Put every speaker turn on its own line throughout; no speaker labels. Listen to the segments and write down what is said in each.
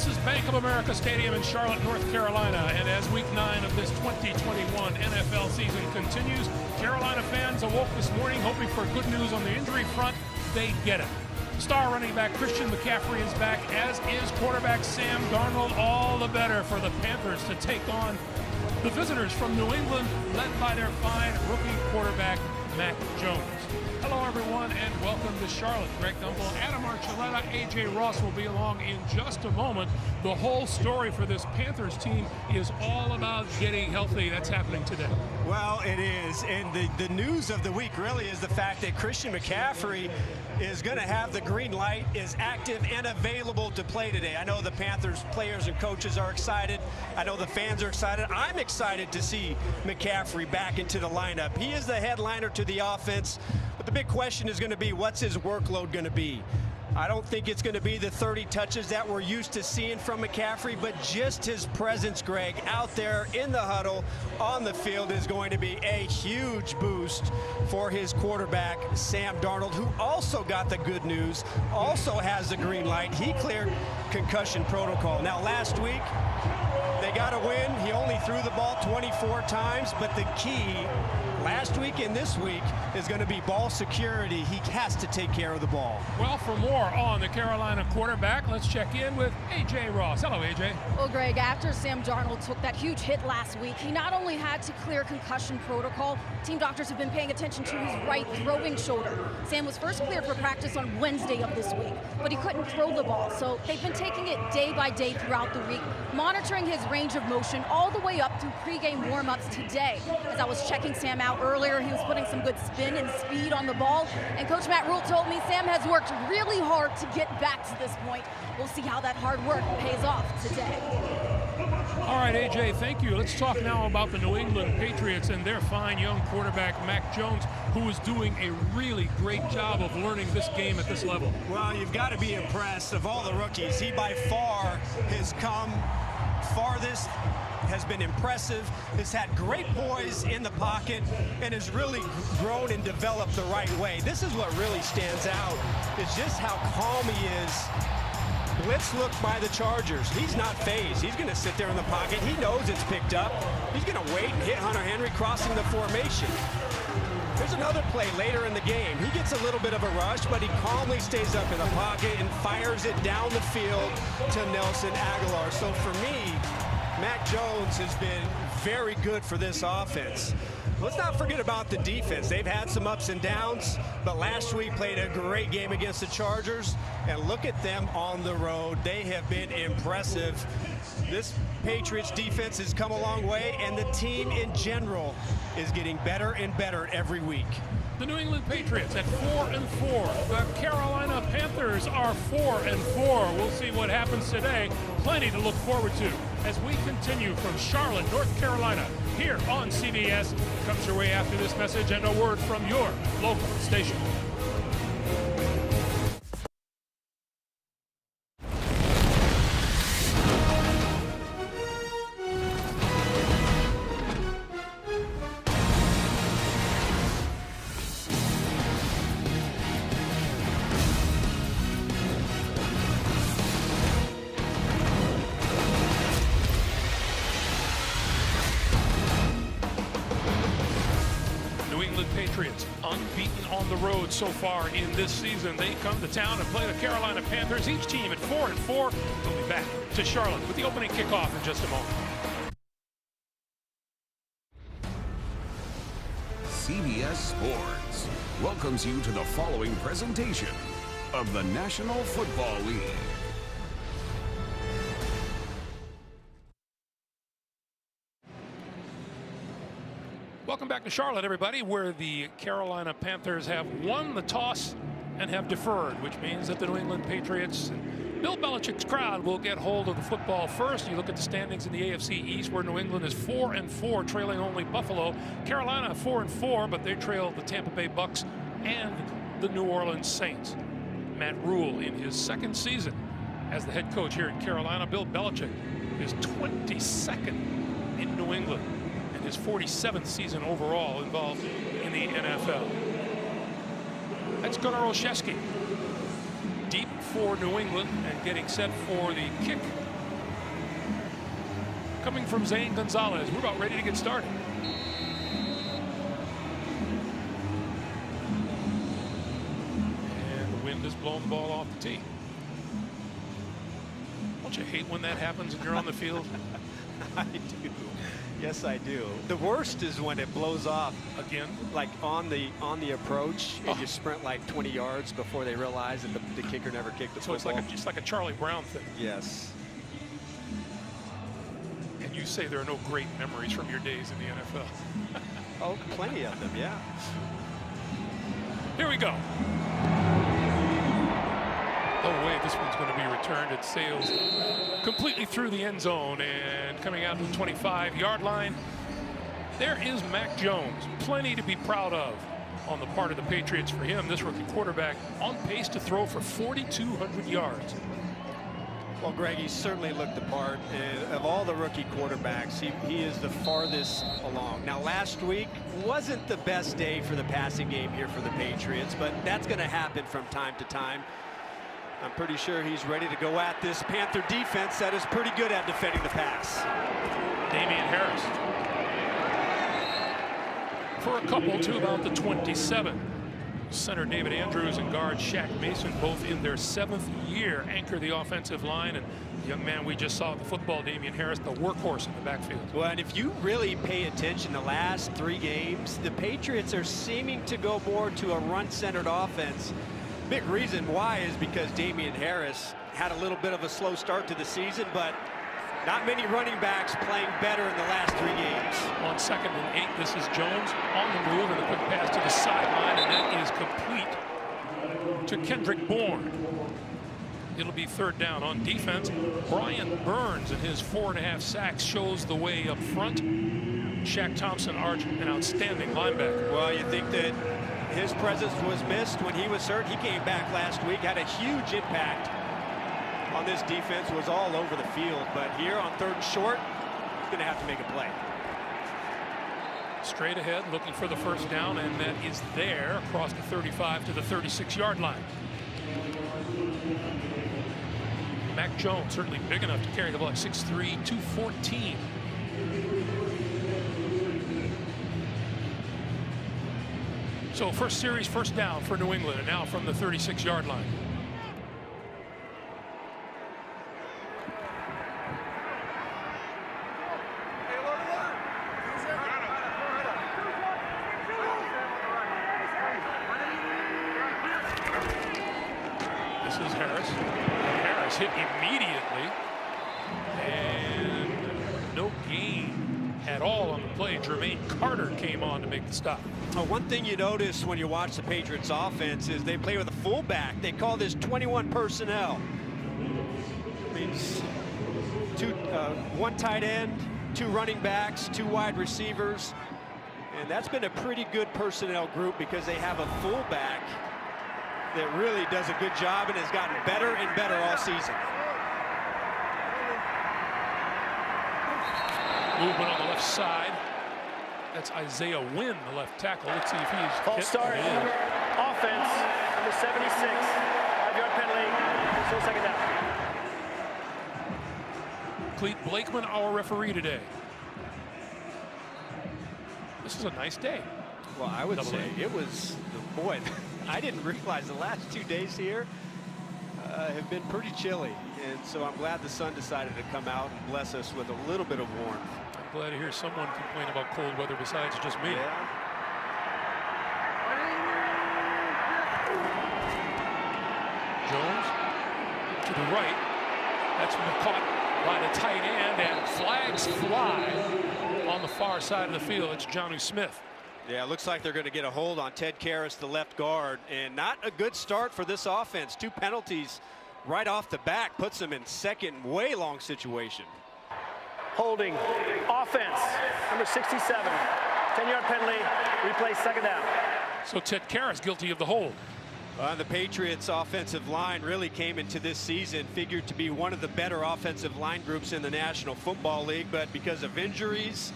This is Bank of America Stadium in Charlotte, North Carolina, and as Week 9 of this 2021 NFL season continues, Carolina fans awoke this morning hoping for good news on the injury front. They get it. Star running back Christian McCaffrey is back, as is quarterback Sam Darnold. All the better for the Panthers to take on the visitors from New England, led by their fine rookie quarterback, Mac Jones. Hello, everyone, and welcome to Charlotte. Greg Gumbel, Adam Archuleta, A.J. Ross will be along in just a moment. The whole story for this Panthers team is all about getting healthy. That's happening today.
Well, it is, and the news of the week really is the fact that Christian McCaffrey is going to have the green light, is active and available to play today. I know the Panthers players and coaches are excited. I know the fans are excited. I'm excited to see McCaffrey back into the lineup. He is the headliner to the offense. But the big question is going to be, what's his workload going to be? I don't think it's going to be the 30 touches that we're used to seeing from McCaffrey, but just his presence, Greg, out there in the huddle on the field is going to be a huge boost for his quarterback, Sam Darnold, who also got the good news, also has the green light. He cleared concussion protocol. Now, last week, they got a win. He only threw the ball 24 times, but the key last week and this week is going to be ball security. He has to take care of the ball.
Well, for more on the Carolina quarterback, let's check in with A.J. Ross. Hello, A.J.
Well, Greg, after Sam Darnold took that huge hit last week, he not only had to clear concussion protocol, team doctors have been paying attention to his right throwing shoulder. Sam was first cleared for practice on Wednesday of this week, but he couldn't throw the ball. So they've been taking it day by day throughout the week, monitoring his range of motion all the way up through pregame warm-ups today. As I was checking Sam out earlier, he was putting some good spin and speed on the ball. And Coach Matt Rule told me Sam has worked really hard to get back to this point. We'll see how that hard work pays off today.
All right, A.J., thank you. Let's talk now about the New England Patriots and their fine young quarterback, Mac Jones, who is doing a really great job of learning this game at this level.
Well, you've got to be impressed. Of all the rookies, he by far has come farthest, has been impressive, has had great poise in the pocket, and has really grown and developed the right way. This is what really stands out, is just how calm he is. Blitz look by the Chargers. He's not phased. He's going to sit there in the pocket. He knows it's picked up. He's going to wait and hit Hunter Henry crossing the formation. There's another play later in the game. He gets a little bit of a rush, but he calmly stays up in the pocket and fires it down the field to Nelson Aguilar. So for me, Mac Jones has been very good for this offense. Let's not forget about the defense. They've had some ups and downs, but last week played a great game against the Chargers. And look at them on the road. They have been impressive. This Patriots defense has come a long way, and the team in general is getting better and better every week.
The New England Patriots at 4-4. The Carolina Panthers are 4-4. We'll see what happens today. Plenty to look forward to as we continue from Charlotte, North Carolina, here on CBS. Comes your way after this message and a word from your local station. Patriots unbeaten on the road so far in this season. They come to town and play the Carolina Panthers, each team at 4-4. We'll be back to Charlotte with the opening kickoff in just a moment.
CBS Sports welcomes you to the following presentation of the National Football League.
Welcome back to Charlotte, everybody, where the Carolina Panthers have won the toss and have deferred, which means that the New England Patriots and Bill Belichick's crowd will get hold of the football first. You look at the standings in the AFC East, where New England is 4-4, trailing only Buffalo. Carolina 4-4, but they trail the Tampa Bay Bucks and the New Orleans Saints. Matt Rule, in his second season as the head coach here in Carolina, Bill Belichick is 22nd in New England. His 47th season overall involved in the NFL. That's Gunnar Olszewski, deep for New England and getting set for the kick coming from Zane Gonzalez. We're about ready to get started. And the wind has blown the ball off the tee. Don't you hate when that happens and you're on the field?
I do. Yes, I do. The worst is when it blows off
Again?
like on the approach, and you sprint like 20 yards before they realize that the kicker never kicked the
So
football.
it's just like a Charlie Brown thing.
Yes.
And you say there are no great memories from your days in the NFL.
Oh, plenty of them, yeah.
Here we go. Oh, wait, this one's going to be returned. It sails completely through the end zone and coming out to the 25-yard line. There is Mac Jones. Plenty to be proud of on the part of the Patriots for him. This rookie quarterback on pace to throw for 4,200 yards.
Well, Greg, he certainly looked the part. And of all the rookie quarterbacks, he is the farthest along. Now, last week wasn't the best day for the passing game here for the Patriots, but that's going to happen from time to time. I'm pretty sure he's ready to go at this Panther defense that is pretty good at defending the pass.
Damian Harris. For a couple to about the 27. Center David Andrews and guard Shaq Mason, both in their 7th year, anchor the offensive line. And the young man we just saw at the football, Damian Harris, the workhorse in the backfield.
Well, and if you really pay attention the last 3 games, the Patriots are seeming to go more to a run-centered offense. Big reason why is because Damian Harris had a little bit of a slow start to the season, but not many running backs playing better in the last 3 games.
On 2nd and 8, this is Jones on the move and a quick pass to the sideline, and that is complete to Kendrick Bourne. It'll be 3rd down. On defense, Brian Burns and his 4.5 sacks shows the way up front. Shaq Thompson, an outstanding linebacker.
Well, you think that his presence was missed when he was hurt. He came back last week, had a huge impact on this defense, was all over the field. But here on 3rd and short, he's going to have to make a play.
Straight ahead, looking for the 1st down, and that is there across the 35 to the 36-yard line. Mac Jones, certainly big enough to carry the ball, 6'3", 214. So first series, 1st down for New England, and now from the 36-yard line. This is Harris. Harris hit immediately, and no gain at all on the play. Jermaine Carter came on to make the stop.
One thing you notice when you watch the Patriots offense is they play with a fullback. They call this 21 personnel. It means 1 tight end, 2 running backs, 2 wide receivers. And that's been a pretty good personnel group because they have a fullback that really does a good job and has gotten better and better all season.
Movement on the left side. That's Isaiah Wynn, the left tackle. Let's see if he's
false start. Offense, number 76. 5-yard penalty. Still 2nd down.
Clete Blakeman, our referee today. This is a nice day.
Well, I would say it was, boy, I didn't realize the last 2 days here have been pretty chilly. And so I'm glad the sun decided to come out and bless us with a little bit of warmth.
I'm glad to hear someone complain about cold weather besides just me.
Yeah.
Jones to the right. That's caught by the tight end, and flags fly on the far side of the field. It's Jonnu Smith.
Yeah, it looks like they're going to get a hold on Ted Karras, the left guard, and not a good start for this offense. 2 penalties right off the back puts them in second, way long situation.
Holding. Offense, number 67. 10-yard penalty. Replay, 2nd down.
So Ted Karras guilty of the hold.
The Patriots offensive line really came into this season figured to be one of the better offensive line groups in the National Football League, but because of injuries,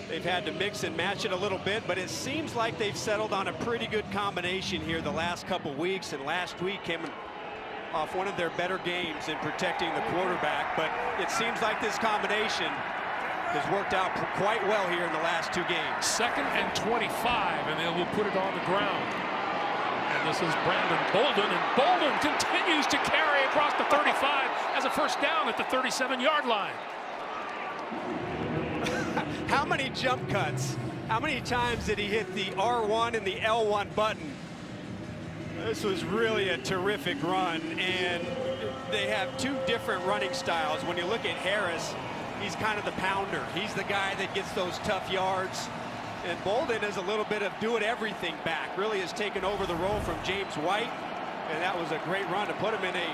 they've had to mix and match it a little bit, but it seems like they've settled on a pretty good combination here the last couple weeks, and last week came off one of their better games in protecting the quarterback. But it seems like this combination has worked out quite well here in the last 2 games.
2nd and 25, and they will put it on the ground. And this is Brandon Bolden, and Bolden continues to carry across the 35 as a first down at the 37-yard line.
How many jump cuts? How many times did he hit the R1 and the L1 button? This was really a terrific run, and they have 2 different running styles. When you look at Harris, he's kind of the pounder. He's the guy that gets those tough yards. And Bolden is a little bit of do-it-everything back. Really has taken over the role from James White, and that was a great run to put him in a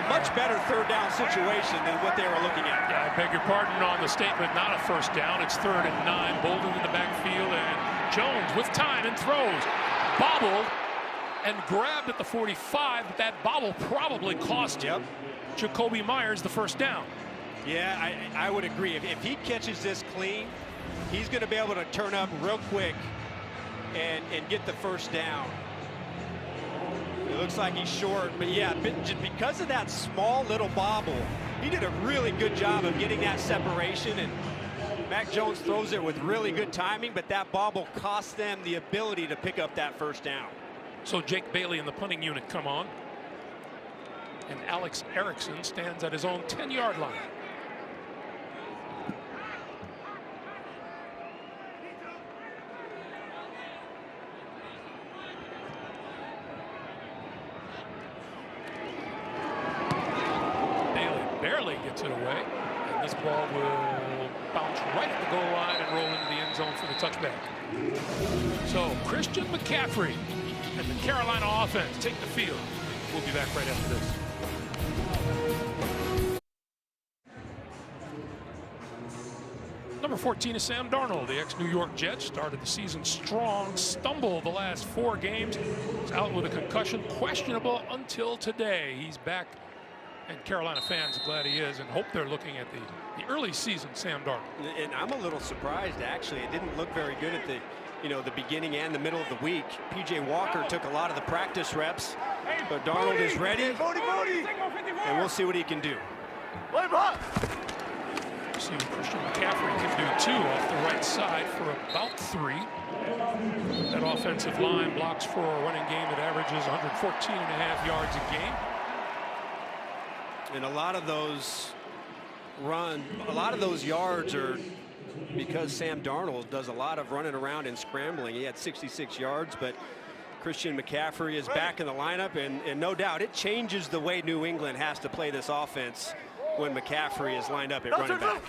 much better 3rd down situation than what they were looking at.
Yeah, I beg your pardon on the statement, not a first down. It's 3rd and 9. Bolden in the backfield, and Jones with time and throws. Bobbled and grabbed at the 45, but that bobble probably cost him. Jacoby Myers the first down.
Yeah, I would agree. If he catches this clean, he's going to be able to turn up real quick and get the first down. It looks like he's short, but yeah, because of that small little bobble, he did a really good job of getting that separation, and Mac Jones throws it with really good timing, but that bobble cost them the ability to pick up that first down.
So Jake Bailey and the punting unit come on, and Alex Erickson stands at his own 10-yard line. Barely gets it away, and this ball will bounce right at the goal line and roll into the end zone for the touchback. So Christian McCaffrey and the Carolina offense take the field. We'll be back right after this. Number 14 is Sam Darnold. The ex-New York Jets started the season strong, stumbled the last 4 games. He's out with a concussion, questionable until today. He's back, and Carolina fans are glad he is and hope they're looking at the early season Sam Darnold.
And I'm a little surprised, actually. It didn't look very good at the beginning and the middle of the week. P.J. Walker took a lot of the practice reps, but Darnold is ready, and we'll see what he can do.
See what Christian McCaffrey can do too off the right side for about 3. That offensive line blocks for a running game that averages 114.5 yards a game.
And a lot of those yards are because Sam Darnold does a lot of running around and scrambling. He had 66 yards, but Christian McCaffrey is back in the lineup, and no doubt it changes the way New England has to play this offense when McCaffrey is lined up at running back.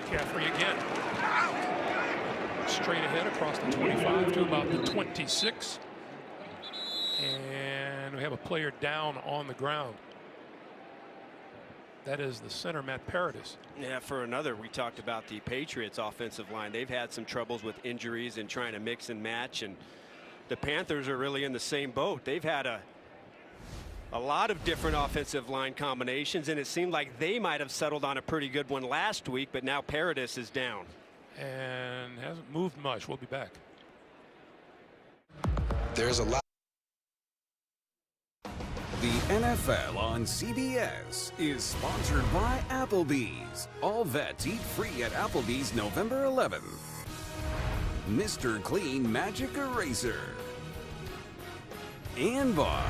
McCaffrey again. Straight ahead across the 25 to about the 26. And we have a player down on the ground. That is the center, Matt Paradis.
Yeah, for another, we talked about the Patriots offensive line. They've had some troubles with injuries and trying to mix and match, and the Panthers are really in the same boat. They've had a lot of different offensive line combinations, and it seemed like they might have settled on a pretty good one last week, but now Paradis is down.
And hasn't moved much. We'll be back.
There's a lot. The NFL on CBS is sponsored by Applebee's. All vets eat free at Applebee's November 11th. Mr. Clean Magic Eraser. And by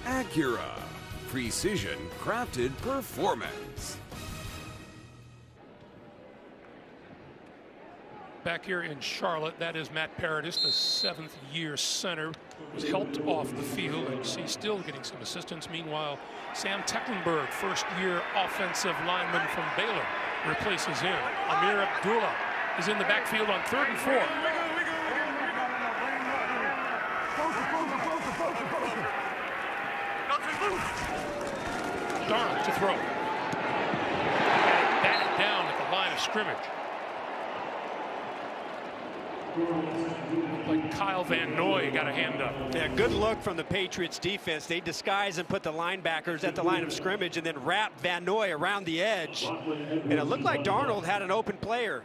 Acura. Precision crafted performance.
Back here in Charlotte, that is Matt Paradis, the 7th-year center, was helped off the field, and he's still getting some assistance. Meanwhile, Sam Tecklenburg, first-year offensive lineman from Baylor, replaces him. Amir Abdullah is in the backfield on 3rd and 4. Darnold to throw. Batted down at the line of scrimmage. Like Kyle Van Noy got a hand up.
Yeah, good look from the Patriots defense. They disguise and put the linebackers at the line of scrimmage and then wrap Van Noy around the edge. And it looked like Darnold had an open player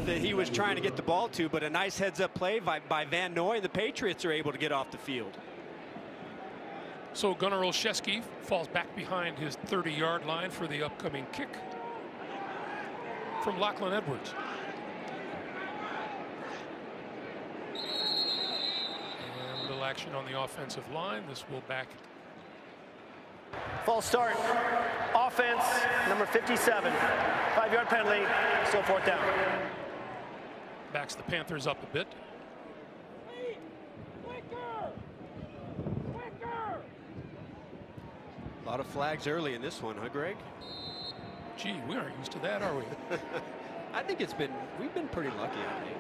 that he was trying to get the ball to, but a nice heads-up play by Van Noy, and the Patriots are able to get off the field.
So Gunnar Olszewski falls back behind his 30-yard line for the upcoming kick. from Lachlan Edwards. And a little action on the offensive line. This will back.
False start. Offense, number 57. 5-yard penalty, still 4th down.
Backs the Panthers up a bit.
A lot of flags early in this one, huh, Greg?
Gee, we aren't used to that, are we?
I think we've been pretty lucky, I think.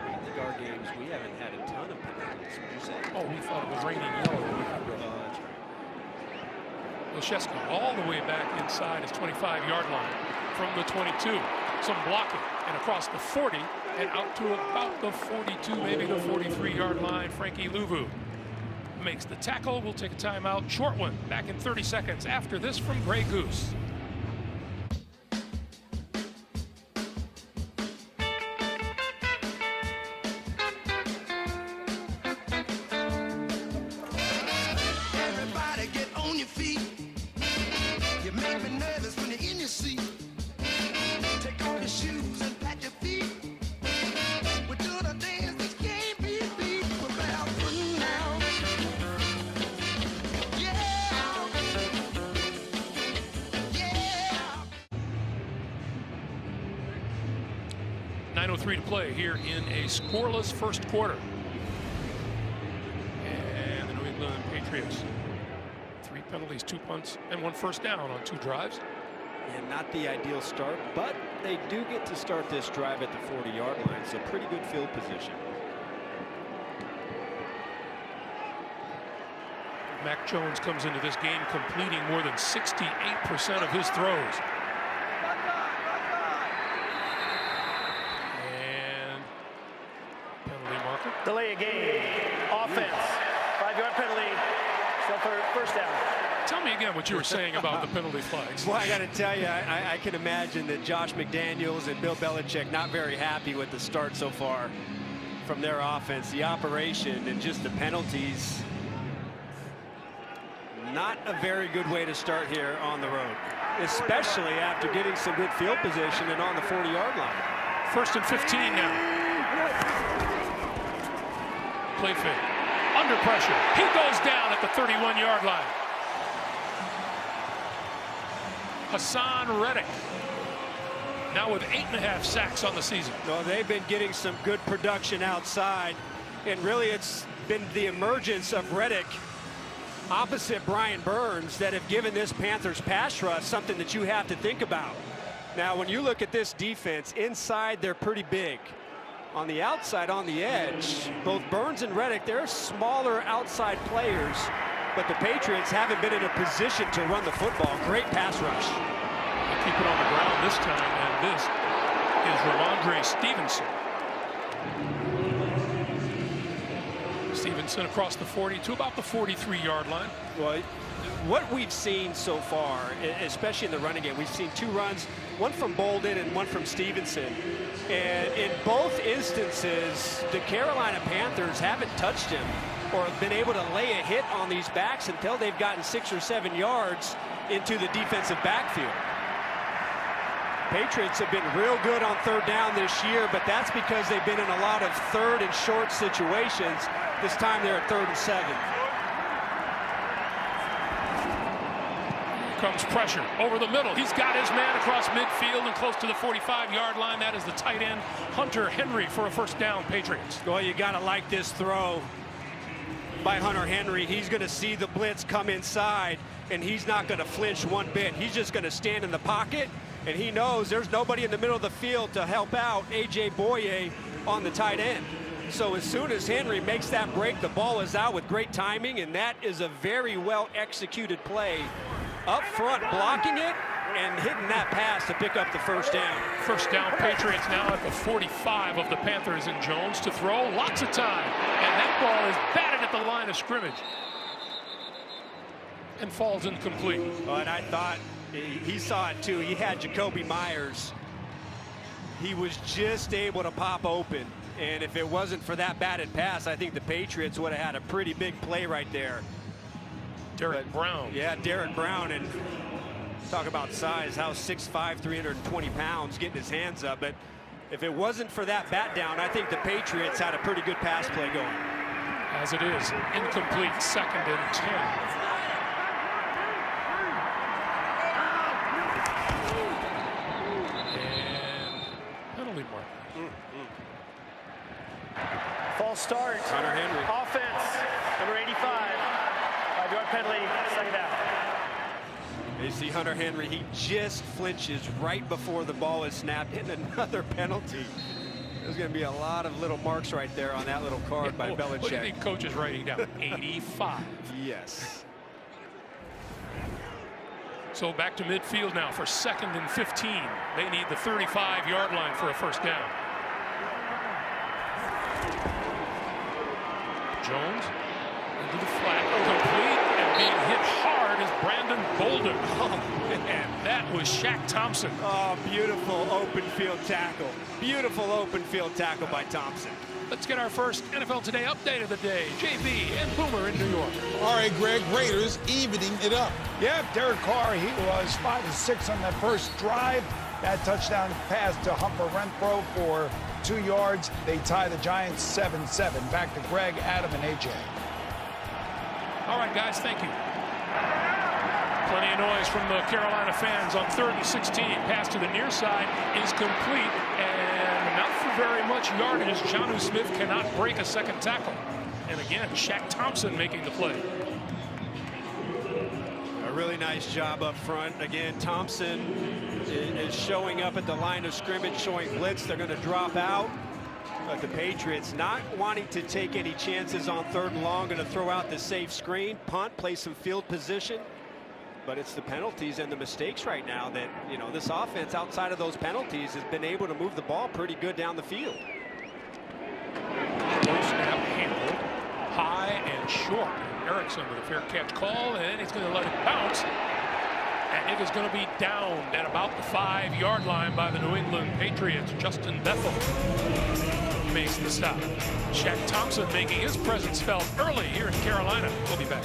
I think our games, we haven't had a ton of penalties, would you say?
Oh, we thought it was raining yellow.
That's right.
Olszewski all the way back inside his 25-yard line from the 22. Some blocking and across the 40 and out to about the 42, maybe the 43-yard line. Frankie Luvu makes the tackle. We'll take a timeout. Short one. Back in 30 seconds after this from Grey Goose.
Everybody get on your feet. You make me nervous when you're in your seat. Take off your shoes and pat your feet. We're doing a dance that can't be beat. We're barefoot now. Yeah. Yeah.
9:03 to play here in a scoreless first quarter. And the New England Patriots. 3 penalties, 2 punts, and 1 first down on 2 drives.
And not the ideal start, but they do get to start this drive at the 40-yard line, so pretty good field position.
Mac Jones comes into this game completing more than 68% of his throws. And penalty marker.
Delay a game. Offense. 5-yard penalty. Still for 1st down.
Tell me again what you were saying about the penalty flags.
Well, I got to tell you, I can imagine that Josh McDaniels and Bill Belichick not very happy with the start so far from their offense. The operation and just the penalties. Not a very good way to start here on the road, especially after getting some good field position and on the 40-yard line.
1st and 15 now. Play fake. Under pressure. He goes down at the 31-yard line. Hassan Reddick now with 8.5 sacks on the season.
Well, they've been getting some good production outside, and really it's been the emergence of Reddick opposite Brian Burns that have given this Panthers pass rush something that you have to think about. Now, when you look at this defense, inside they're pretty big. On the outside, on the edge, both Burns and Reddick, they're smaller outside players, but the Patriots haven't been in a position to run the football. Great pass rush.
They keep it on the ground this time, and this is Ramondre Stevenson. Stevenson across the 40 to about the 43-yard line.
Well, what we've seen so far, especially in the running game, we've seen 2 runs, one from Bolden and one from Stevenson. And in both instances, the Carolina Panthers haven't touched him or been able to lay a hit on these backs until they've gotten 6 or 7 yards into the defensive backfield. Patriots have been real good on 3rd down this year, but that's because they've been in a lot of 3rd and short situations. This time they're at 3rd and 7.
Comes pressure over the middle. He's got his man across midfield and close to the 45-yard line. That is the tight end, Hunter Henry, for a 1st down, Patriots.
Well, you got to like this throw by Hunter Henry. He's going to see the blitz come inside, and he's not going to flinch one bit. He's just going to stand in the pocket, and he knows there's nobody in the middle of the field to help out A.J. Boye on the tight end. So as soon as Henry makes that break, the ball is out with great timing, and that is a very well executed play. Up front, blocking it and hitting that pass to pick up the 1st down.
1st down, Patriots now at the 45 of the Panthers, and Jones to throw. Lots of time. And that ball is batted at the line of scrimmage and falls incomplete.
But I thought he saw it too. He had Jacoby Myers. He was just able to pop open. And if it wasn't for that batted pass, I think the Patriots would have had a pretty big play right there.
Derek Brown.
Yeah, Derek Brown. And Talk about size, how 6'5", 320 pounds, getting his hands up. But if it wasn't for that bat down, I think the Patriots had a pretty good pass play going.
As it is, incomplete, 2nd and 10. Penalty mark.
False start.
Hunter Henry.
Offense, number 85. 5-yard penalty, 2nd down.
You see Hunter Henry, he just flinches right before the ball is snapped, hitting another penalty. There's going to be a lot of little marks right there on that little card by Belichick.
What do you think coach is writing down? 85.
Yes.
So back to midfield now for 2nd and 15. They need the 35-yard line for a 1st down. Jones into the flat, complete, and being hit hard is Brandon Bolden. Oh, man, that was Shaq Thompson.
Oh, beautiful open field tackle. Beautiful open field tackle by Thompson.
Let's get our first NFL Today update of the day. JB and Boomer in New York.
All right, Greg, Raiders evening it up.
Yeah, Derek Carr, he was 5-6 on that first drive. That touchdown pass to Humper Renfro for 2 yards. They tie the Giants 7-7. Back to Greg, Adam, and AJ.
All right, guys, thank you. Plenty of noise from the Carolina fans on 3rd and 16. Pass to the near side is complete, and not for very much yardage. Jonnu Smith cannot break a 2nd tackle. And again, Shaq Thompson making the play.
A really nice job up front. Again, Thompson is showing up at the line of scrimmage, showing blitz. They're going to drop out. But the Patriots not wanting to take any chances on 3rd and long, going to throw out the safe screen, punt, play some field position. But it's the penalties and the mistakes right now that, you know, this offense outside of those penalties has been able to move the ball pretty good down the field.
Snap handled high and short. Erickson with a fair catch call, and he's going to let it bounce. And it is going to be downed at about the 5-yard line by the New England Patriots. Justin Bethel makes the stop. Shaq Thompson making his presence felt early here in Carolina. We'll be back.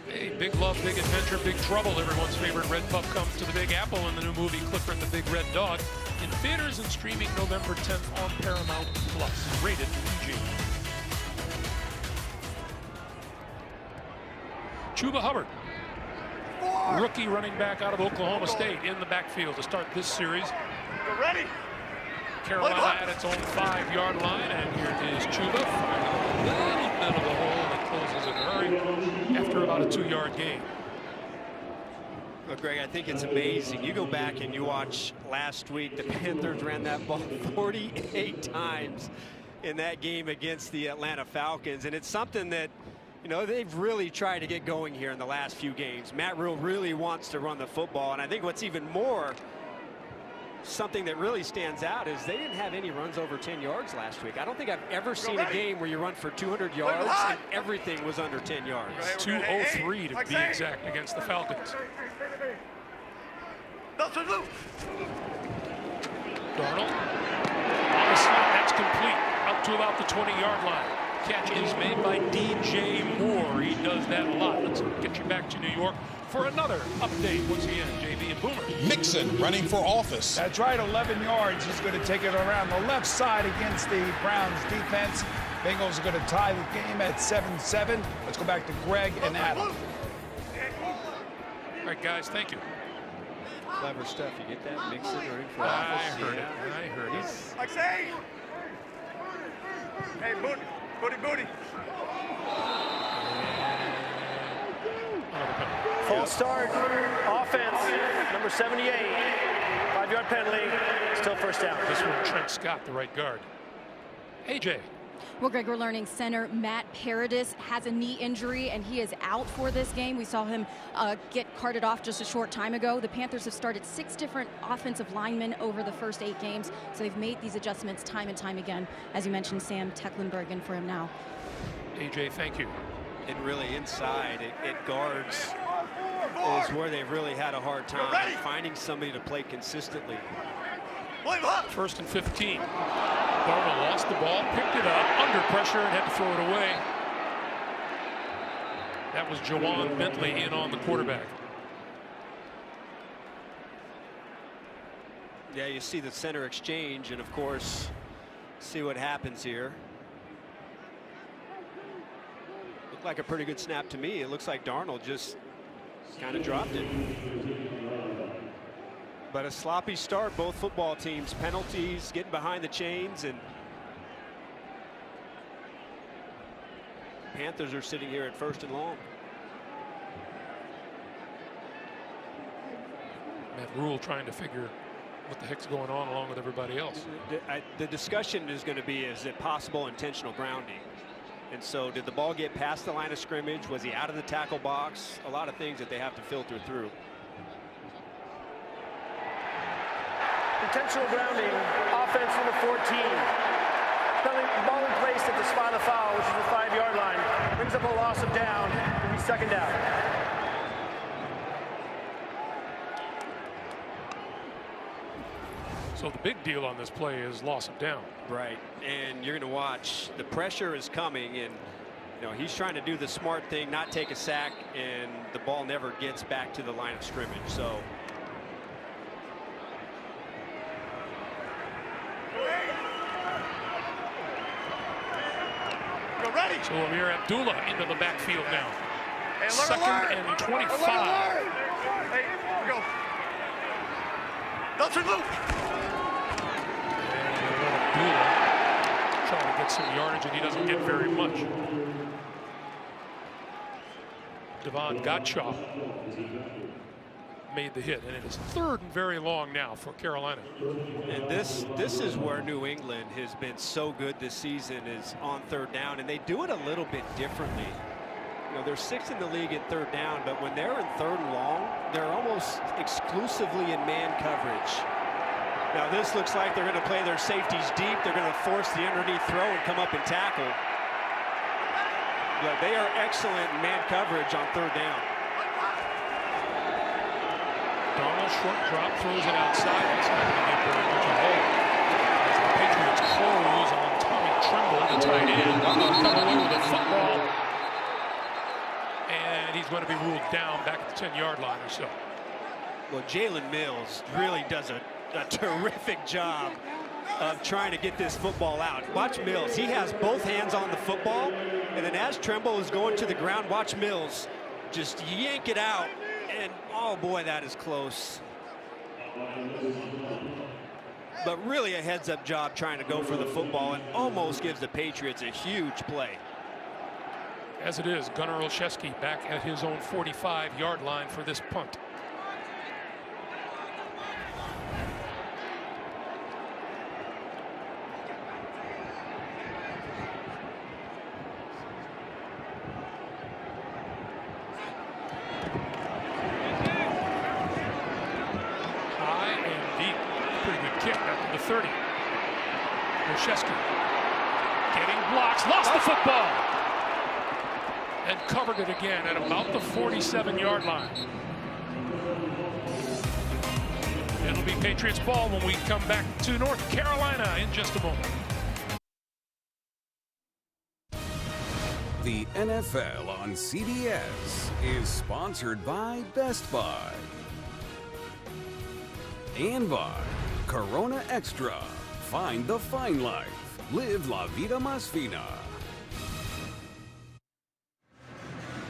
Hey, big love, big adventure, big trouble. Everyone's favorite red pup comes to the Big Apple in the new movie Clifford the Big Red Dog in theaters and streaming November 10th on Paramount Plus. Rated PG. Chuba Hubbard, rookie running back out of Oklahoma State, in the backfield to start this series.
You're ready.
Carolina at its own 5-yard line, and here is Chuba finding a little bit of the hole that closes in a hurry after about a 2-yard gain.
Look, Greg, I think it's amazing. You go back and you watch last week, the Panthers ran that ball 48 times in that game against the Atlanta Falcons, and it's something that, you know, they've really tried to get going here in the last few games. Matt Rule really wants to run the football, and I think what's even more something that really stands out is they didn't have any runs over 10 yards last week. I don't think I've ever seen a game where you run for 200 yards and everything was under 10 yards.
203 to be exact against the Falcons.
Darnold
on the snap, that's complete, up to about the 20-yard line. Catch is made by DJ Moore. He does that a lot. Let's get you back to New York for another update once again. JB and Boomer.
Mixon running for office.
That's right, 11 yards. He's going to take it around the left side against the Browns defense. Bengals are going to tie the game at 7-7. Let's go back to Greg and Adam.
All right, guys, thank you.
Clever stuff. You get that? Mixon running for
I
office.
heard it. I heard it.
Like say. Hey, booty. Booty. False start. Offense. Number 78. 5-yard penalty. Still 1st down.
This one, Trent Scott, the right guard. AJ.
Well, Greg, we're learning center Matt Paradis has a knee injury, and he is out for this game. We saw him get carted off just a short time ago. The Panthers have started 6 different offensive linemen over the first 8 games, so they've made these adjustments time and time again. As you mentioned, Sam Tecklenburg in for him now.
AJ, thank you.
And really inside, it guards is where they've really had a hard time finding somebody to play consistently.
1st and 15. Darnold lost the ball, picked it up under pressure, and had to throw it away. That was Jawan Bentley in on the quarterback.
Yeah, you see the center exchange, and of course, see what happens here. Looked like a pretty good snap to me. It looks like Darnold just kind of dropped it. But a sloppy start, both football teams. Penalties, getting behind the chains, and Panthers are sitting here at 1st and long.
Matt Rule trying to figure what the heck's going on along with everybody else.
The discussion is going to be, is it possible intentional grounding? And so did the ball get past the line of scrimmage? Was he out of the tackle box? A lot of things that they have to filter through.
Intentional grounding, offense number 14. Ball in place at the spot of the foul, which is the 5-yard line. Brings up a loss of down. It'll be 2nd down.
So the big deal on this play is loss of down.
Right, and you're going to watch. The pressure is coming, and he's trying to do the smart thing, not take a sack, and the ball never gets back to the line of scrimmage. So
So Amir Abdullah into the backfield now.
Hey,
2nd and 25.
Hey, here we go. Don't loop.
Abdullah trying to get some yardage, and he doesn't get very much. Devon Gottschall made the hit, and it is 3rd and very long now for Carolina.
And this is where New England has been so good this season, is on 3rd down, and they do it a little bit differently. They're 6th in the league at 3rd down, but when they're in 3rd and long, they're almost exclusively in man coverage. Now this looks like they're going to play their safeties deep. They're going to force the underneath throw and come up and tackle. But they are excellent in man coverage on 3rd down.
Donald short drop, throws it outside. That's not going to get very much a hold. As the Patriots close on Tommy Tremble, the tight end. Come away with a football. And he's going to be ruled down back at the 10-yard line or so.
Well, Jalen Mills really does a terrific job of trying to get this football out. Watch Mills. He has both hands on the football. And then as Tremble is going to the ground, watch Mills just yank it out. And oh boy, that is close. But really a heads-up job trying to go for the football, and almost gives the Patriots a huge play.
As it is, Gunnar Olszewski back at his own 45-yard line for this punt. Kick after the 30. Olszewski getting blocks, lost the football, and covered it again at about the 47-yard line. It'll be Patriots ball when we come back to North Carolina in just a moment.
The NFL on CBS is sponsored by Best Buy and by Corona Extra. Find the fine life. Live La Vida Más Fina.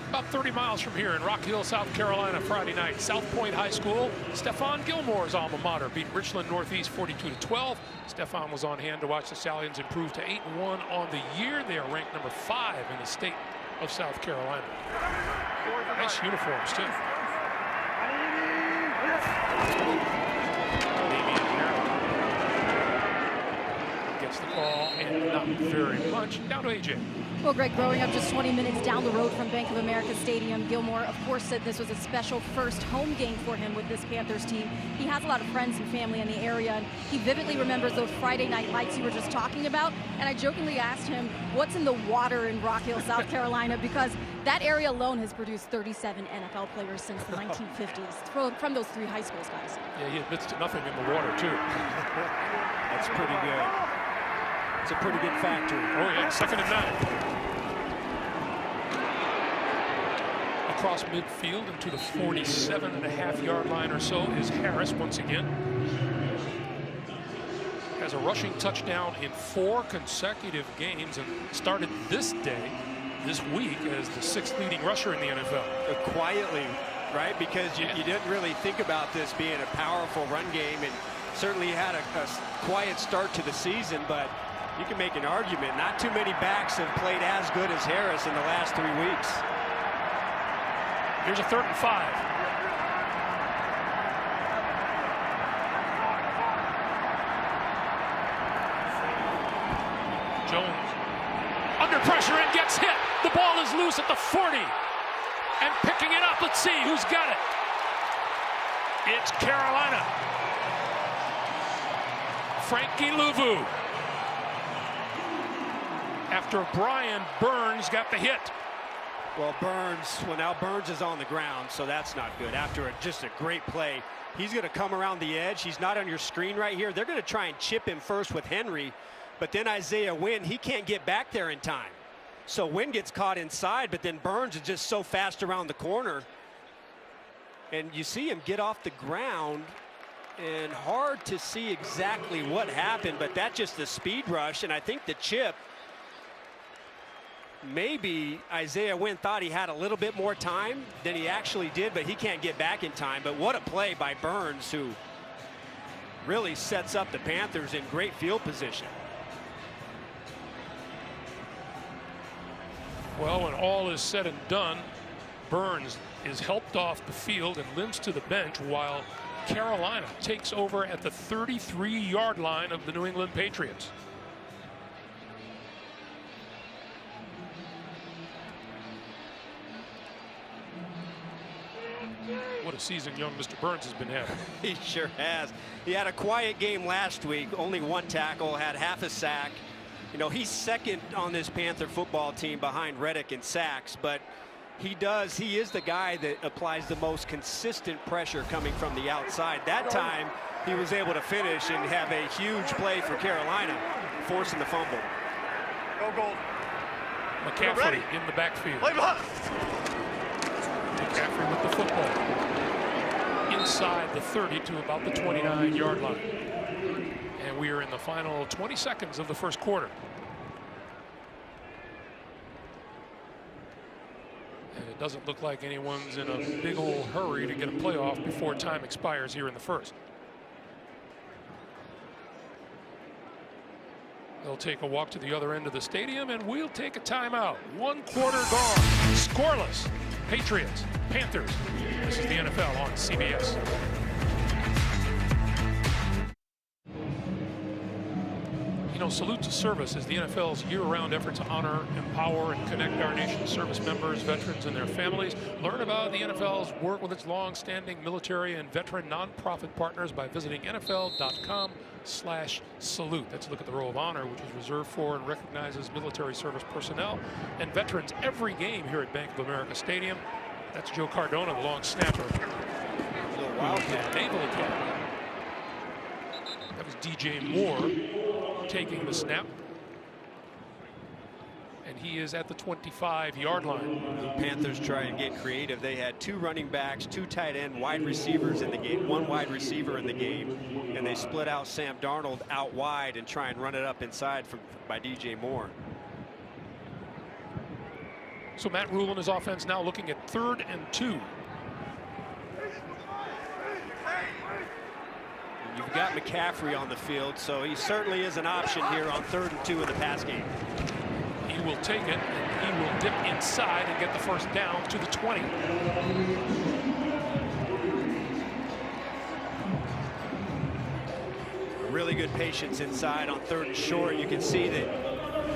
About 30 miles from here in Rock Hill, South Carolina, Friday night, South Point High School, Stephon Gilmore's alma mater, beat Richland Northeast 42-12. Stephon was on hand to watch the Stallions improve to 8-1 on the year. They are ranked number 5 in the state of South Carolina. Nice uniforms, too. Gets the ball, and not very much. Down to AJ.
Well, Greg, growing up just 20 minutes down the road from Bank of America Stadium, Gilmore, of course, said this was a special first home game for him with this Panthers team. He has a lot of friends and family in the area, and he vividly remembers those Friday night lights you were just talking about. And I jokingly asked him, what's in the water in Rock Hill, South Carolina? Because that area alone has produced 37 NFL players since the 1950s from those 3 high schools, guys.
Yeah, he admits to nothing in the water, too.
That's pretty good. It's a pretty good factory.
Oh, yeah, 2nd and 9. across midfield and to the 47.5-yard line or so is Harris once again. Has a rushing touchdown in 4 consecutive games and started this week as the 6th leading rusher in the NFL.
Quietly, right? Because you didn't really think about this being a powerful run game, and certainly had a quiet start to the season, but you can make an argument. Not too many backs have played as good as Harris in the last 3 weeks.
Here's a 3rd and 5. Jones under pressure and gets hit. The ball is loose at the 40. And picking it up, let's see who's got it. It's Carolina. Frankie Louvu. After Brian Burns got the hit.
Well, now Burns is on the ground, so that's not good. After just a great play, he's going to come around the edge. He's not on your screen right here. They're going to try and chip him first with Henry, but then Isaiah Wynn, he can't get back there in time. So Wynn gets caught inside, but then Burns is just so fast around the corner. And you see him get off the ground, and hard to see exactly what happened, but that's just the speed rush, and I think the chip, maybe Isaiah Wynn thought he had a little bit more time than he actually did, but he can't get back in time. But what a play by Burns, who really sets up the Panthers in great field position.
Well, when all is said and done, Burns is helped off the field and limps to the bench while Carolina takes over at the 33-yard line of the New England Patriots. What a season young Mr. Burns has been having.
He sure has. He had a quiet game last week, only 1 tackle, had half a sack. You know, he's second on this Panther football team behind Reddick in sacks, but he is the guy that applies the most consistent pressure coming from the outside. That time he was able to finish and have a huge play for Carolina, forcing the fumble.
Go Gold.
McCaffrey in the backfield. McCaffrey with the football inside the 30 to about the 29-yard line. And we are in the final 20 seconds of the first quarter. And it doesn't look like anyone's in a big old hurry to get a playoff before time expires here in the first. They'll take a walk to the other end of the stadium, and we'll take a timeout. 1 quarter gone. Scoreless. Patriots, Panthers. This is the NFL on CBS. You know, Salute to Service is the NFL's year-round effort to honor, empower, and connect our nation's service members, veterans, and their families. Learn about the NFL's work with its long-standing military and veteran nonprofit partners by visiting NFL.com/salute. That's a look at the Roll of Honor, which is reserved for and recognizes military service personnel and veterans every game here at Bank of America Stadium. That's Joe Cardona, the long snapper. Wildcat Naval Academy. That was DJ Moore taking the snap. And he is at the 25-yard line.
The Panthers try and get creative. They had 2 running backs, 2 tight end wide receivers in the game, 1 wide receiver in the game, and they split out Sam Darnold out wide and try and run it up inside by DJ Moore.
So Matt Rule and his offense now looking at 3rd and 2.
You've got McCaffrey on the field, so he certainly is an option here on 3rd and 2 in the pass game.
He will take it, and he will dip inside and get the first down to the 20.
Really good patience inside on 3rd and short. You can see that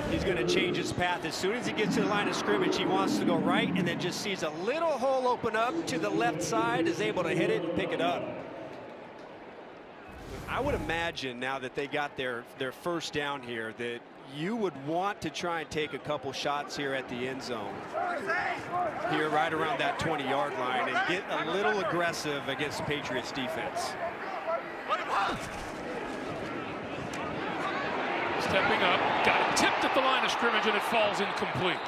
he's going to change his path. As soon as he gets to the line of scrimmage, he wants to go right and then just sees a little hole open up to the left side, is able to hit it and pick it up. I would imagine now that they got their first down here that you would want to try and take a couple shots here at the end zone. Here right around that 20-yard line and get a little aggressive against the Patriots defense.
Stepping up, got it tipped at the line of scrimmage, and it falls incomplete.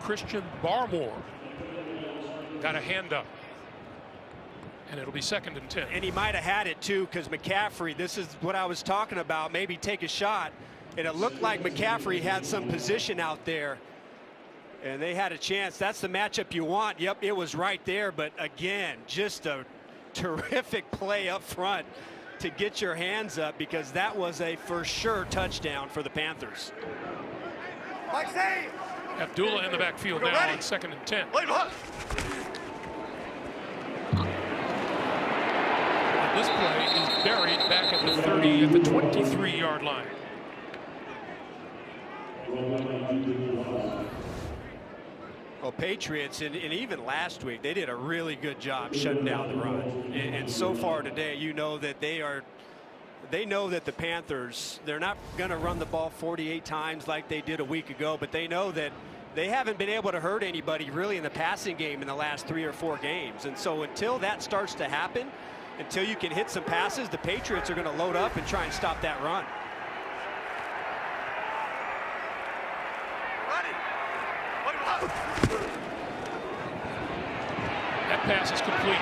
Christian Barmore got a hand up. And it'll be 2nd and 10.
And he might have had it too, because McCaffrey, this is what I was talking about, maybe take a shot. And it looked like McCaffrey had some position out there. And they had a chance. That's the matchup you want. Yep, it was right there. But again, just a terrific play up front to get your hands up, because that was a for sure touchdown for the Panthers.
Abdullah in the backfield now on 2nd and 10. This play is buried back at the 30 at the 23-yard line.
Well, Patriots, and even last week, they did a really good job shutting down the run. And so far today, you know that they know that the Panthers, they're not going to run the ball 48 times like they did a week ago, but they know that they haven't been able to hurt anybody really in the passing game in the last 3 or 4 games. And so until that starts to happen, until you can hit some passes, the Patriots are going to load up and try and stop that run.
That pass is complete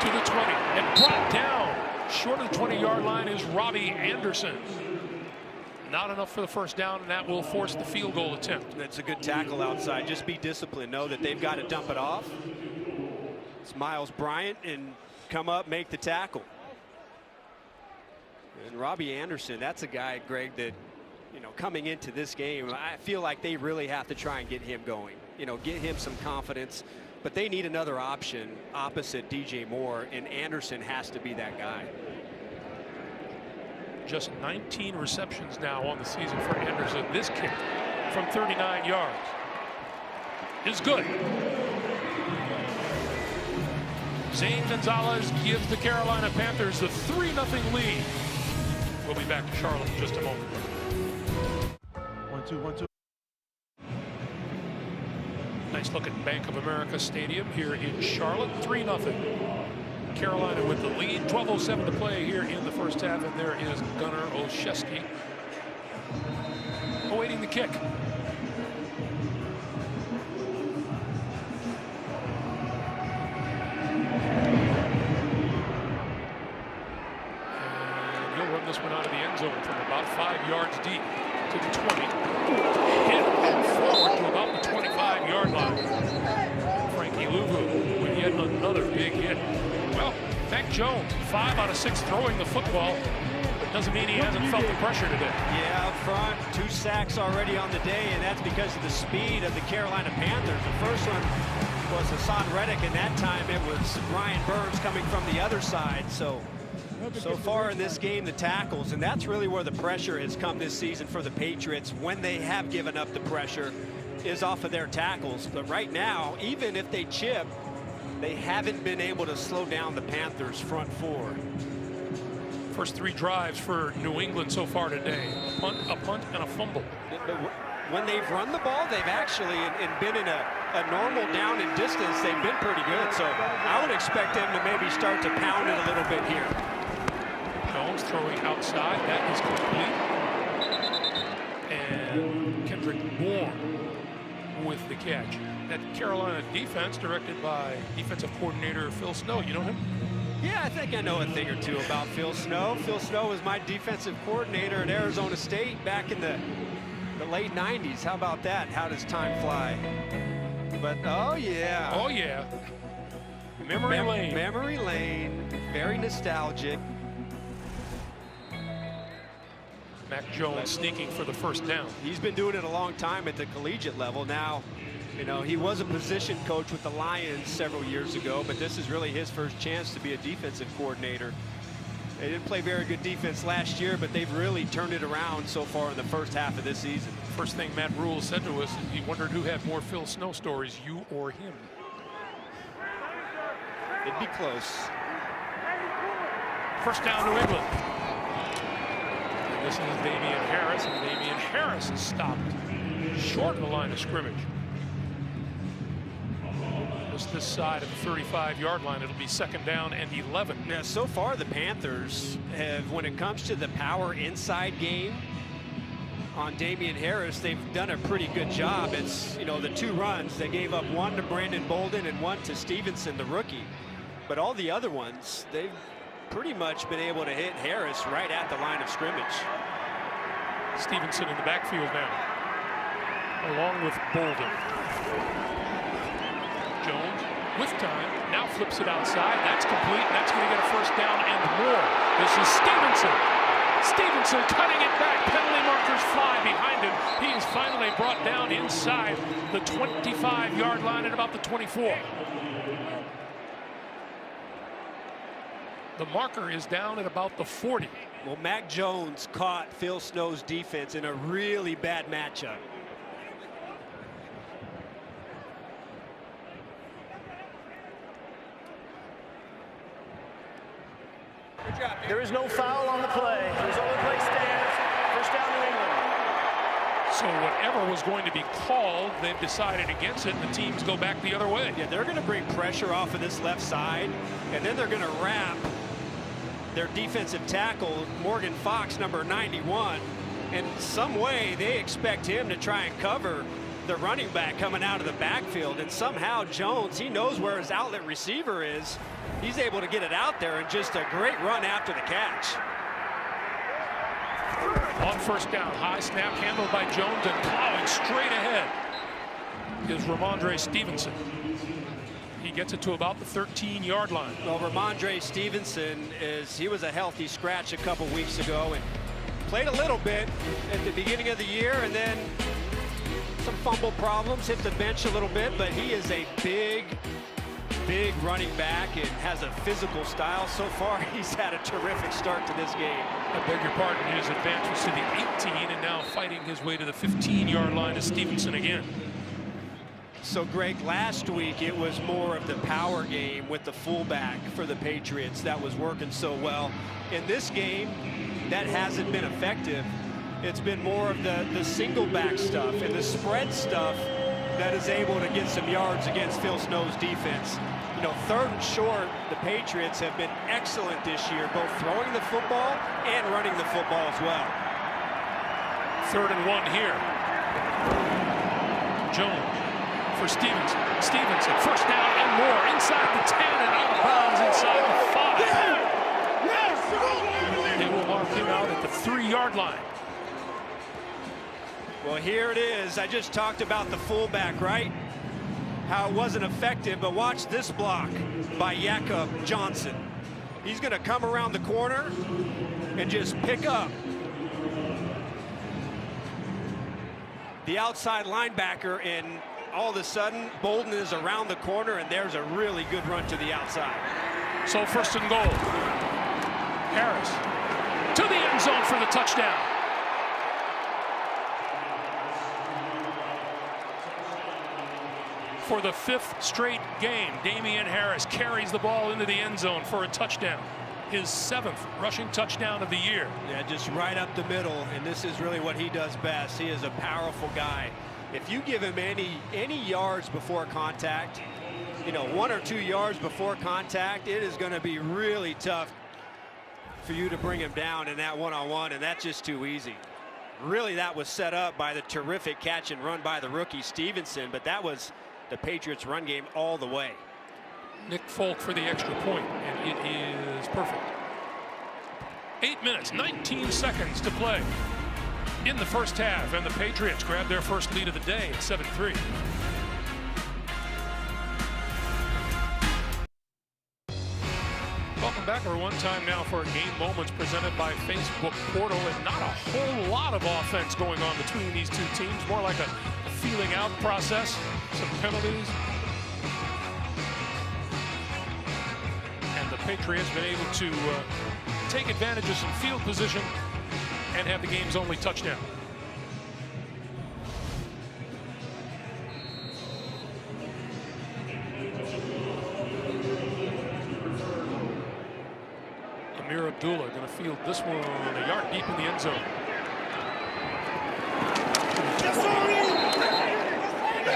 to the 20 and brought down short of the 20-yard line is Robbie Anderson. Not enough for the first down, and that will force the field goal attempt.
That's a good tackle outside. Just be disciplined. Know that they've got to dump it off. It's Miles Bryant, and come up, make the tackle. And Robbie Anderson, that's a guy, Greg, that, you know, coming into this game, I feel like they really have to try and get him going. You know, get him some confidence. But they need another option opposite DJ Moore, and Anderson has to be that guy.
Just 19 receptions now on the season for Anderson. This kick from 39 yards is good. Zane Gonzalez gives the Carolina Panthers the 3-0 lead. We'll be back to Charlotte in just a moment.
1-2, 1-2.
Nice look at Bank of America Stadium here in Charlotte. 3-0. Carolina with the lead. 12:07 to play here in the first half, and there is Gunnar Olszewski awaiting the kick. This one out of the end zone from about 5 yards deep to the 20. And forward to about the 25-yard line. Frankie Louvu with yet another big hit. Well, Mac Jones, 5 out of 6 throwing the football, but doesn't mean he hasn't felt the pressure today.
Yeah, up front, 2 sacks already on the day, and that's because of the speed of the Carolina Panthers. The first one was Hassan Reddick, and that time it was Ryan Burns coming from the other side. So far in this game, the tackles, and that's really where the pressure has come this season for the Patriots when they have given up the pressure, is off of their tackles. But right now, even if they chip, they haven't been able to slow down the Panthers' front 4.
First 3 drives for New England so far today. A punt, and a fumble.
When they've run the ball, they've actually and been in a normal down and distance, they've been pretty good. So I would expect them to maybe start to pound it a little bit here.
Jones throwing outside. That is complete. And Kendrick Bourne with the catch. That Carolina defense, directed by defensive coordinator Phil Snow. You know him?
Yeah, I think I know a thing or two about Phil Snow. Phil Snow was my defensive coordinator at Arizona State back in the late 90s. How about that? How does time fly? But oh yeah.
Oh yeah. Memory lane.
Memory lane. Very nostalgic.
Mac Jones sneaking for the first down.
He's been doing it a long time at the collegiate level. Now, you know, he was a position coach with the Lions several years ago, but this is really his first chance to be a defensive coordinator. They didn't play very good defense last year, but they've really turned it around so far in the first half of this season.
First thing Matt Rule said to us is he wondered who had more Phil Snow stories, you or him.
It'd be close.
First down, New England. And this is Damian Harris, and Damian Harris is stopped short of the line of scrimmage. Just this side of the 35-yard line, it'll be 2nd down and 11.
Now, so far the Panthers have, when it comes to the power inside game, on Damian Harris, they've done a pretty good job. It's, you know, the 2 runs. They gave up 1 to Brandon Bolden and 1 to Stevenson, the rookie. But all the other ones, they've pretty much been able to hit Harris right at the line of scrimmage.
Stevenson in the backfield now, along with Bolden. Jones with time, now flips it outside. That's complete, and that's going to get a first down and more. This is Stevenson. Stevenson cutting it back. Penalty markers fly behind him. He is finally brought down inside the 25-yard line at about the 24. The marker is down at about the 40.
Well, Mac Jones caught Phil Snow's defense in a really bad matchup.
There is no foul on the play. There's only play stands. First down New England.
So whatever was going to be called, they've decided against it, and the teams go back the other way.
Yeah, they're going to bring pressure off of this left side, and then they're going to wrap their defensive tackle, Morgan Fox, number 91. In some way, they expect him to try and cover the running back coming out of the backfield, and somehow Jones, he knows where his outlet receiver is. He's able to get it out there, and just a great run after the catch.
On first down, high snap handled by Jones, and plowing straight ahead is Ramondre Stevenson. He gets it to about the 13-yard line.
Well, Ramondre Stevenson he was a healthy scratch a couple weeks ago and played a little bit at the beginning of the year, and then some fumble problems, hit the bench a little bit, but he is a big running back and has a physical style. So far, he's had a terrific start to this game.
I beg your pardon, his advance was to the 18, and now fighting his way to the 15-yard line is Stevenson again.
So, Greg, last week it was more of the power game with the fullback for the Patriots that was working so well. In this game, that hasn't been effective. It's been more of the single back stuff and the spread stuff that is able to get some yards against Phil Snow's defense. You know, 3rd and short, the Patriots have been excellent this year, both throwing the football and running the football as well.
3rd and 1 here. Jones for Stevenson. Stevenson, first down and more, inside the 10 and out of bounds inside the 5. They will mark him out at the 3-yard line.
Well, here it is. I just talked about the fullback, right? How it wasn't effective, but watch this block by Jakob Johnson. He's going to come around the corner and just pick up the outside linebacker, and all of a sudden Bolden is around the corner, and there's a really good run to the outside.
So 1st and goal. Harris to the end zone for the touchdown. For the 5th straight game, Damian Harris carries the ball into the end zone for a touchdown. His 7th rushing touchdown of the year.
Yeah, just right up the middle, and this is really what he does best. He is a powerful guy. If you give him any yards before contact, you know, 1 or 2 yards before contact, it is going to be really tough for you to bring him down in that one-on-one, and that's just too easy. Really, that was set up by the terrific catch and run by the rookie Stevenson, but that was the Patriots run game all the way.
Nick Folk for the extra point, and it is perfect. 8 minutes, 19 seconds to play in the first half, and the Patriots grab their first lead of the day at 7-3. Welcome back, everyone. Time now for Game Moments presented by Facebook Portal, and not a whole lot of offense going on between these two teams, more like a feeling out process, some penalties. And the Patriots been able to take advantage of some field position and have the game's only touchdown. Amir Abdullah going to field this one a yard deep in the end zone.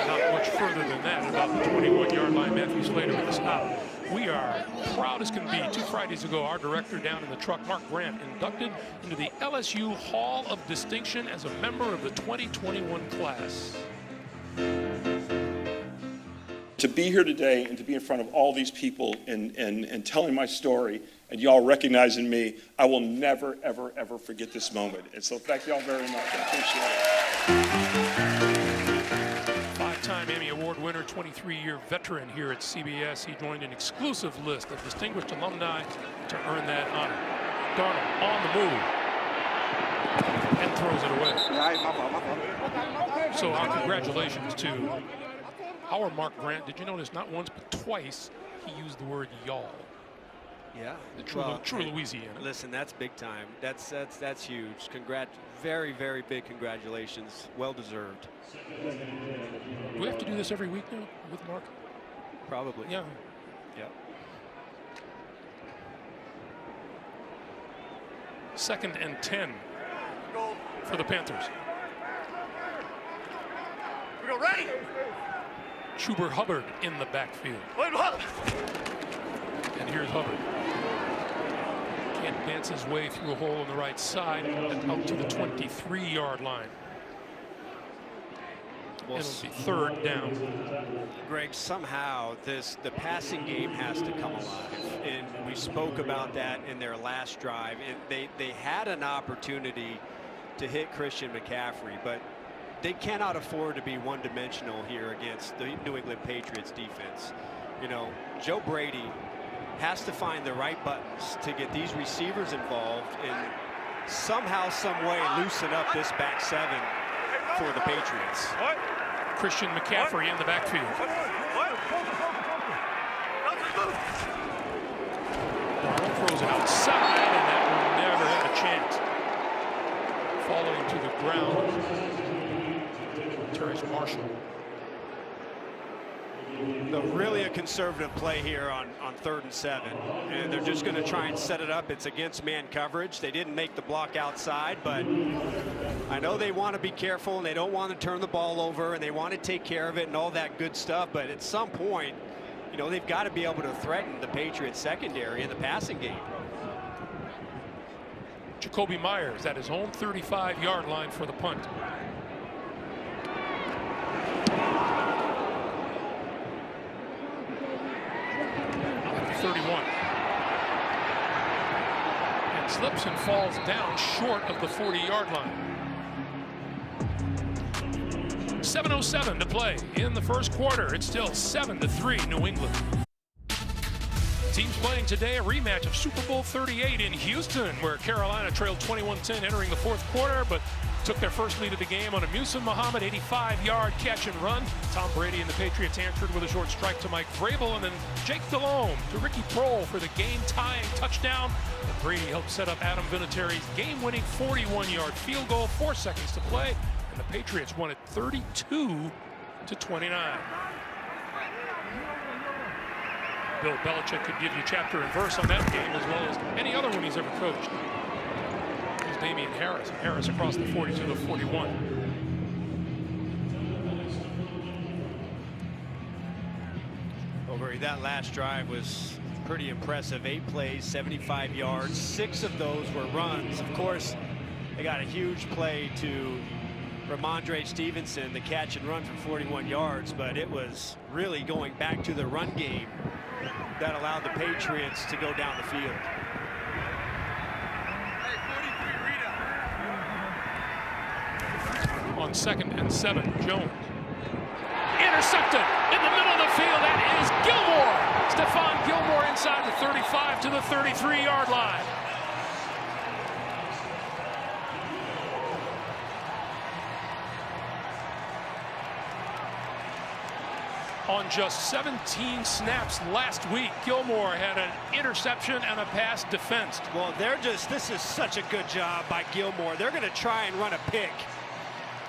Not much further than that, about the 21-yard line. Matthew Slater with the stop. We are proud as can be. 2 Fridays ago, our director down in the truck, Mark Grant, inducted into the LSU Hall of Distinction as a member of the 2021 class.
To be here today and to be in front of all these people and telling my story and y'all recognizing me, I will never, ever, ever forget this moment. And so thank y'all very much. I appreciate it.
5-time Emmy Award winner, 23-year veteran here at CBS. He joined an exclusive list of distinguished alumni to earn that honor. Darnold on the move and throws it away. So our congratulations to our Mark Grant. Did you notice not once but twice he used the word y'all?
Yeah,
the true Louisiana.
Listen, that's big time. That's huge. Very, very big congratulations. Well deserved.
Do we have to do this every week now with Mark?
Probably.
Yeah.
Yeah.
2nd and 10 for the Panthers.
We go ready.
Chuba Hubbard in the backfield. And here's Hubbard. Can't dance his way through a hole on the right side and out to the 23-yard line. It'll be 3rd down.
Greg, somehow the passing game has to come alive, and we spoke about that in their last drive. They had an opportunity to hit Christian McCaffrey, but they cannot afford to be one-dimensional here against the New England Patriots defense. You know, Joe Brady has to find the right buttons to get these receivers involved and somehow, some way loosen up this back 7 for the Patriots.
Christian McCaffrey in the backfield. Darnold throws it outside, and that will never have a chance. Falling to the ground. Terrace Marshall.
Really a conservative play here on 3rd and 7, and they're just going to try and set it up. It's against man coverage. They didn't make the block outside, but I know they want to be careful and they don't want to turn the ball over and they want to take care of it and all that good stuff. But at some point, you know, they've got to be able to threaten the Patriots secondary in the passing game.
Jacoby Myers at his own 35-yard line for the punt. 31. And slips and falls down short of the 40-yard line. 7:07 to play in the first quarter. It's still 7-3 New England. Teams playing today a rematch of Super Bowl 38 in Houston, where Carolina trailed 21-10 entering the 4th quarter, but took their first lead of the game on a Muhsin Muhammad 85-yard catch and run. Tom Brady and the Patriots answered with a short strike to Mike Vrabel, and then Jake Delhomme to Ricky Prohl for the game-tying touchdown. And Brady helped set up Adam Vinatieri's game-winning 41-yard field goal. 4 seconds to play, and the Patriots won it 32-29. Bill Belichick could give you chapter and verse on that game as well as any other one he's ever coached. Here's Damian Harris. Harris across the 40 to the 41.
Over that last drive was pretty impressive. 8 plays, 75 yards. 6 of those were runs. Of course, they got a huge play to Ramondre Stevenson, the catch and run for 41 yards, but it was really going back to the run game that allowed the Patriots to go down the field.
On 2nd and 7, Jones. Intercepted in the middle of the field. That is Gilmore. Stephon Gilmore inside the 35 to the 33-yard line. On just 17 snaps last week, Gilmore had an interception and a pass defensed.
Well, this is such a good job by Gilmore. They're going to try and run a pick,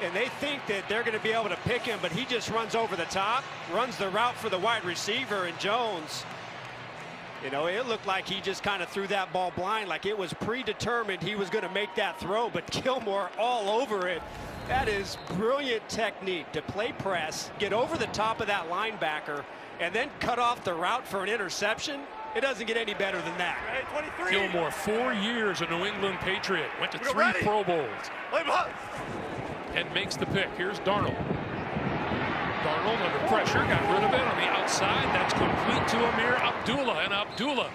and they think that they're going to be able to pick him, but he just runs over the top, runs the route for the wide receiver, and Jones You know, it looked like he just kind of threw that ball blind, like it was predetermined he was going to make that throw, but Gilmore all over it. That is brilliant technique to play press, get over the top of that linebacker, and then cut off the route for an interception. It doesn't get any better than that.
Gilmore, 4 years a New England Patriot, went to 3 Pro Bowls, and makes the pick. Here's Darnold. Darnold under pressure, got rid of it on the outside. That's complete to Amir Abdullah, and Abdullah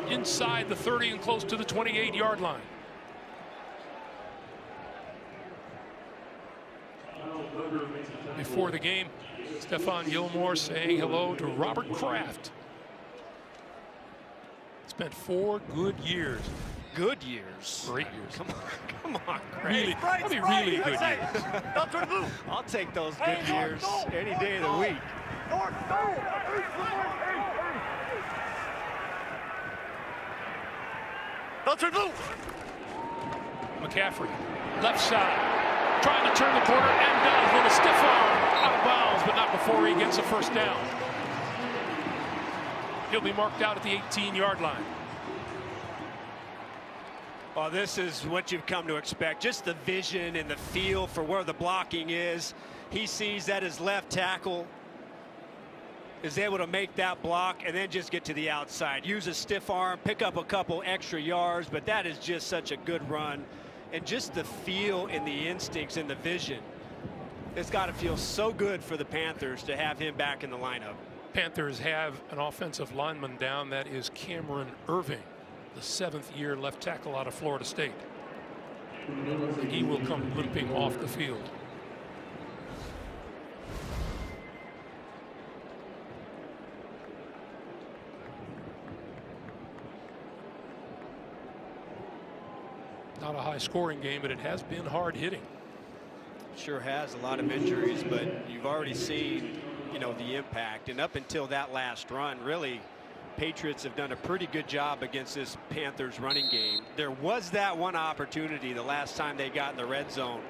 inside the 30 and close to the 28-yard line. Before the game, Stephon Gilmore saying hello to Robert Kraft. Spent 4 good years.
Good years.
Great years.
Come on,
really, really good years.
I'll take those good years any day of the week.
McCaffrey, left side, trying to turn the corner and does with a stiff arm, out of bounds, but not before he gets a first down. He'll be marked out at the 18-yard line.
Well, this is what you've come to expect. Just the vision and the feel for where the blocking is. He sees that his left tackle is able to make that block and then just get to the outside. Use a stiff arm, pick up a couple extra yards, but that is just such a good run. And just the feel and the instincts and the vision. It's got to feel so good for the Panthers to have him back in the lineup.
Panthers have an offensive lineman down. That is Cameron Irving, the 7th-year left tackle out of Florida State. And he will come limping off the field. Not a high-scoring game, but it has been hard hitting.
Sure has. A lot of injuries, but you've already seen, you know, the impact. And up until that last run, really, Patriots have done a pretty good job against this Panthers running game. There was that one opportunity the last time they got in the red zone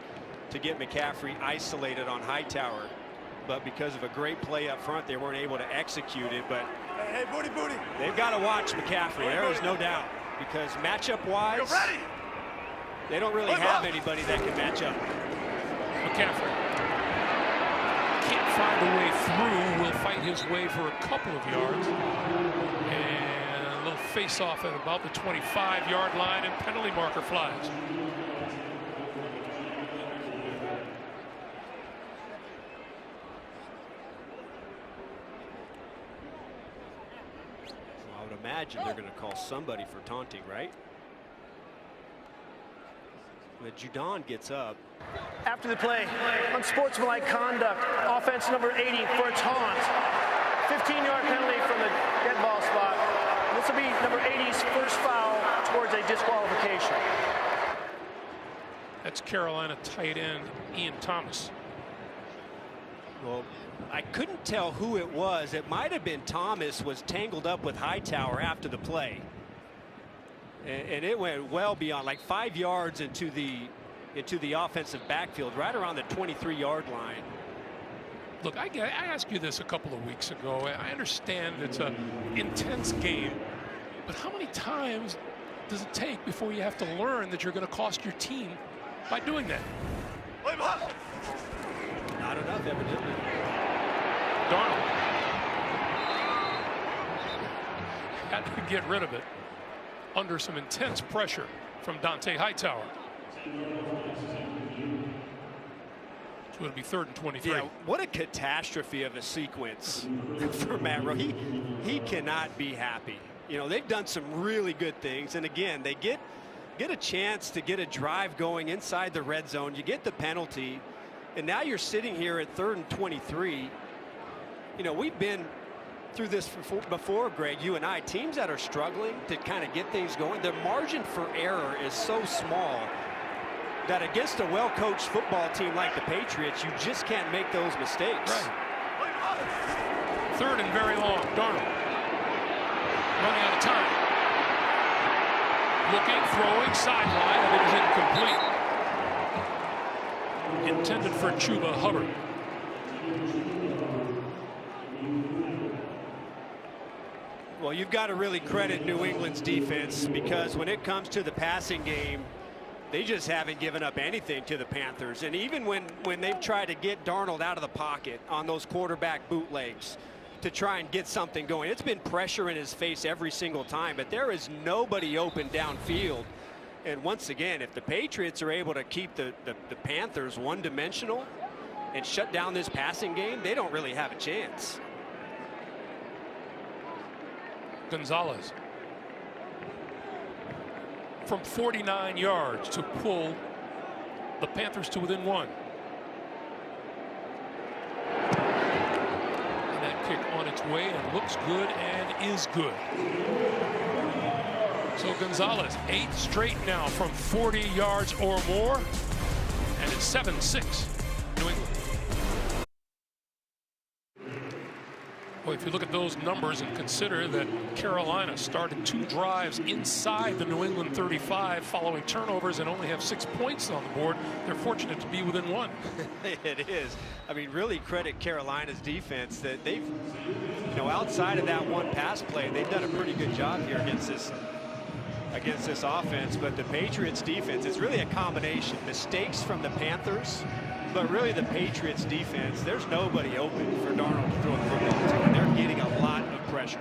to get McCaffrey isolated on Hightower, but because of a great play up front, they weren't able to execute it. But
Hey, booty.
they've got to watch McCaffrey. There is no doubt, because matchup-wise, they don't really have anybody that can match up.
McCaffrey can't find a way through. Will fight his way for a couple of yards. And a little face-off at about the 25-yard line, and penalty marker flies.
I would imagine they're going to call somebody for taunting, right? But Judon gets up.
After the play, unsportsmanlike conduct, offense number 80 for a taunt. 15-yard penalty from the dead ball spot. This will be number 80's first foul towards a disqualification.
That's Carolina tight end Ian Thomas.
Well, I couldn't tell who it was. It might have been Thomas was tangled up with Hightower after the play. And it went well beyond, like 5 yards into the offensive backfield, right around the 23-yard line.
Look, I asked you this a couple of weeks ago. I understand it's an intense game, but how many times does it take before you have to learn that you're going to cost your team by doing that?
Not enough, evidently.
Darnold had to get rid of it under some intense pressure from Dante Hightower. It's going to be 3rd and 23.
Yeah, what a catastrophe of a sequence for Matt Rowe. He cannot be happy. You know, they've done some really good things, and again, they get a chance to get a drive going inside the red zone. You get the penalty, and now you're sitting here at 3rd and 23. You know, we've been through this before, Greg, you and I. Teams that are struggling to kind of get things going, their margin for error is so small that against a well-coached football team like the Patriots, you just can't make those mistakes.
Right. 3rd and very long. Darnold running out of time. Looking, throwing, sideline, and it is incomplete. Intended for Chuba Hubbard.
Well, you've got to really credit New England's defense, because when it comes to the passing game, they just haven't given up anything to the Panthers. And even when they've tried to get Darnold out of the pocket on those quarterback bootlegs to try and get something going, it's been pressure in his face every single time, but there is nobody open downfield. And once again, if the Patriots are able to keep the Panthers one-dimensional and shut down this passing game, they don't really have a chance.
Gonzalez from 49 yards to pull the Panthers to within 1. And that kick on its way and looks good and is good. So Gonzalez, 8 straight now from 40 yards or more, and it's 7-6 New England. Well, if you look at those numbers and consider that Carolina started 2 drives inside the New England 35 following turnovers and only have 6 points on the board, they're fortunate to be within 1.
It is. I mean, really credit Carolina's defense that they've, outside of that one pass play, they've done a pretty good job here against this offense. But the Patriots defense is really a combination. Mistakes from the Panthers, but really the Patriots defense, there's nobody open for Darnold to throw the football to, and they're getting a lot of pressure.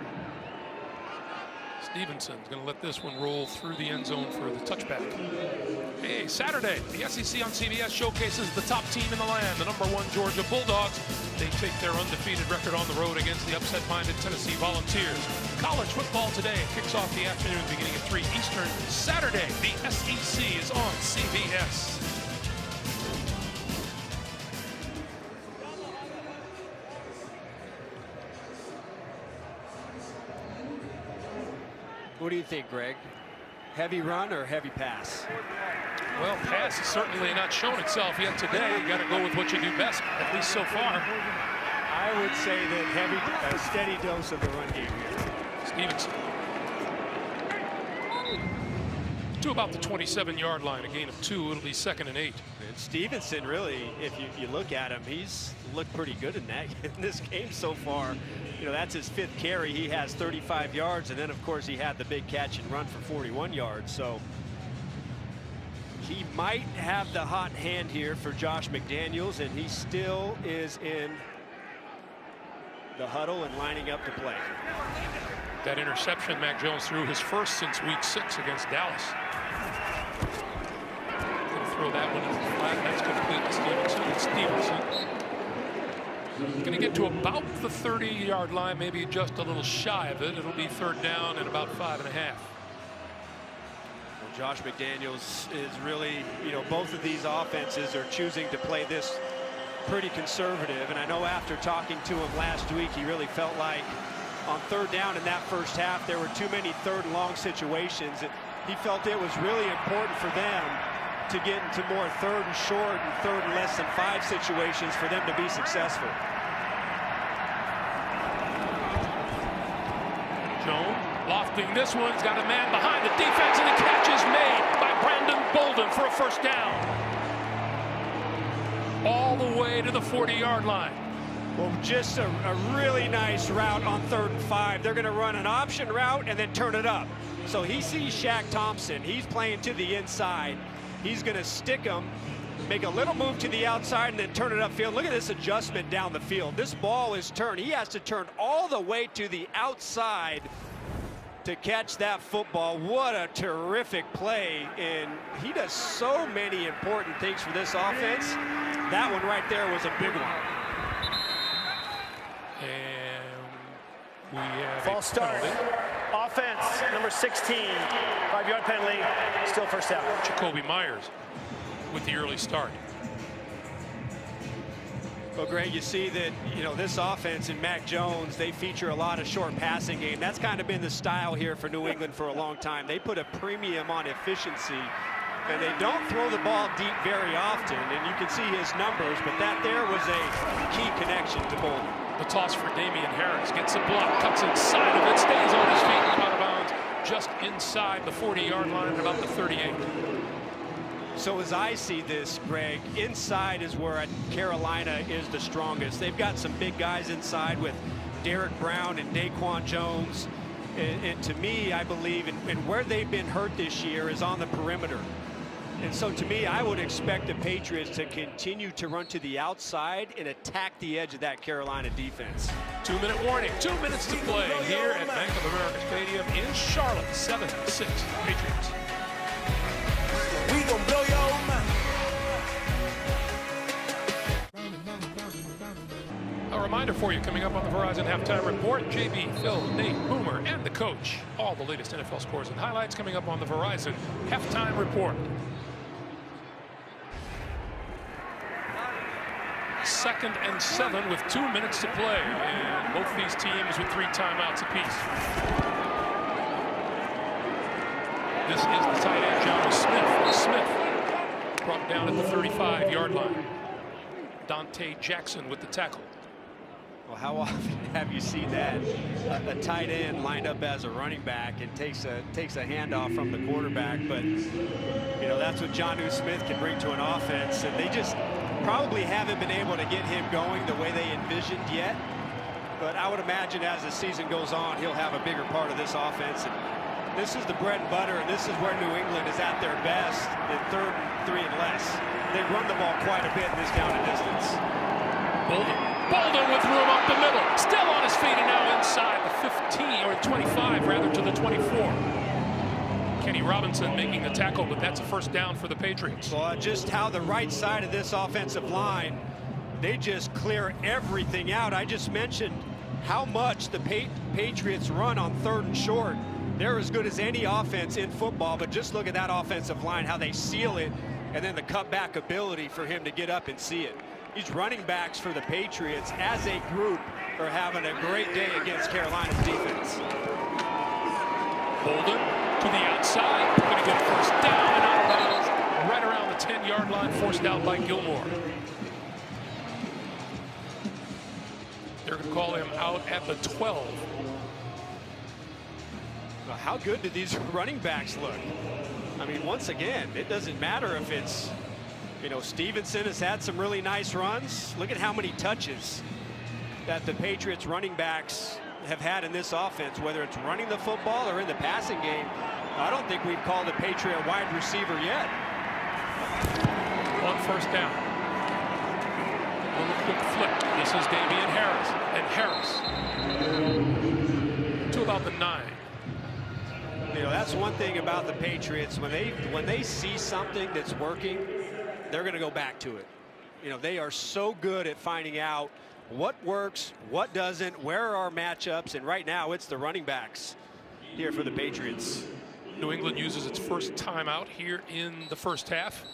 Stevenson's going to let this one roll through the end zone for the touchback. Hey, Saturday, the SEC on CBS showcases the top team in the land, the #1 Georgia Bulldogs. They take their undefeated record on the road against the upset-minded Tennessee Volunteers. College football today kicks off the afternoon beginning at 3 Eastern. Saturday, the SEC is on CBS.
What do you think, Greg? Heavy run or heavy pass?
Well, pass has certainly not shown itself yet today. You got to go with what you do best, at least so far.
I would say that a steady dose of the run game here.
Stevenson to about the 27-yard line, a gain of 2. It'll be 2nd and 8.
And Stevenson, really, if you look at him, he's looked pretty good in this game so far. That's his 5th carry. He has 35 yards, and then of course he had the big catch and run for 41 yards. So he might have the hot hand here for Josh McDaniels, and he still is in the huddle and lining up to play.
That interception Mac Jones threw, his first since week 6 against Dallas. Going to throw that one in the flat. That's complete to Stevenson. Going to get to about the 30-yard line, maybe just a little shy of it. It'll be 3rd down and about 5.5.
Well, Josh McDaniels is really, both of these offenses are choosing to play this pretty conservative. And I know after talking to him last week, he really felt like on 3rd down in that first half, there were too many 3rd and long situations. He felt it was really important for them to get into more 3rd and short and 3rd and less than 5 situations for them to be successful.
Jones lofting this one. He's got a man behind the defense, and the catch is made by Brandon Bolden for a 1st down. All the way to the 40-yard line.
Well, just a really nice route on 3rd and 5. They're going to run an option route and then turn it up. So he sees Shaq Thompson. He's playing to the inside. He's going to stick him, make a little move to the outside, and then turn it upfield. Look at this adjustment down the field. This ball is turned. He has to turn all the way to the outside to catch that football. What a terrific play. And he does so many important things for this offense. That one right there was a big one.
And we have
false start. Offense, number 16, 5-yard penalty, still 1st down.
Jacoby Myers with the early start.
Well, Greg, you see that, this offense and Mac Jones, they feature a lot of short passing game. That's kind of been the style here for New England for a long time. They put a premium on efficiency, and they don't throw the ball deep very often. And you can see his numbers, but that there was a key connection to Bolden.
The toss for Damian Harris, gets a block, cuts inside of it, stays on his feet and out of bounds, just inside the 40-yard line, about the 38.
So as I see this, Greg, inside is where Carolina is the strongest. They've got some big guys inside with Derek Brown and Daquan Jones. And to me, I believe, and where they've been hurt this year is on the perimeter. And so to me, I would expect the Patriots to continue to run to the outside and attack the edge of that Carolina defense.
2-minute warning, 2 minutes to play here at Bank of America Stadium in Charlotte. 7-6 Patriots.
We gon' blow your mind.
A reminder for you, coming up on the Verizon Halftime Report, JB, Phil, Nate, Boomer, and the coach. All the latest NFL scores and highlights coming up on the Verizon Halftime Report. 2nd and 7 with 2 minutes to play, and both these teams with 3 timeouts apiece. This is the tight end, John Smith. Smith brought down at the 35-yard line. Dante Jackson with the tackle.
Well, how often have you seen that? A tight end lined up as a running back and takes a handoff from the quarterback, but you know, that's what Jonnu Smith can bring to an offense, and they just probably haven't been able to get him going the way they envisioned yet. But I would imagine as the season goes on, he'll have a bigger part of this offense. And this is the bread and butter, and this is where New England is at their best in 3rd and 3 and less. They run the ball quite a bit in this down and distance.
Bolden with room up the middle, still on his feet, and now inside the 15 or 25 rather to the 24. Kenny Robinson making the tackle, but that's a first down for the Patriots.
Well, just how the right side of this offensive line, they just clear everything out. I just mentioned how much the Patriots run on 3rd and short. They're as good as any offense in football, but just look at that offensive line, how they seal it, and then the cutback ability for him to get up and see it. These running backs for the Patriots as a group are having a great day against Carolina's defense.
Bolden to the outside, going to get a first down, and out of bounds right around the 10-yard line, forced out by Gilmore. They're going to call him out at the 12.
Well, how good do these running backs look? I mean, once again, it doesn't matter if it's, you know, Stevenson has had some really nice runs. Look at how many touches that the Patriots running backs have had in this offense, whether it's running the football or in the passing game. I don't think we've called a Patriot wide receiver yet.
1 first down. A little quick flip. This is Damian Harris. And Harris to about the 9.
You know, that's one thing about the Patriots. When they see something that's working, they're going to go back to it. You know, they are so good at finding out what works, what doesn't, where are our matchups, and right now it's the running backs here for the Patriots.
New England uses its first timeout here in the first half.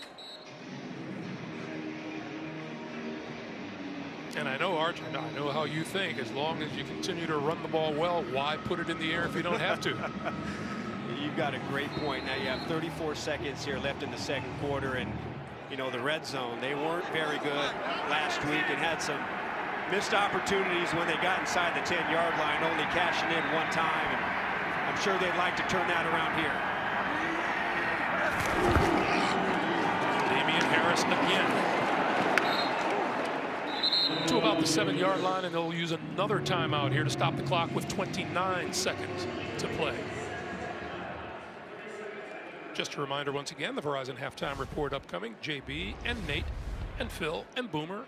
And I know, Arch, I know how you think. As long as you continue to run the ball well, why put it in the air if you don't have to?
You've got a great point. Now you have 34 seconds here left in the 2nd quarter, and you know, the red zone, they weren't very good last week and had some missed opportunities when they got inside the 10-yard line, only cashing in one time, and I'm sure they'd like to turn that around here.
Damian Harris again to about the 7-yard line, and they'll use another timeout here to stop the clock with 29 seconds to play. Just a reminder once again, the Verizon Halftime Report upcoming. JB and Nate and Phil and Boomer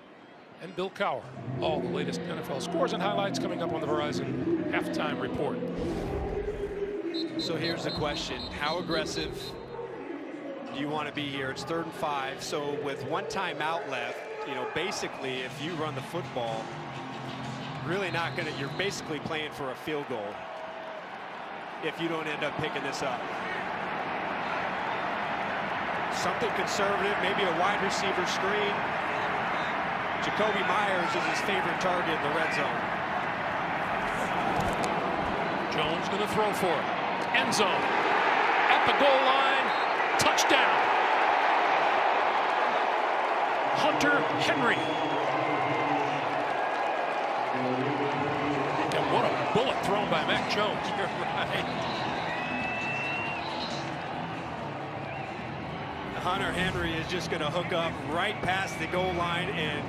and Bill Cowher. All the latest NFL scores and highlights coming up on the Verizon Halftime Report.
So here's the question. How aggressive do you want to be here? It's 3rd and 5. So with 1 timeout left, you know, basically if you run the football, really not going to, you're basically playing for a field goal if you don't end up picking this up. Something conservative, maybe a wide receiver screen. Jacoby Myers is his favorite target in the red zone.
Jones going to throw for it. End zone. At the goal line. Touchdown. Hunter Henry. And what a bullet thrown by Mac Jones. You're right.
Hunter Henry is just going to hook up right past the goal line, and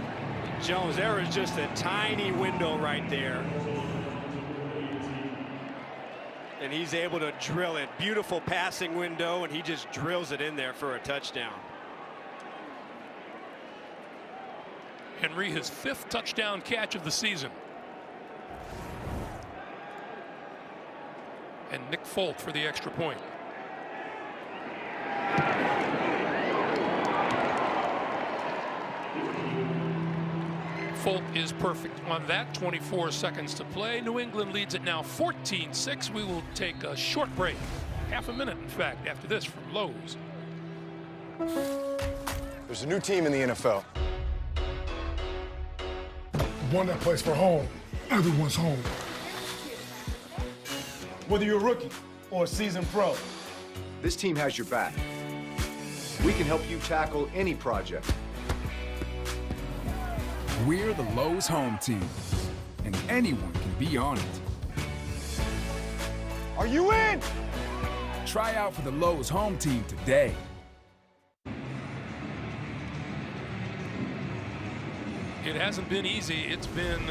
Jones, there is just a tiny window right there. and he's able to drill it. Beautiful passing window, and he just drills it in there for a touchdown.
Henry, his 5th touchdown catch of the season. And Nick Folk for the extra point. Folk is perfect on that. 24 seconds to play. New England leads it now 14-6. We will take a short break. Half a minute, in fact, after this from Lowe's.
There's a new team in the NFL.
One that plays for home. Everyone's home.
Whether you're a rookie or a seasoned pro,
This team has your back. We can help you tackle any project.
We're the Lowe's home team, and anyone can be on it.
are you in?
Try out for the Lowe's home team today.
It hasn't been easy. It's been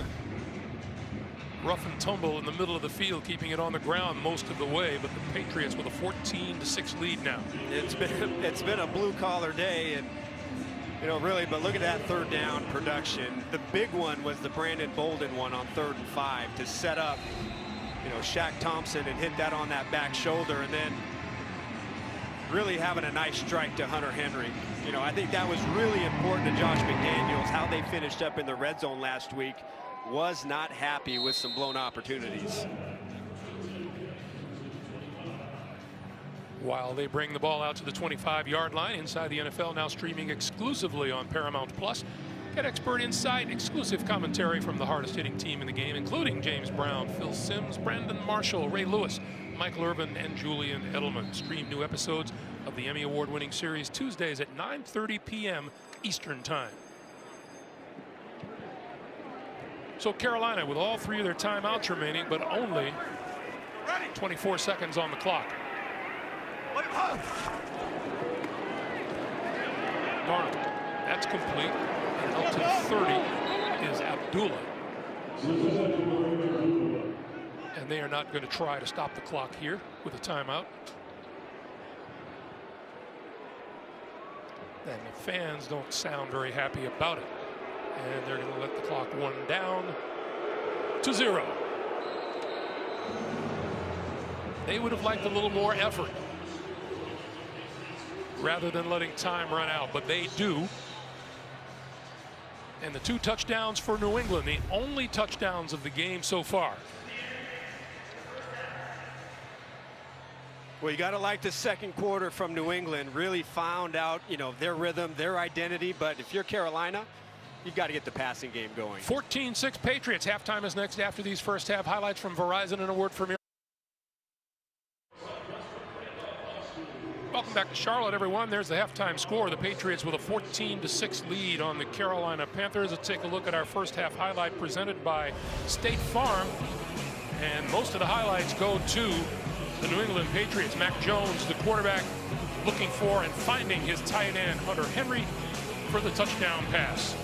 rough and tumble in the middle of the field, keeping it on the ground most of the way. But the Patriots with a 14-6 lead now.
It's been a blue-collar day, and really. But look at that 3rd down production. The big one was the Brandon Bolden one on 3rd and 5 to set up, Shaq Thompson and hit that on that back shoulder, and then really having a nice strike to Hunter Henry. I think that was really important to Josh McDaniels. How they finished up in the red zone last week. Was not happy with some blown opportunities.
While they bring the ball out to the 25-yard line inside the NFL, now streaming exclusively on Paramount Plus. Get expert insight, exclusive commentary from the hardest hitting team in the game, including James Brown, Phil Simms, Brandon Marshall, Ray Lewis, Michael Irvin, and Julian Edelman. Stream new episodes of the Emmy Award-winning series Tuesdays at 9:30 p.m. Eastern Time. So Carolina with all 3 of their timeouts remaining, but only 24 seconds on the clock. Darnold, that's complete. And up to the 30 is Abdullah. And they are not going to try to stop the clock here with a timeout. And the fans don't sound very happy about it. And they're going to let the clock run down to 0. They would have liked a little more effort rather than letting time run out, but they do. And the 2 touchdowns for New England, the only touchdowns of the game so far.
Well, you got to like the second quarter from New England. Really found out, their rhythm, their identity. But if you're Carolina, you've got to get the passing game going.
14-6 Patriots. Halftime is next after these first half highlights from Verizon and a word from your. Welcome back to Charlotte, everyone. There's the halftime score. The Patriots with a 14-6 lead on the Carolina Panthers. Let's take a look at our first half highlight presented by State Farm. And most of the highlights go to the New England Patriots. Mac Jones, the quarterback, looking for and finding his tight end, Hunter Henry, for the touchdown pass.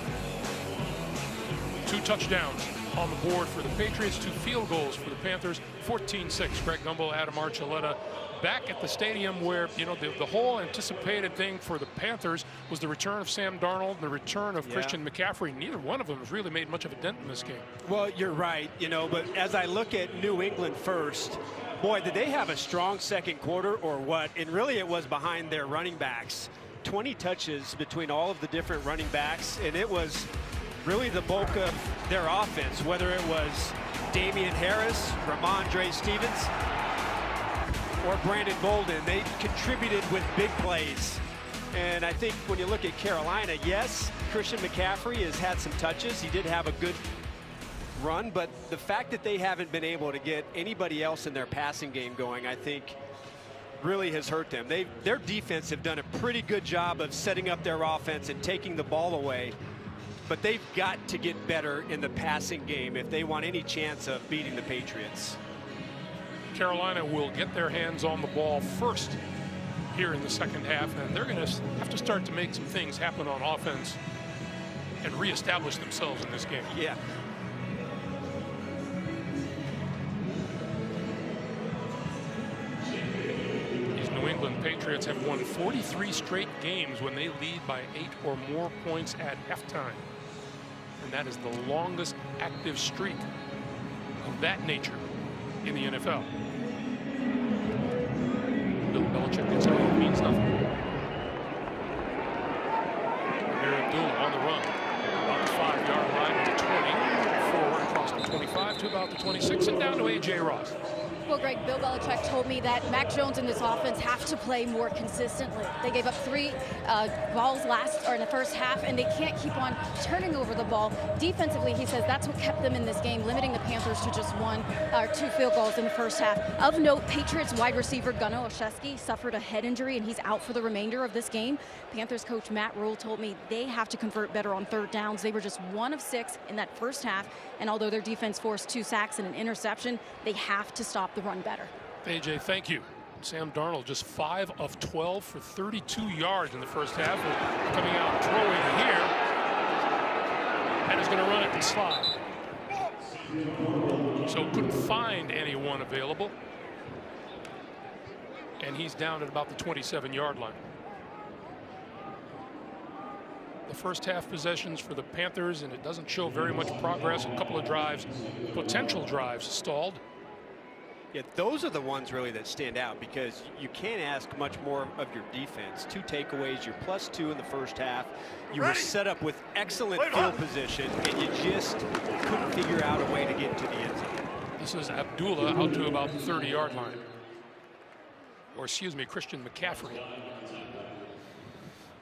2 touchdowns on the board for the Patriots, 2 field goals for the Panthers. 14-6. Greg Gumbel, Adam Archuleta back at the stadium where, the whole anticipated thing for the Panthers was the return of Sam Darnold and the return of Christian McCaffrey. Neither one of them has really made much of a dent in this game.
Well, you're right, but as I look at New England first, boy, did they have a strong second quarter or what? And really it was behind their running backs. 20 touches between all of the different running backs, and it was really the bulk of their offense, whether it was Damian Harris, Ramondre Stevens, or Brandon Bolden. They contributed with big plays. And I think when you look at Carolina, yes, Christian McCaffrey has had some touches. He did have a good run, but the fact that they haven't been able to get anybody else in their passing game going, I think really has hurt them. Their defense have done a pretty good job of setting up their offense and taking the ball away, but they've got to get better in the passing game if they want any chance of beating the Patriots.
Carolina will get their hands on the ball first here in the second half, and they're going to have to start to make some things happen on offense and reestablish themselves in this game. Patriots have won 43 straight games when they lead by 8 or more points at halftime. And that is the longest active streak of that nature in the NFL. Bill Belichick gets out, it means nothing. Abdullah on the run, about the 5-yard line to 20, forward across the 25 to about the 26, and down to A.J. Ross.
Well, Greg, Bill Belichick told me that Mac Jones and this offense have to play more consistently. They gave up 3 balls in the first half, and they can't keep on turning over the ball. Defensively, he says that's what kept them in this game, limiting the Panthers to just 2 field goals in the first half. Of note, Patriots wide receiver Gunnar Olszewski suffered a head injury, and he's out for the remainder of this game. Panthers coach Matt Rule told me they have to convert better on 3rd downs. They were just 1 of 6 in that first half, and although their defense forced 2 sacks and an interception, they have to stop the run better.
AJ, thank you. Sam Darnold just 5 of 12 for 32 yards in the first half. Coming out throwing here, and is going to run it and slide. So couldn't find anyone available, and he's down at about the 27-yard line. The first half possessions for the Panthers, and it doesn't show very much progress. A couple of drives, potential drives, stalled.
Yeah, those are the ones really that stand out, because you can't ask much more of your defense. 2 takeaways, you're +2 in the first half. You were set up with excellent field position, and you just couldn't figure out a way to get to the end zone.
This is Abdullah out to about the 30-yard line. Or excuse me, Christian McCaffrey.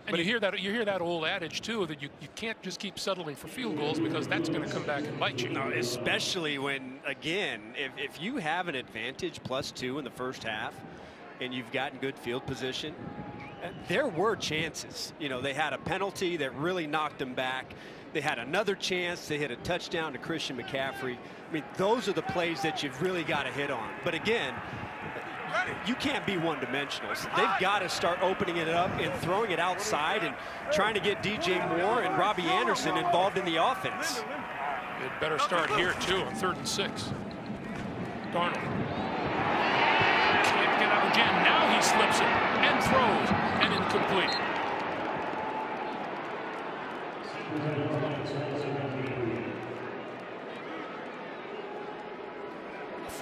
And you hear that old adage too, that you can't just keep settling for field goals, because that's going to come back and bite you.
No, especially when, again, if you have an advantage +2 in the first half and you've gotten good field position, there were chances. You know, they had a penalty that really knocked them back. They had another chance. They hit a touchdown to Christian McCaffrey. I mean, those are the plays that you've really got to hit on. But again, you can't be one-dimensional. So they've got to start opening it up and throwing it outside and trying to get DJ Moore and Robbie Anderson involved in the offense.
It better start here too on 3rd and 6. Darnold can't get out of jam. Now he slips it and throws, and incomplete.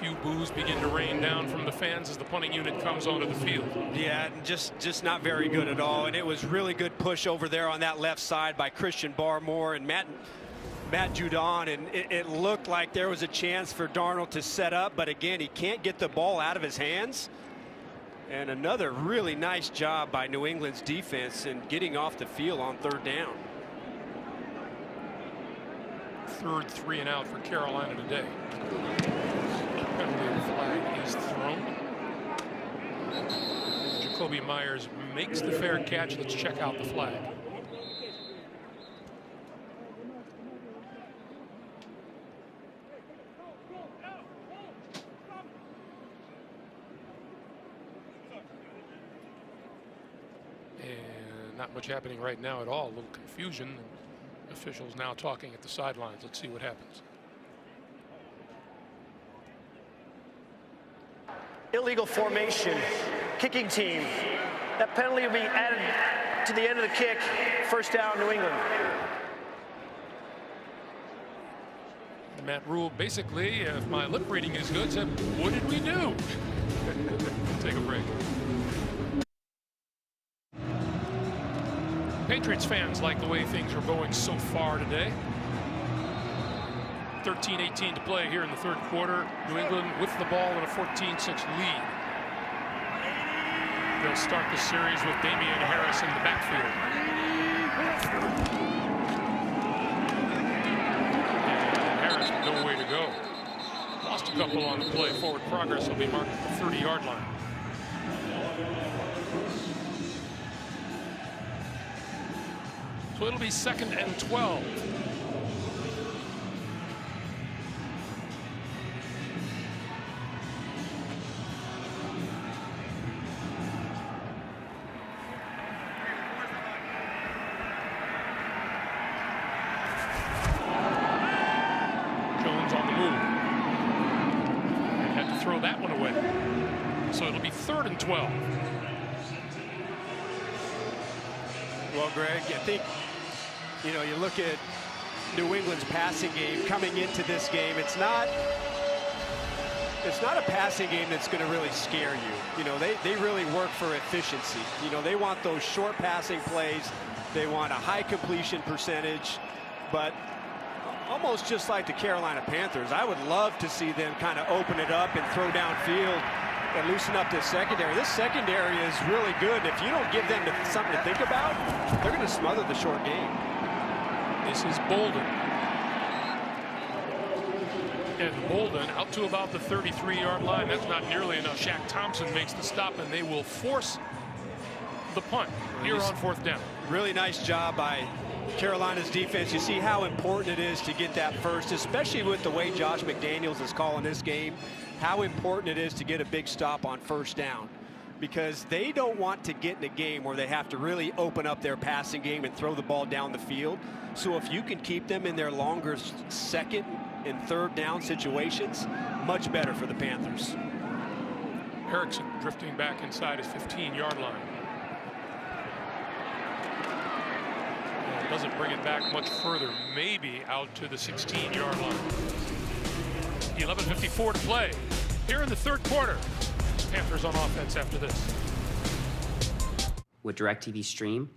Few boos begin to rain down from the fans as the punting unit comes onto the field.
Yeah, just not very good at all. And it was really good push over there on that left side by Christian Barmore and Matt Judon, and it looked like there was a chance for Darnold to set up, but again, he can't get the ball out of his hands. And another really nice job by New England's defense in getting off the field on 3rd down.
3rd 3 and out for Carolina today. Penalty flag is thrown. Jacoby Myers makes the fair catch. Let's check out the flag. And not much happening right now at all. A little confusion. Officials now talking at the sidelines. Let's see what happens.
Illegal formation, kicking team. That penalty will be added to the end of the kick. 1st down, New England.
Matt Rule basically, if my lip reading is good, said, what did we do? Take a break. Patriots fans like the way things are going so far today. 13-18 to play here in the 3rd quarter. New England with the ball in a 14-6 lead. They'll start the series with Damian Harris in the backfield. And Harris with nowhere to go. Lost a couple on the play. Forward progress will be marked at the 30-yard line. So it'll be 2nd and 12. So it'll be 3rd and 12.
Well, Greg, I think, you know, you look at New England's passing game coming into this game, it's not a passing game that's going to really scare you. You know, they really work for efficiency. You know, they want those short passing plays. They want a high completion percentage. But almost just like the Carolina Panthers, I would love to see them kind of open it up and throw downfield and loosen up this secondary. This secondary is really good. If you don't give them something to think about, they're going to smother the short game.
This is Bolden. And Bolden out to about the 33-yard line. That's not nearly enough. Shaq Thompson makes the stop, and they will force the punt here on 4th down.
Really nice job by Carolina's defense. You see how important it is to get that first, especially with the way Josh McDaniels is calling this game, how important it is to get a big stop on 1st down, because they don't want to get in a game where they have to really open up their passing game and throw the ball down the field. So if you can keep them in their longer 2nd and 3rd down situations, much better for the Panthers.
Erickson drifting back inside his 15-yard line. Doesn't bring it back much further, maybe out to the 16-yard line. 11:54 to play here in the 3rd quarter. Panthers on offense after this.
With DirecTV Stream.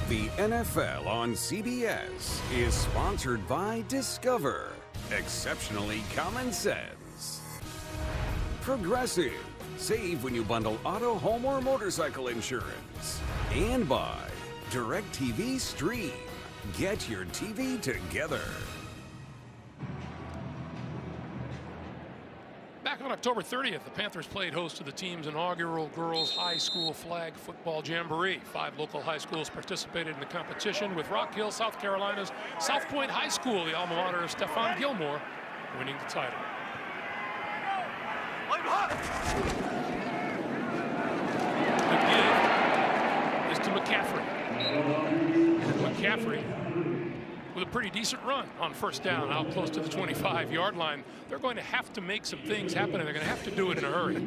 The NFL on CBS is sponsored by Discover. Exceptionally common sense. Progressive. Save when you bundle auto, home, or motorcycle insurance. And by DirecTV Stream. Get your TV together.
Back on October 30th, the Panthers played host to the team's inaugural Girls High School Flag Football Jamboree. 5 local high schools participated in the competition, with Rock Hill, South Carolina's South Point High School, the alma mater of Stephon Gilmore, winning the title. The give is to McCaffrey. McCaffrey with a pretty decent run on 1st down out close to the 25-yard line. They're going to have to make some things happen, and they're going to have to do it in a hurry.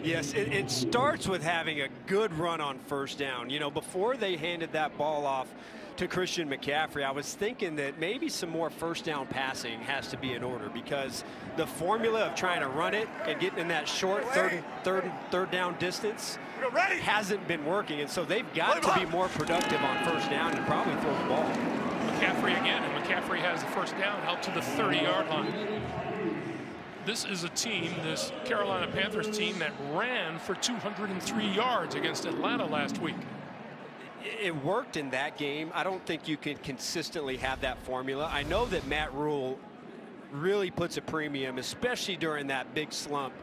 Yes, it starts with having a good run on 1st down. You know, before they handed that ball off to Christian McCaffrey, I was thinking that maybe some more 1st down passing has to be in order, because the formula of trying to run it and getting in that short third down distance hasn't been working, and so they've got to be more productive on 1st down and probably throw the ball.
McCaffrey again, and McCaffrey has the 1st down out to the 30-yard line. This is a team, this Carolina Panthers team, that ran for 203 yards against Atlanta last week.
It worked in that game. I don't think you can consistently have that formula. I know that Matt Rule really puts a premium, especially during that big slump,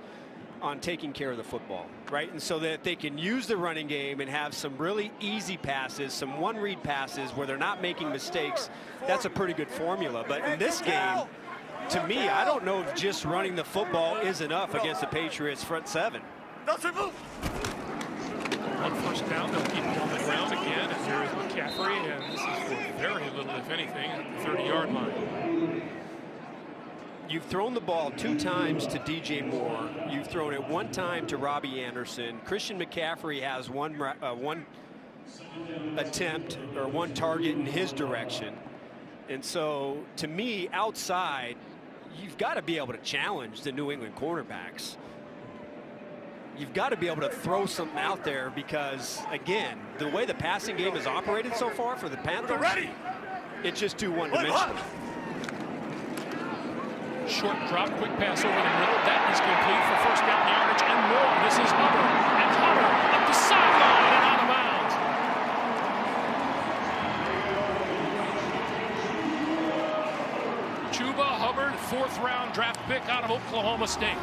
on taking care of the football, right? And so that they can use the running game and have some really easy passes, some one-read passes where they're not making mistakes. That's a pretty good formula. But in this game, to me, I don't know if just running the football is enough against the Patriots front 7.
On 1st down, they'll keep it on the ground again, and there is McCaffrey, and this is for very little, if anything, at the 30-yard line.
You've thrown the ball 2 times to DJ Moore. You've thrown it 1 time to Robbie Anderson. Christian McCaffrey has one attempt or 1 target in his direction. And so, to me, outside, you've got to be able to challenge the New England quarterbacks. You've got to be able to throw something out there, because, again, the way the passing game is operated so far for the Panthers, it's just too one-dimensional.
Short drop, quick pass over the middle. That is complete for 1st down yardage and more. This is Hubbard, and Hubbard up the sideline and out of bounds. Chuba Hubbard, 4th-round draft pick out of Oklahoma State.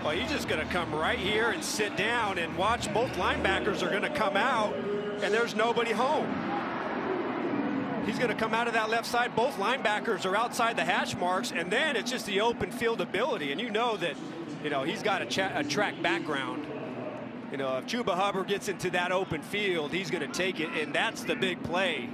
Well, he's just going to come right here and sit down and watch. Both linebackers are going to come out, and there's nobody home. He's going to come out of that left side. Both linebackers are outside the hash marks, and then it's just the open field ability. And you know that, you know, he's got a track background. You know, if Chuba Hubbard gets into that open field, he's going to take it, and that's the big play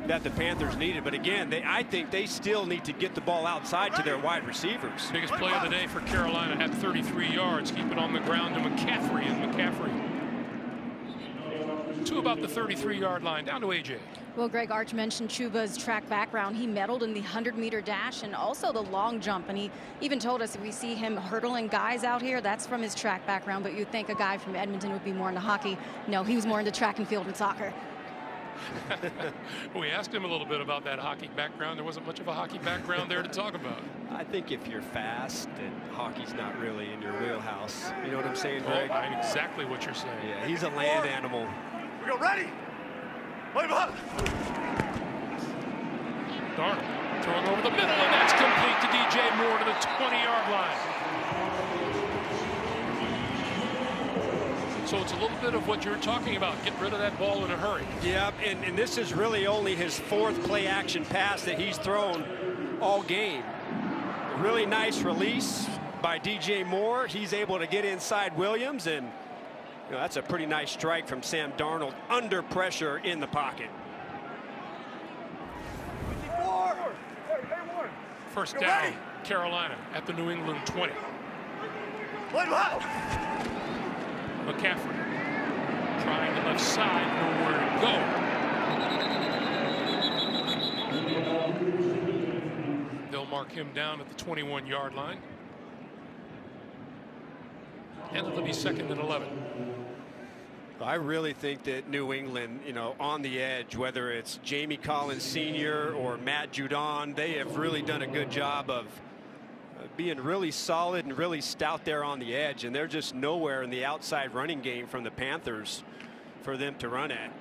that the Panthers needed. But again, I think they still need to get the ball outside to their wide receivers.
Biggest play of the day for Carolina at 33 yards. Keep it on the ground to McCaffrey, and McCaffrey to about the 33-yard line. Down to AJ.
Well, Greg, Arch mentioned Chuba's track background. He medaled in the 100-meter dash and also the long jump. And he even told us if we see him hurdling guys out here, that's from his track background. But you'd think a guy from Edmonton would be more into hockey. No, he was more into track and field and soccer.
We asked him a little bit about that hockey background. There wasn't much of a hockey background there to talk about.
I think if you're fast, then hockey's not really in your wheelhouse. You know what I'm saying, Greg?
Oh, I know exactly what you're saying.
Yeah, he's a land animal.
We go ready. Wait up.
Darnold throwing over the middle, and that's complete to DJ Moore to the 20-yard line. So it's a little bit of what you're talking about. Get rid of that ball in a hurry.
Yeah, and this is really only his 4th play-action pass that he's thrown all game. A really nice release by DJ Moore. He's able to get inside Williams, and you know, that's a pretty nice strike from Sam Darnold under pressure in the pocket.
First down, Carolina at the New England 20. McCaffrey trying the left side, nowhere to go. They'll mark him down at the 21-yard line. And it'll be 2nd and 11.
I really think that New England, you know, on the edge, whether it's Jamie Collins Sr. or Matt Judon, they have really done a good job of being really solid and really stout there on the edge, and they're just nowhere in the outside running game from the Panthers for them to run at.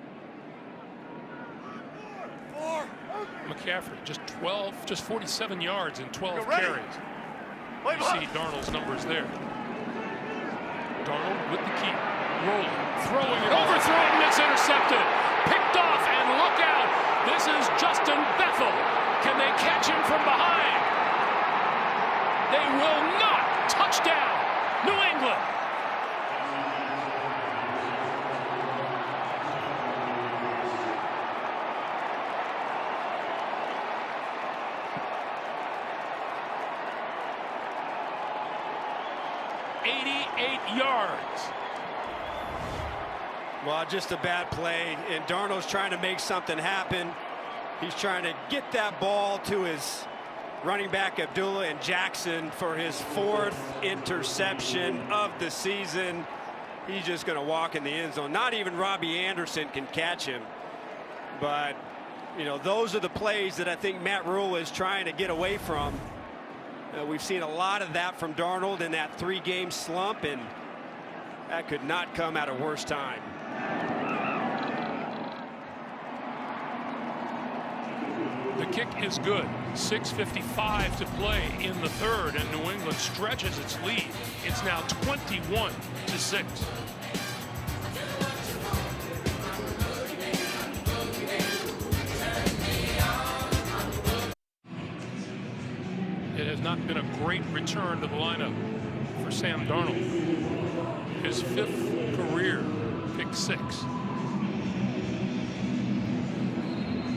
McCaffrey just 47 yards and 12 carries. You see Darnold's numbers there. Darnold with the key, rolling, throwing it, overthrown, it's intercepted, picked off, and look out! This is Justin Bethel. Can they catch him from behind? They will not. Touchdown, New England. Yards.
Well, just a bad play, and Darnold's trying to make something happen. He's trying to get that ball to his running back Abdullah and Jackson for his 4th interception of the season. He's just going to walk in the end zone. Not even Robbie Anderson can catch him. But, you know, those are the plays that I think Matt Rule is trying to get away from. We've seen a lot of that from Darnold in that 3-game slump, and that could not come at a worse time.
The kick is good. 6:55 to play in the 3rd, and New England stretches its lead. It's now 21-6. It has not been a great return to the lineup for Sam Darnold. His 5th career pick 6.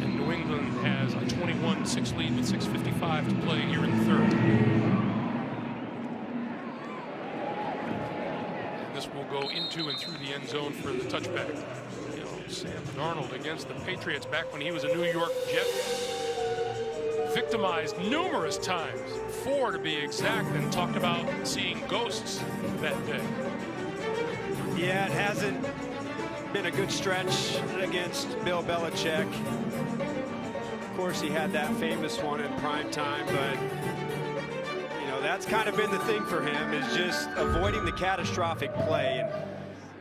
And New England has a 21-6 lead with 6:55 to play here in the 3rd. And this will go into and through the end zone for the touchback. You know, Sam Darnold against the Patriots back when he was a New York Jet. Victimized numerous times, 4 to be exact, and talked about seeing ghosts that day.
Yeah, it hasn't been a good stretch against Bill Belichick. Of course, he had that famous one in prime time, but you know, that's kind of been the thing for him, is just avoiding the catastrophic play. And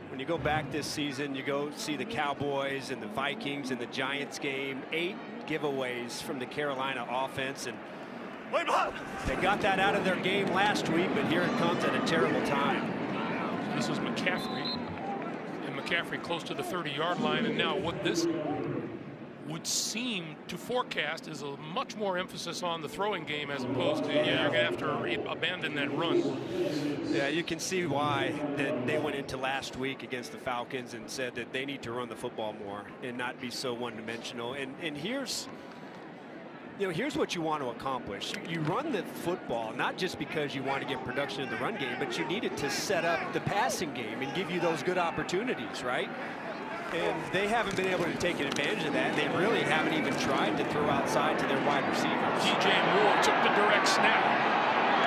when you go back this season, you go see the Cowboys and the Vikings and the Giants game, 8 giveaways from the Carolina offense, and they got that out of their game last week, but here it comes at a terrible time.
This is McCaffrey, and McCaffrey close to the 30-yard line, and now what this would seem to forecast is a much more emphasis on the throwing game as opposed to, you're going to have to abandon that run.
Yeah, you can see why that they went into last week against the Falcons and said that they need to run the football more and not be so one-dimensional. And here's, you know, here's what you want to accomplish. You run the football not just because you want to get production in the run game, but you need it to set up the passing game and give you those good opportunities, right? And they haven't been able to take advantage of that. They really haven't even tried to throw outside to their wide receivers.
DJ Moore took the direct snap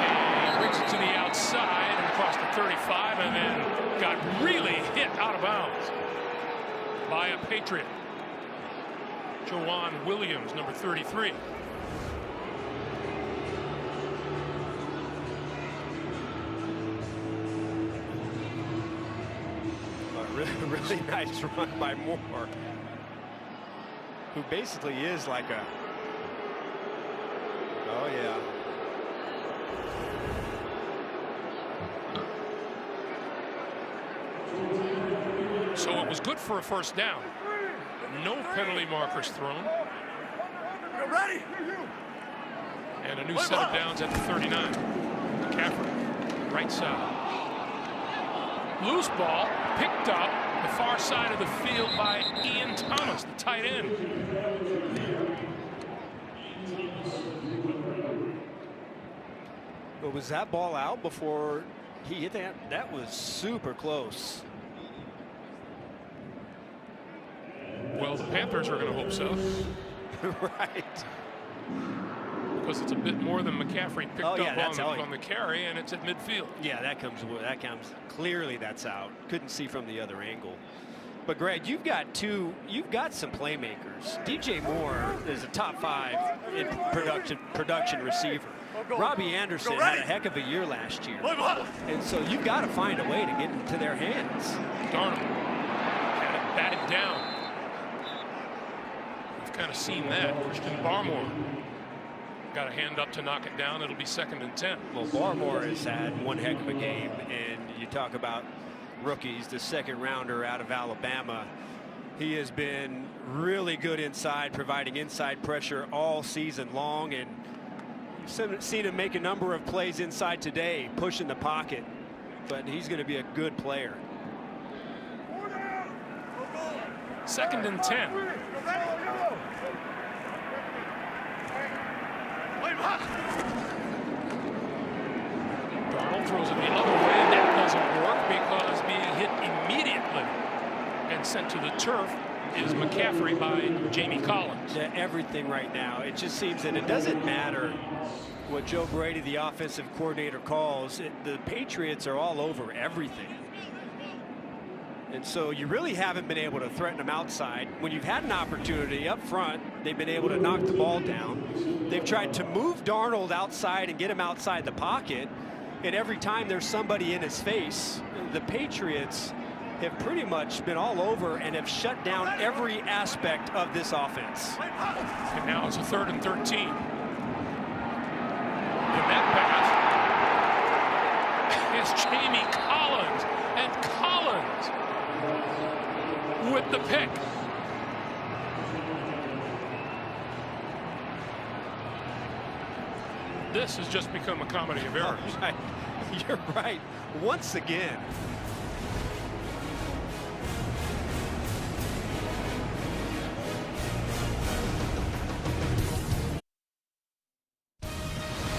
and brings it to the outside and across the 35, and then got really hit out of bounds by a Patriot. Joanne Williams, number 33.
Really nice run by Moore, who basically is like a, oh yeah.
So it was good for a first down. No penalty markers thrown.
Ready?
And a new set of downs at the 39. McCaffrey, right side. Loose ball picked up the far side of the field by Ian Thomas, the tight end.
But was that ball out before he hit that? That was super close.
Well, the Panthers are going to hope so.
Right.
Because it's a bit more than McCaffrey picked up on the carry, and it's at midfield.
Yeah, that comes clearly. That's out. Couldn't see from the other angle. But Greg, you've got some playmakers. DJ Moore is a top 5 in production receiver. Robbie Anderson had a heck of a year last year, and so you've got to find a way to get into their hands.
Darnold had it batted down. We've kind of seen that. Christian Barmore got a hand up to knock it down. It'll be 2nd and 10.
Well, Barmore has had one heck of a game, and you talk about rookies, the 2nd rounder out of Alabama. He has been really good inside, providing inside pressure all season long, and seen him make a number of plays inside today, pushing the pocket, but he's going to be a good player.
2nd and 10. Darnold throws it the other way. That doesn't work because being hit immediately and sent to the turf is McCaffrey by Jamie Collins.
Yeah, everything right now. It just seems that it doesn't matter what Joe Brady, the offensive coordinator, calls. The Patriots are all over everything. And so you really haven't been able to threaten them outside. When you've had an opportunity up front, they've been able to knock the ball down. They've tried to move Darnold outside and get him outside the pocket. And every time there's somebody in his face, the Patriots have pretty much been all over and have shut down every aspect of this offense.
And now it's a 3rd and 13. And that pass is Jamie Collins. And Collins with the pick. This has just become a comedy of errors.
Right. You're right. Once again.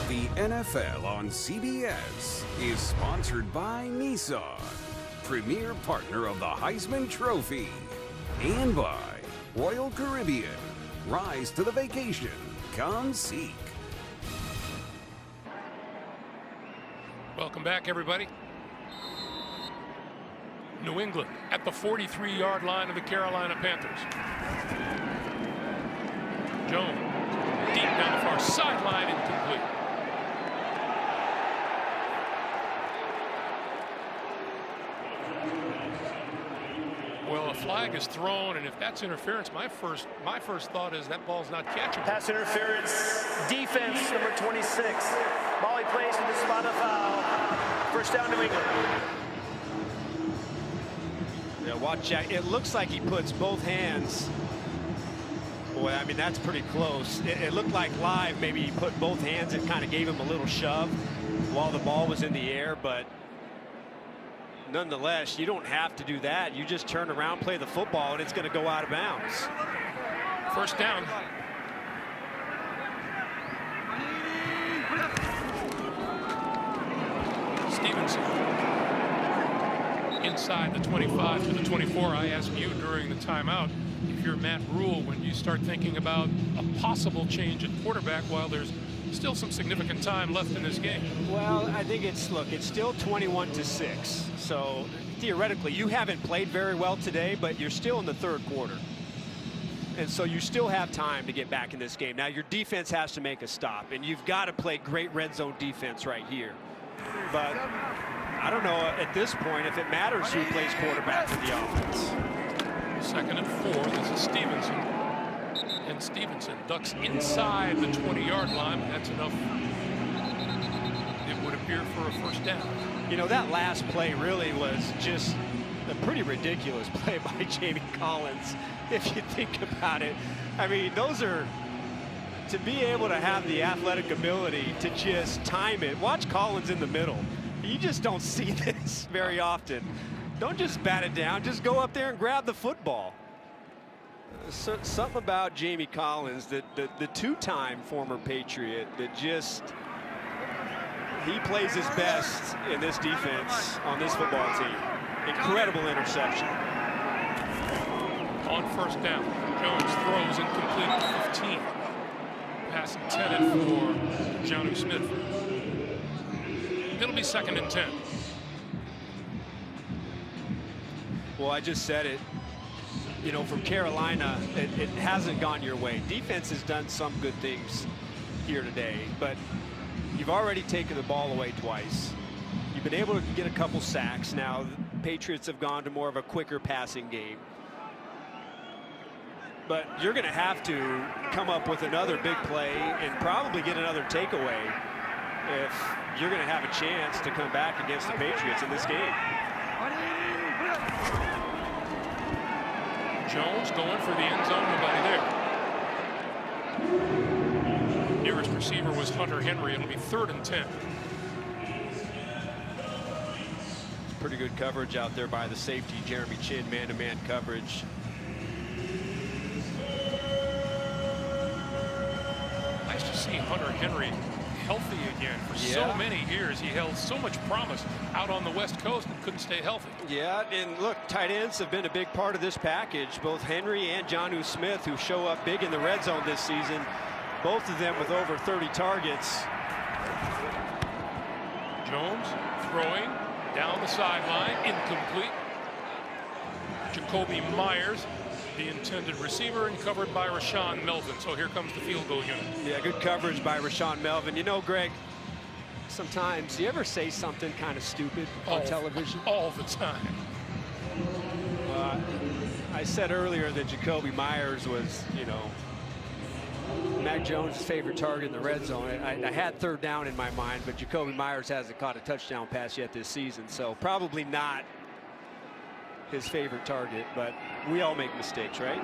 The NFL on CBS is sponsored by Nissan, premier partner of the Heisman Trophy, and by Royal Caribbean. Rise to the vacation. Come seek.
Welcome back, everybody. New England at the 43-yard line of the Carolina Panthers. Jones deep down the far sideline, incomplete. Well, a flag is thrown, and if that's interference, my first thought is that ball's not catchable.
Pass interference, defense, number 26. Ball he plays to the spot of foul. First down, New England.
Yeah, watch out. It looks like he puts both hands. Boy, I mean, that's pretty close. It looked like live. Maybe he put both hands and kind of gave him a little shove while the ball was in the air, but nonetheless, you don't have to do that. You just turn around, play the football, and it's going to go out of bounds.
First down. Stevenson in inside the 25 to the 24. I asked you during the timeout, if you're Matt Rule, when you start thinking about a possible change at quarterback while there's still some significant time left in this game.
Well, I think it's still 21-6. So theoretically, you haven't played very well today, but you're still in the third quarter. And so you still have time to get back in this game. Now your defense has to make a stop, and you've got to play great red zone defense right here. But I don't know at this point if it matters who plays quarterback for the offense.
2nd and 4. This is Stevenson. And Stevenson ducks inside the 20-yard line. That's enough, it would appear, for a first down.
You know, that last play really was just a pretty ridiculous play by Jamie Collins, if you think about it. I mean, those are, to be able to have the athletic ability to just time it. Watch Collins in the middle. You just don't see this very often. Don't just bat it down. Just go up there and grab the football. So, something about Jamie Collins, the two-time former Patriot, that just, he plays his best in this defense on this football team. Incredible interception.
On first down, Jones throws incomplete at 15. Pass intended for Jonnu Smith. It'll be 2nd and 10.
Well, I just said it. You know, from Carolina, it hasn't gone your way. Defense has done some good things here today, but you've already taken the ball away twice. You've been able to get a couple sacks. Now, the Patriots have gone to more of a quicker passing game. But you're going to have to come up with another big play and probably get another takeaway if you're going to have a chance to come back against the Patriots in this game.
Jones going for the end zone, nobody there. Nearest receiver was Hunter Henry. It'll be 3rd and 10.
Pretty good coverage out there by the safety, Jeremy Chin, man-to-man coverage.
Nice to see Hunter Henry healthy again. For so many years, he held so much promise out on the West Coast and couldn't stay healthy.
Yeah, and look, tight ends have been a big part of this package. Both Henry and Jonnu Smith, who show up big in the red zone this season, both of them with over 30 targets.
Jones throwing down the sideline, incomplete. Jacoby Myers, the intended receiver, and covered by Rashawn Melvin. So here comes the field goal unit.
Yeah, good coverage by Rashawn Melvin. You know, Greg, sometimes, do you ever say something kind of stupid on television?
All the time.
I said earlier that Jacoby Myers was, you know, Mac Jones' favorite target in the red zone. I had 3rd down in my mind, but Jacoby Myers hasn't caught a touchdown pass yet this season, so probably not his favorite target, but we all make mistakes, right?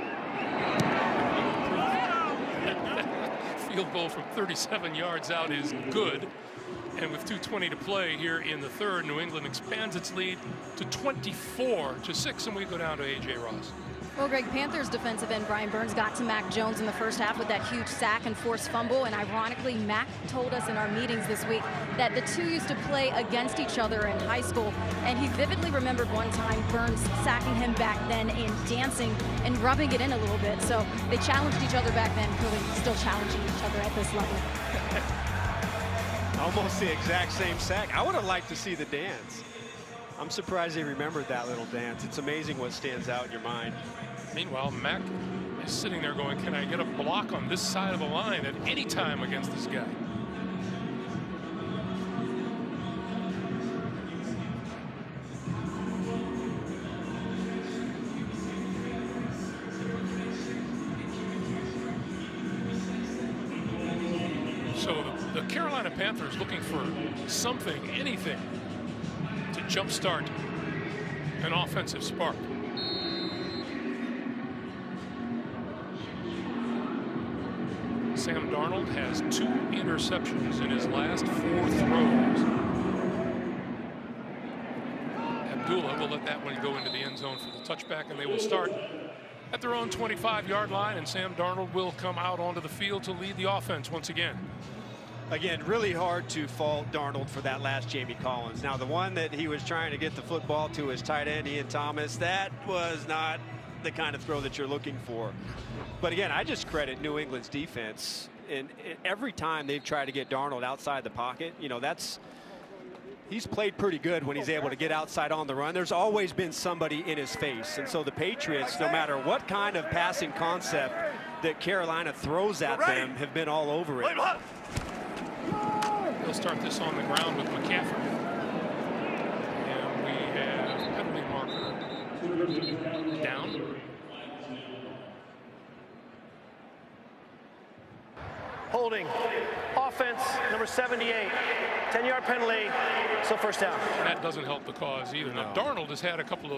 Field goal from 37 yards out is good. And with 2:20 to play here in the third, New England expands its lead to 24-6, and we go down to A.J. Ross.
Well, Greg, Panthers defensive end Brian Burns got to Mac Jones in the first half with that huge sack and forced fumble. And ironically, Mac told us in our meetings this week that the two used to play against each other in high school. And he vividly remembered one time Burns sacking him back then and dancing and rubbing it in a little bit. So they challenged each other back then, really still challenging each other at this level.
Almost the exact same sack. I would have liked to see the dance. I'm surprised they remembered that little dance. It's amazing what stands out in your mind.
Meanwhile, Mac is sitting there going, can I get a block on this side of the line at any time against this guy? So the Carolina Panthers looking for something, anything, to jumpstart an offensive spark. Sam Darnold has 2 interceptions in his last 4 throws. Abdullah will let that one go into the end zone for the touchback, and they will start at their own 25-yard line, and Sam Darnold will come out onto the field to lead the offense once again.
Again, really hard to fault Darnold for that last Jamie Collins. Now, the one that he was trying to get the football to his tight end, Ian Thomas, that was not the kind of throw that you're looking for. But again, I just credit New England's defense. And every time they've tried to get Darnold outside the pocket, you know, he's played pretty good when he's able to get outside on the run. There's always been somebody in his face. And so the Patriots, no matter what kind of passing concept that Carolina throws at them, have been all over it.
They'll start this on the ground with McCaffrey. And we have penalty marker down.
Holding. Offense, number 78. 10-yard penalty. So first down.
That doesn't help the cause either. Now, Darnold has had a couple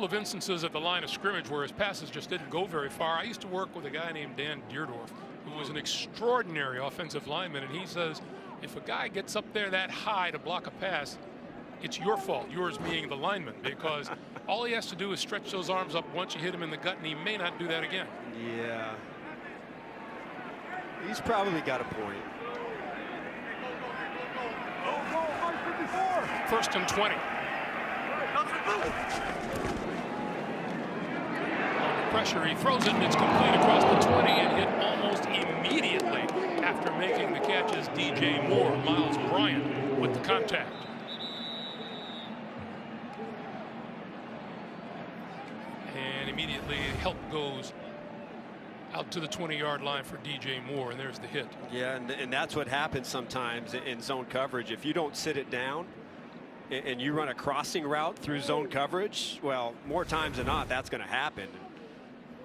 of instances at the line of scrimmage where his passes just didn't go very far. I used to work with a guy named Dan Deerdorf, who was an extraordinary offensive lineman, and he says if a guy gets up there that high to block a pass, it's your fault, yours being the lineman, because all he has to do is stretch those arms up once you hit him in the gut, and he may not do that again.
Yeah. He's probably got a point.
First and 20. Under pressure, he throws it, and it's complete across the 20 and hit almost immediately after making the catches. DJ Moore, Miles Bryant with the contact. And immediately help goes out to the 20-yard line for DJ Moore, and there's the hit.
Yeah, and that's what happens sometimes in zone coverage. If you don't sit it down and you run a crossing route through zone coverage, well, more times than not, that's going to happen.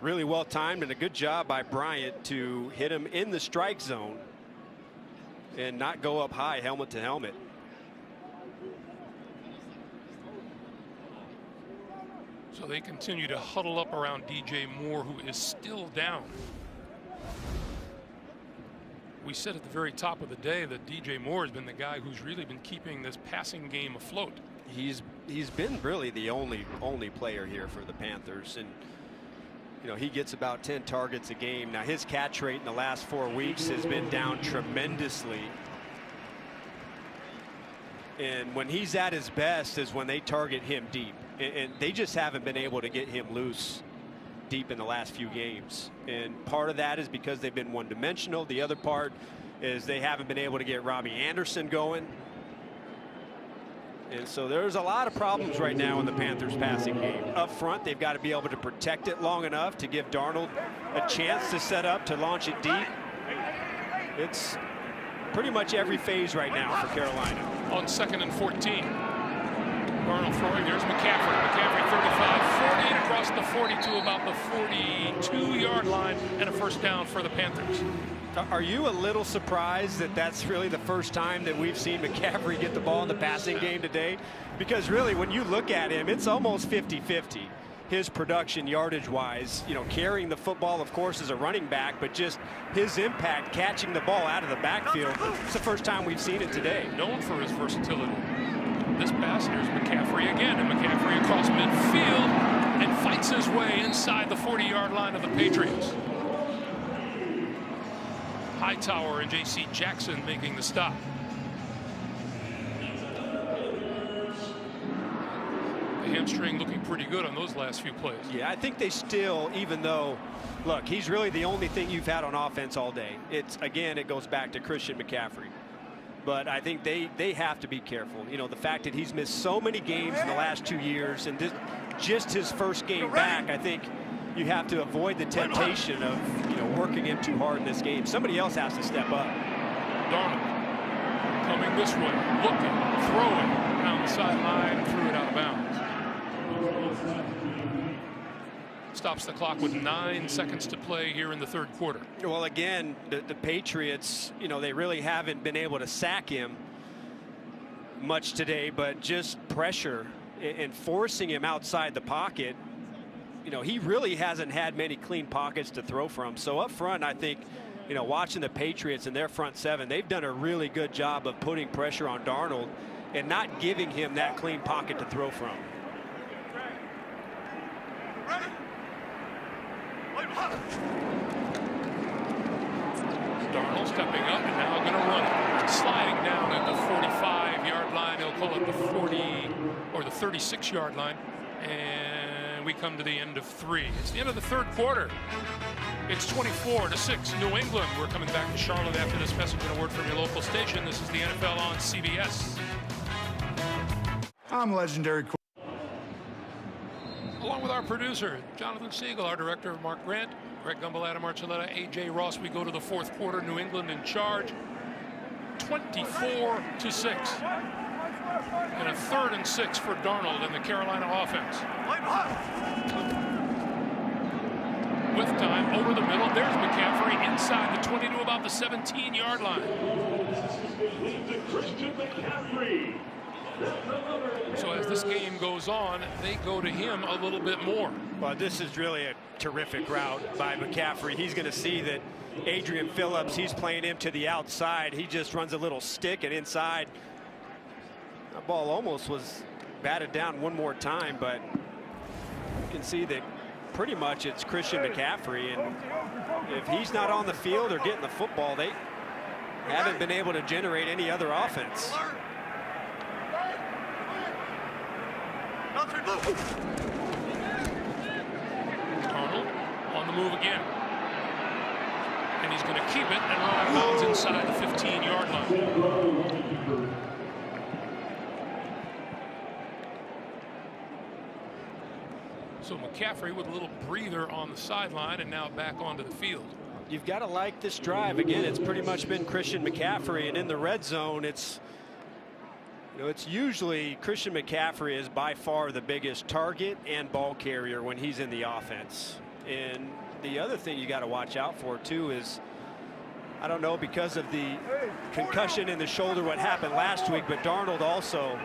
Really well timed, and a good job by Bryant to hit him in the strike zone and not go up high helmet to helmet.
So they continue to huddle up around DJ Moore, who is still down. We said at the very top of the day that DJ Moore has been the guy who's really been keeping this passing game afloat.
He's been really the only player here for the Panthers, and you know, he gets about 10 targets a game. Now his catch rate in the last 4 weeks has been down tremendously. And when he's at his best is when they target him deep. And they just haven't been able to get him loose deep in the last few games. And part of that is because they've been one-dimensional. The other part is they haven't been able to get Robbie Anderson going. And so there's a lot of problems right now in the Panthers passing game. Up front, they've got to be able to protect it long enough to give Darnold a chance to set up, to launch it deep. It's pretty much every phase right now for Carolina.
On 2nd and 14. Darnold throwing. There's McCaffrey. McCaffrey 35, 40, and across the 42, about the 42-yard line, and a first down for the Panthers.
Are you a little surprised that that's really the first time that we've seen McCaffrey get the ball in the passing game today? Because really, when you look at him, it's almost 50-50. His production yardage-wise, you know, carrying the football, of course, as a running back, but just his impact catching the ball out of the backfield. It's the first time we've seen it today.
Known for his versatility. This pass, here's McCaffrey again, and McCaffrey across midfield and fights his way inside the 40-yard line of the Patriots. Hightower and J.C. Jackson making the stop. The hamstring looking pretty good on those last few plays.
Yeah, I think they still, even though, look, he's really the only thing you've had on offense all day. It's, again, it goes back to Christian McCaffrey. But I think they have to be careful. You know, the fact that he's missed so many games in the last 2 years, and this, just his first game back, I think you have to avoid the temptation of, you know, working him too hard in this game. Somebody else has to step up.
Darnold coming this way, looking, throwing down the sideline, threw it out of bounds. Stops the clock with 9 seconds to play here in the third quarter.
Well, again, the Patriots, you know, they really haven't been able to sack him much today, but just pressure and forcing him outside the pocket. You know, he really hasn't had many clean pockets to throw from. So up front, I think, you know, watching the Patriots and their front seven, they've done a really good job of putting pressure on Darnold and not giving him that clean pocket to throw from.
Darnold stepping up and now going to ball at the 40 or the 36-yard line, and we come to the end of 3. It's the end of the third quarter. It's 24-6, New England. We're coming back to Charlotte after this message and a word from your local station. This is the NFL on CBS.
I'm legendary.
Along with our producer, Jonathan Siegel, our director, Mark Grant, Greg Gumbel, Adam Archuleta, A.J. Ross. We go to the fourth quarter. New England in charge, 24-6. And a 3rd and 6 for Darnold and the Carolina offense. With time over the middle, there's McCaffrey inside the 20 to about the 17-yard line. So as this game goes on, they go to him a little bit more.
Well, this is really a terrific route by McCaffrey. He's going to see that Adrian Phillips, he's playing him to the outside. He just runs a little stick and inside. That ball almost was batted down one more time, but you can see that pretty much it's Christian McCaffrey, and if he's not on the field or getting the football, they haven't been able to generate any other offense.
Darnold on the move again. And he's going to keep it and run out of bounds inside the 15-yard line. So McCaffrey with a little breather on the sideline and now back onto the field.
You've got to like this drive. Again, it's pretty much been Christian McCaffrey, and in the red zone, it's usually Christian McCaffrey is by far the biggest target and ball carrier when he's in the offense. And the other thing you got to watch out for too is, I don't know, because of the concussion in the shoulder, what happened last week, but Darnold also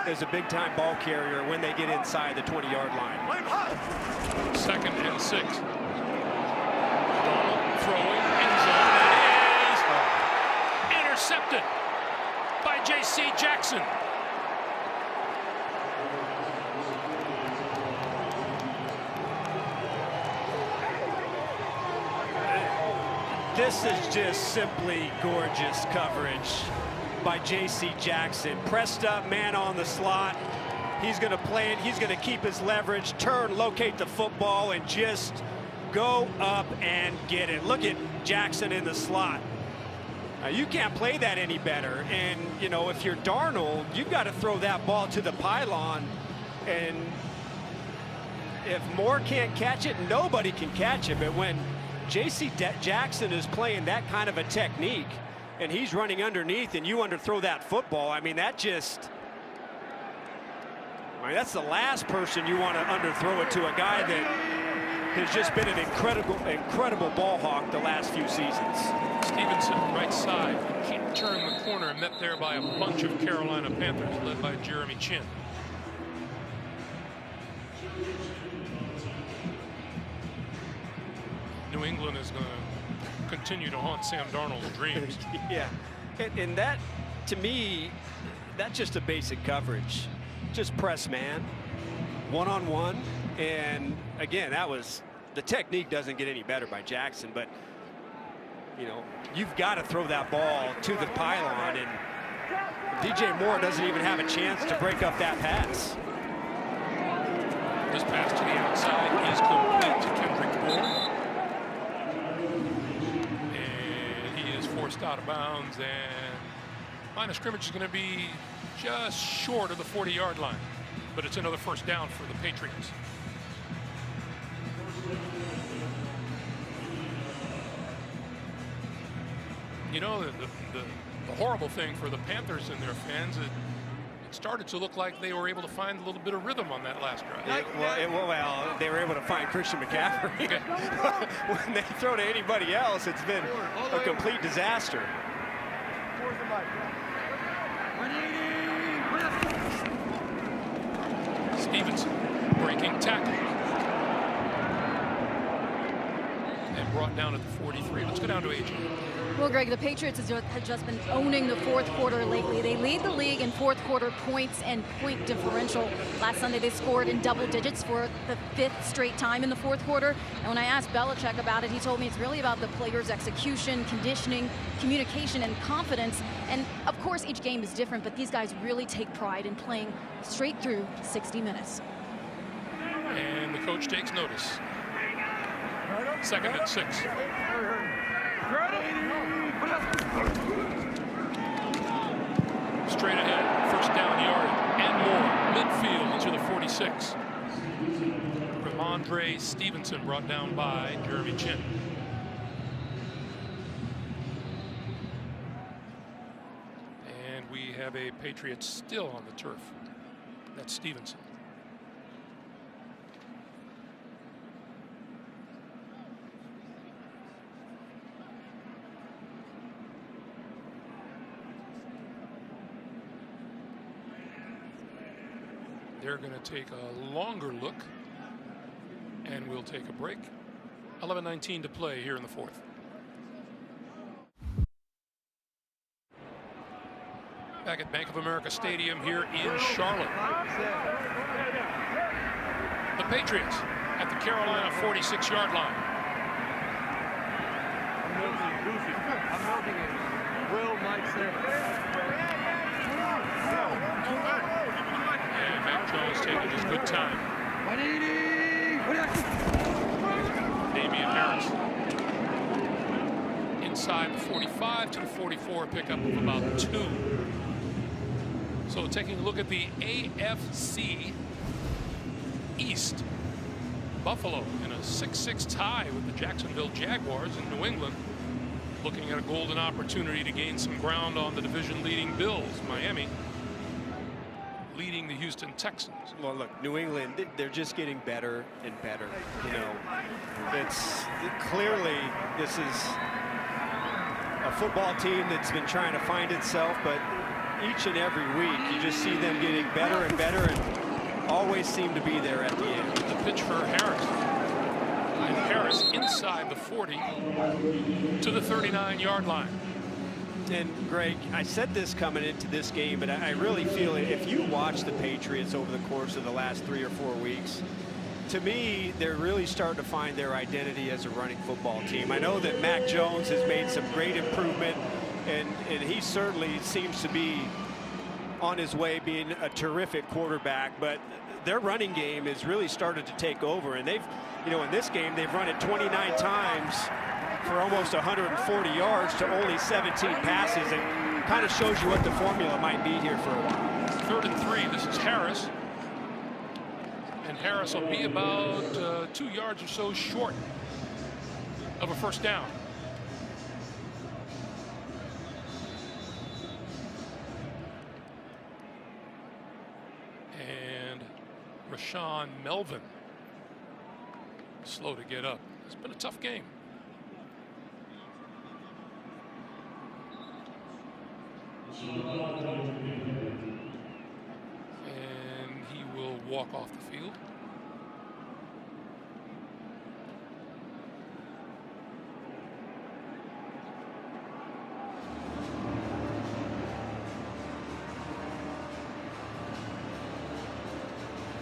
is a big time ball carrier when they get inside the 20-yard line.
2nd and 6. Darnold throwing end zone. It is intercepted by J.C. Jackson.
This is just simply gorgeous coverage by J.C. Jackson. Pressed up man on the slot. He's going to play it. He's going to keep his leverage, turn, locate the football, and just go up and get it. Look at Jackson in the slot. You can't play that any better. And, you know, if you're Darnold, you've got to throw that ball to the pylon. And if Moore can't catch it, nobody can catch it. But when J.C. Jackson is playing that kind of a technique and he's running underneath and you underthrow that football, I mean, that's the last person you want to underthrow it to, a guy that has just been an incredible ball hawk the last few seasons.
Stevenson, right side, can't turn the corner, and met there by a bunch of Carolina Panthers led by Jeremy Chin. New England is going to continue to haunt Sam Darnold's dreams.
Yeah, and that, to me, that's just a basic coverage. Just press man, one-on-one, and again, that was, the technique doesn't get any better by Jackson, but you know, you've got to throw that ball to the pylon, and DJ Moore doesn't even have a chance to break up that pass.
This pass to the outside is complete to Kendrick Bourne. And he is forced out of bounds, and line of scrimmage is going to be just short of the 40-yard line. But it's another first down for the Patriots. You know, the horrible thing for the Panthers and their fans, it started to look like they were able to find a little bit of rhythm on that last drive.
Well, they were able to find Christian McCaffrey. When they throw to anybody else, it's been a complete disaster.
Stevenson breaking tackle. And brought down at the 43. Let's go down to AJ.
Well, Greg, the Patriots have just been owning the fourth quarter lately. They lead the league in fourth quarter points and point differential. Last Sunday, they scored in double digits for the 5th straight time in the fourth quarter. And when I asked Belichick about it, he told me it's really about the players' execution, conditioning, communication, and confidence. And of course, each game is different, but these guys really take pride in playing straight through 60 minutes.
And the coach takes notice. 2nd and 6. Straight ahead, first down yardage and more. Midfield into the 46. Ramondre Stevenson brought down by Jeremy Chin. And we have a Patriots still on the turf. That's Stevenson. They're going to take a longer look, and we'll take a break. 11:19 to play here in the 4th. Back at Bank of America Stadium here in Charlotte. The Patriots at the Carolina 46-yard line.
Will Mike
And Mac Jones taking his good time. Damian Harris. Inside the 45 to the 44, pickup of about 2. So taking a look at the AFC East. Buffalo in a 6-6 tie with the Jacksonville Jaguars in New England. Looking at a golden opportunity to gain some ground on the division-leading Bills. Miami leading the Houston Texans.
Well, look, New England, they're just getting better and better. You know, it's clearly this is a football team that's been trying to find itself, but each and every week you just see them getting better and better and always seem to be there at the end.
The pitch for Harris. And Harris inside the 40 to the 39-yard line.
And Greg, I said this coming into this game, but I really feel if you watch the Patriots over the course of the last 3 or 4 weeks, to me, they're really starting to find their identity as a running football team. I know that Mac Jones has made some great improvement, and he certainly seems to be on his way being a terrific quarterback, but their running game has really started to take over, and they've, you know, in this game, they've run it 29 times for almost 140 yards to only 17 passes, and kind of shows you what the formula might be here for a while.
3rd and 3. This is Harris. And Harris will be about 2 yards or so short of a first down. And Rashawn Melvin slow to get up. It's been a tough game. And he will walk off the field.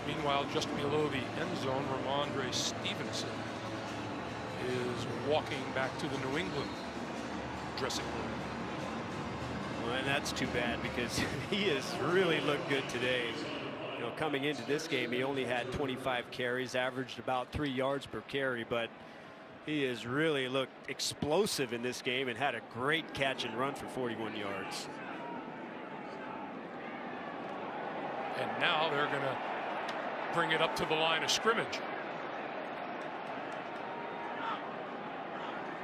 Meanwhile, just below the end zone, Ramondre Stevenson is walking back to the New England dressing room.
Well, and that's too bad because he has really looked good today. You know, coming into this game, he only had 25 carries, averaged about 3 yards per carry, but he has really looked explosive in this game and had a great catch and run for 41 yards.
And now they're going to bring it up to the line of scrimmage.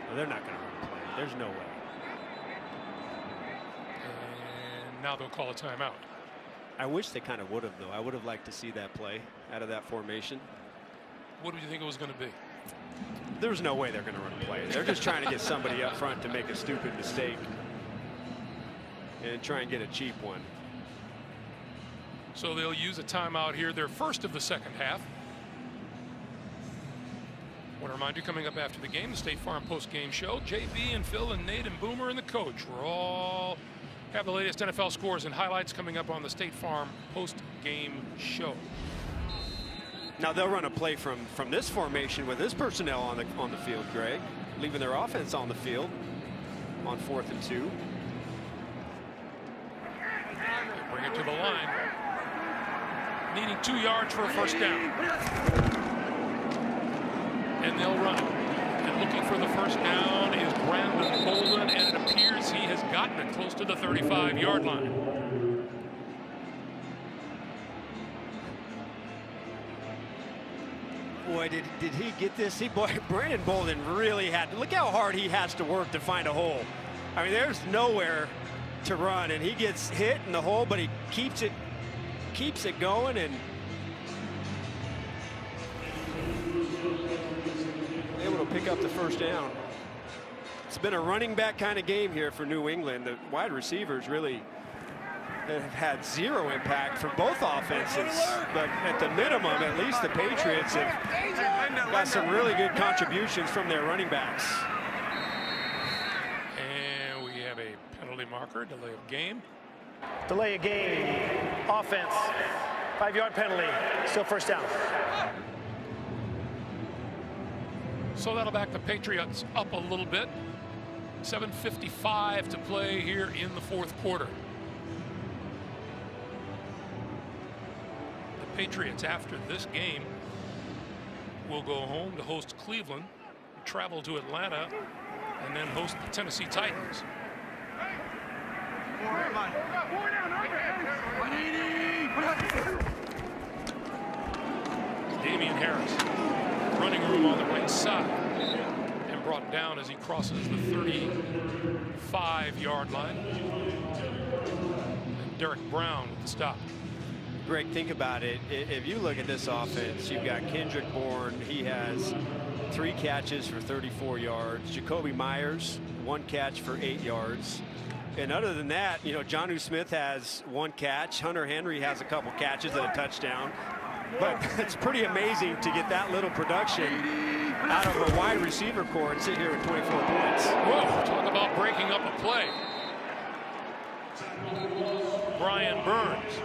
Well, they're not going to run play. There's no way.
And now they'll call a timeout.
I wish they kind of would have, though. I would have liked to see that play out of that formation.
What do you think it was going to be?
There's no way they're going to run a play. They're just trying to get somebody up front to make a stupid mistake and try and get a cheap one.
So they'll use a timeout here, their first of the second half. Want to remind you, coming up after the game, the State Farm post-game show. JB and Phil and Nate and Boomer and the coach. We're all have the latest NFL scores and highlights coming up on the State Farm post-game show.
Now they'll run a play from this formation with this personnel on the field, Greg, leaving their offense on the field on 4th and 2.
Bring it to the line. Needing 2 yards for a first down. And they'll run it. And looking for the first down is Brandon Bolden, and it appears he has gotten it close to the 35-yard line.
Boy, did he get this? Brandon Bolden really had to. Look how hard he has to work to find a hole. I mean, there's nowhere to run, and he gets hit in the hole, but he keeps it going, and able to pick up the first down. It's been a running back kind of game here for New England. The wide receivers really have had zero impact for both offenses, but at the minimum, at least the Patriots have got some really good contributions from their running backs.
And we have a penalty marker, delay of game.
Delay of game, offense, 5-yard penalty, still first down.
So that'll back the Patriots up a little bit. 7:55 to play here in the 4th quarter. The Patriots, after this game, will go home to host Cleveland, travel to Atlanta, and then host the Tennessee Titans. Damian Harris, running room on the right side, and brought down as he crosses the 35-yard line. And Derek Brown with the stop.
Greg, think about it. If you look at this offense, you've got Kendrick Bourne. He has 3 catches for 34 yards. Jacoby Myers, 1 catch for 8 yards. And other than that, you know, Jonnu Smith has 1 catch. Hunter Henry has a couple catches and a touchdown. But it's pretty amazing to get that little production out of a wide receiver core and sit here with 24 points.
Whoa, talk about breaking up a play. Brian Burns.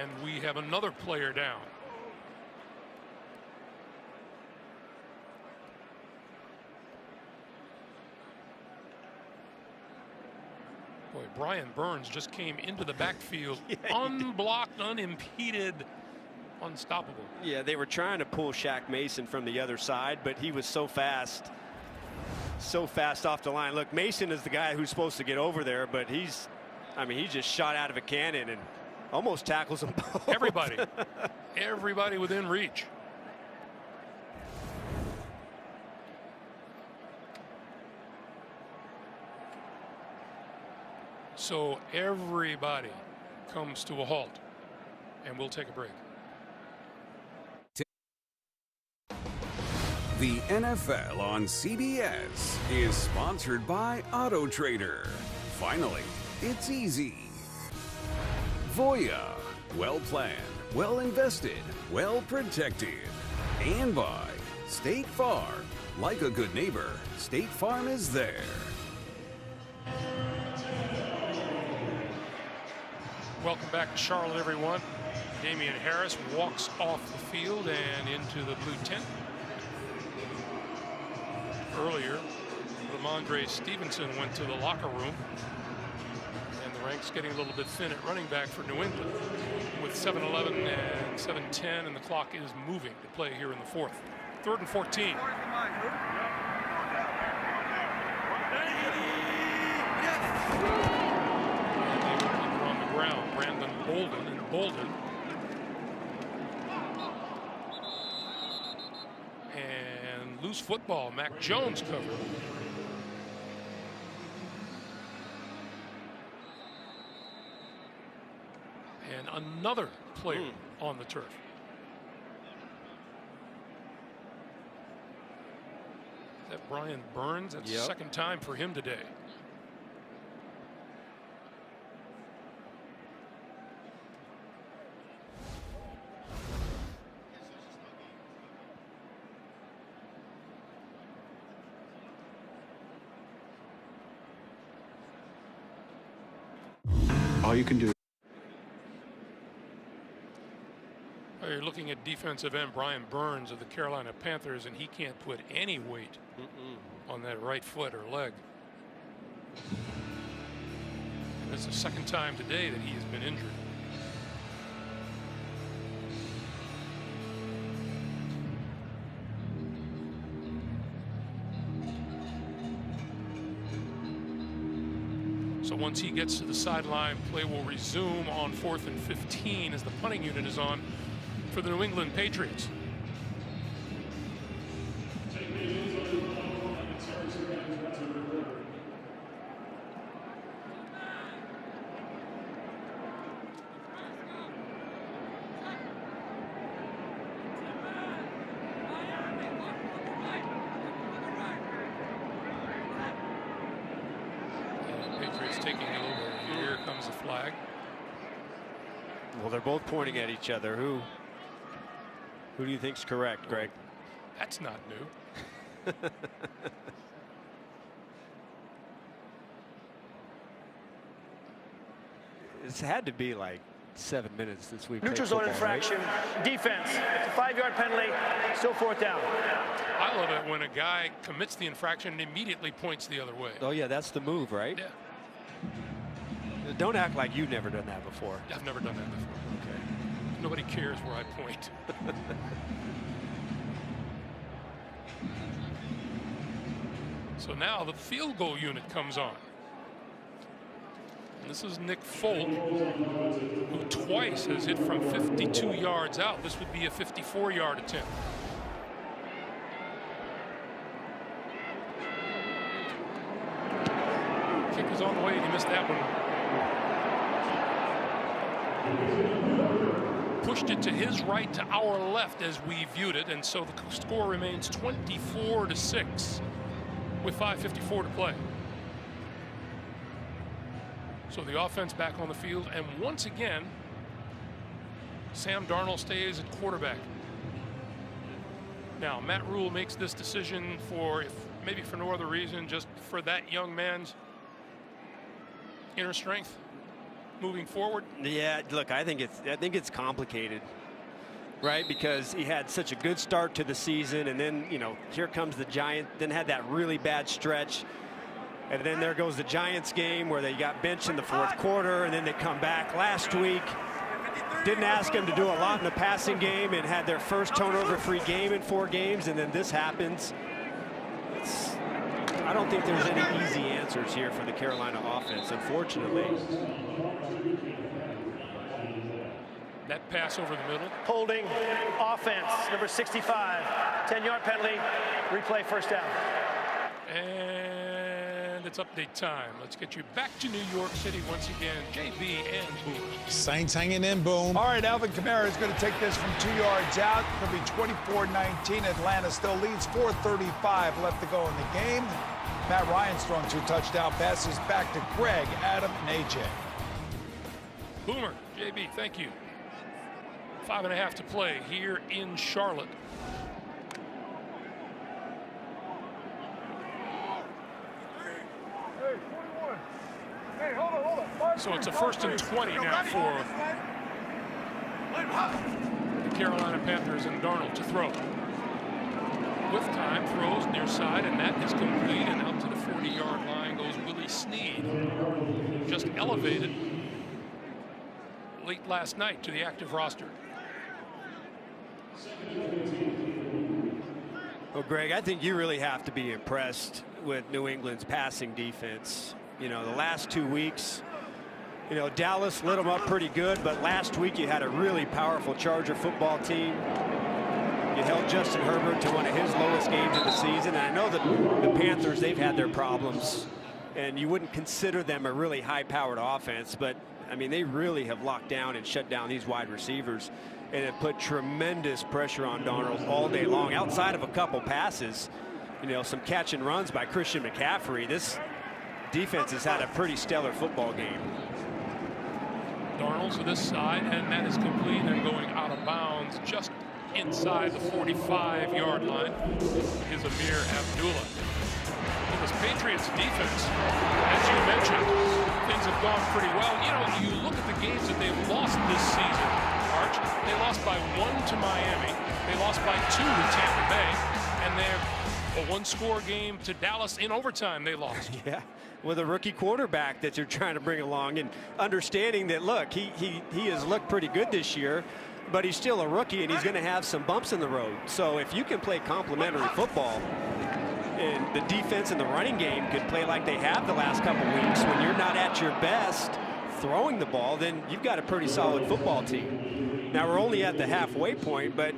And we have another player down. Boy, Brian Burns just came into the backfield, unblocked, unimpeded, unstoppable.
Yeah, they were trying to pull Shaq Mason from the other side, but he was so fast off the line. Look, Mason is the guy who's supposed to get over there, but he just shot out of a cannon and almost tackles them both.
Everybody within reach. So everybody comes to a halt, and we'll take a break.
The NFL on CBS is sponsored by Auto Trader. Finally, it's easy. Voya, well planned, well invested, well protected. And by State Farm. Like a good neighbor, State Farm is there.
Welcome back to Charlotte, everyone. Damian Harris walks off the field and into the blue tent. Earlier, Ramondre Stevenson went to the locker room, and the ranks getting a little bit thin at running back for New England with 7:11 and 7:10, and the clock is moving to play here in the 4th. 3rd and 14. Ground, Brandon Bolden, and Bolden and loose football. Mac Jones covered. And another player on the turf. Is that Brian Burns? That's the second time for him today.
all you can do.
You're looking at defensive end Brian Burns of the Carolina Panthers, and he can't put any weight on that right foot or leg. And it's the second time today that he has been injured. So once he gets to the sideline, play will resume on 4th and 15 as the punting unit is on for the New England Patriots. Patriots taking it over. Here comes the flag.
Well, they're both pointing at each other. Who do you think's correct, Greg?
That's not new.
It's had to be like 7 minutes since we've
Neutral zone infraction, right? Defense. It's a 5-yard penalty. Still 4th down.
I love it when a guy commits the infraction and immediately points the other way.
Oh yeah, that's the move, right?
Yeah.
Don't act like you've never done that before.
I've never done that before.
Okay.
Nobody cares where I point. So now the field goal unit comes on. And this is Nick Folk, who twice has hit from 52 yards out. This would be a 54-yard attempt. Kick is on the way, and he missed that one. Pushed it to his right, to our left as we viewed it, and so the score remains 24-6 with 5:54 to play. So the offense back on the field, and once again, Sam Darnold stays at quarterback. Now, Matt Rule makes this decision for, maybe for no other reason, just for that young man's inner strength moving forward.
Yeah, look, I think it's complicated, right? Because he had such a good start to the season, and then, you know, here comes the Giants, then had that really bad stretch. And then there goes the Giants game where they got benched in the 4th quarter, and then they come back last week. Didn't ask him to do a lot in the passing game and had their first turnover-free game in 4 games, and then this happens. I don't think there's any easy answers here for the Carolina offense, unfortunately.
That pass over the middle.
Holding offense, number 65. 10-yard penalty. Replay, first down.
And it's update time. Let's get you back to New York City once again. JB and Boom.
Saints hanging in, Boom.
All right, Alvin Kamara is going to take this from 2 yards out. It'll be 24-19. Atlanta still leads. 4:35 left to go in the game. Matt Ryan's thrown 2 touchdown passes. Back to Greg, Adam, and AJ.
Boomer, JB, thank you. 5.5 to play here in Charlotte. So it's a 1st and 20 now for the Carolina Panthers, and Darnold to throw. With time, throws near side, and that is complete, and out to the 40-yard line goes Willie Snead. Just elevated late last night to the active roster.
Well, Greg, I think you really have to be impressed with New England's passing defense. You know, the last 2 weeks, you know, Dallas lit them up pretty good, but last week you had a really powerful Charger football team. You held Justin Herbert to one of his lowest games of the season. And I know that the Panthers, they've had their problems, and you wouldn't consider them a really high-powered offense, but, I mean, they really have locked down and shut down these wide receivers and have put tremendous pressure on Darnold all day long. Outside of a couple passes, you know, some catch and runs by Christian McCaffrey, this defense has had a pretty stellar football game.
Darnold to this side, and that is complete and going out of bounds just inside the 45-yard line is Amir Abdullah. Well, this Patriots defense, as you mentioned, things have gone pretty well. You know, you look at the games that they've lost this season, Arch. They lost by 1 to Miami. They lost by 2 to Tampa Bay. And they're a one-score game to Dallas in overtime they lost.
Yeah, with a rookie quarterback that you're trying to bring along, and understanding that, look, he has looked pretty good this year, but he's still a rookie and he's going to have some bumps in the road. So if you can play complementary football, and the defense and the running game could play like they have the last couple weeks, when you're not at your best throwing the ball, then you've got a pretty solid football team. Now, we're only at the halfway point, but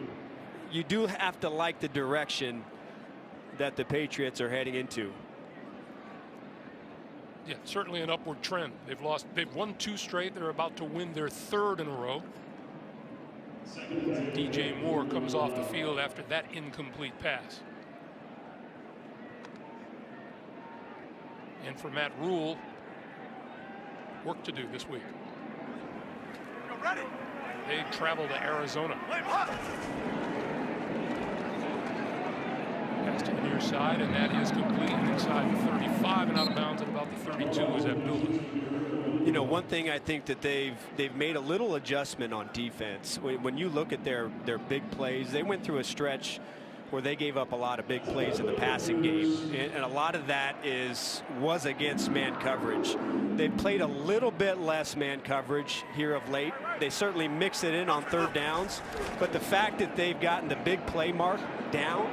you do have to like the direction that the Patriots are heading into.
Yeah, certainly an upward trend. They've won 2 straight. They're about to win their 3rd in a row. DJ Moore comes off the field after that incomplete pass. And for Matt Rule, work to do this week. They travel to Arizona. Pass to the near side, and that is complete inside the 35 and out of bounds at about the 32 is Abdullah.
You know, one thing I think that they've made a little adjustment on defense. When you look at their big plays, they went through a stretch where they gave up a lot of big plays in the passing game, and a lot of that was against man coverage. They've played a little bit less man coverage here of late. They certainly mix it in on 3rd downs, but the fact that they've gotten the big play mark down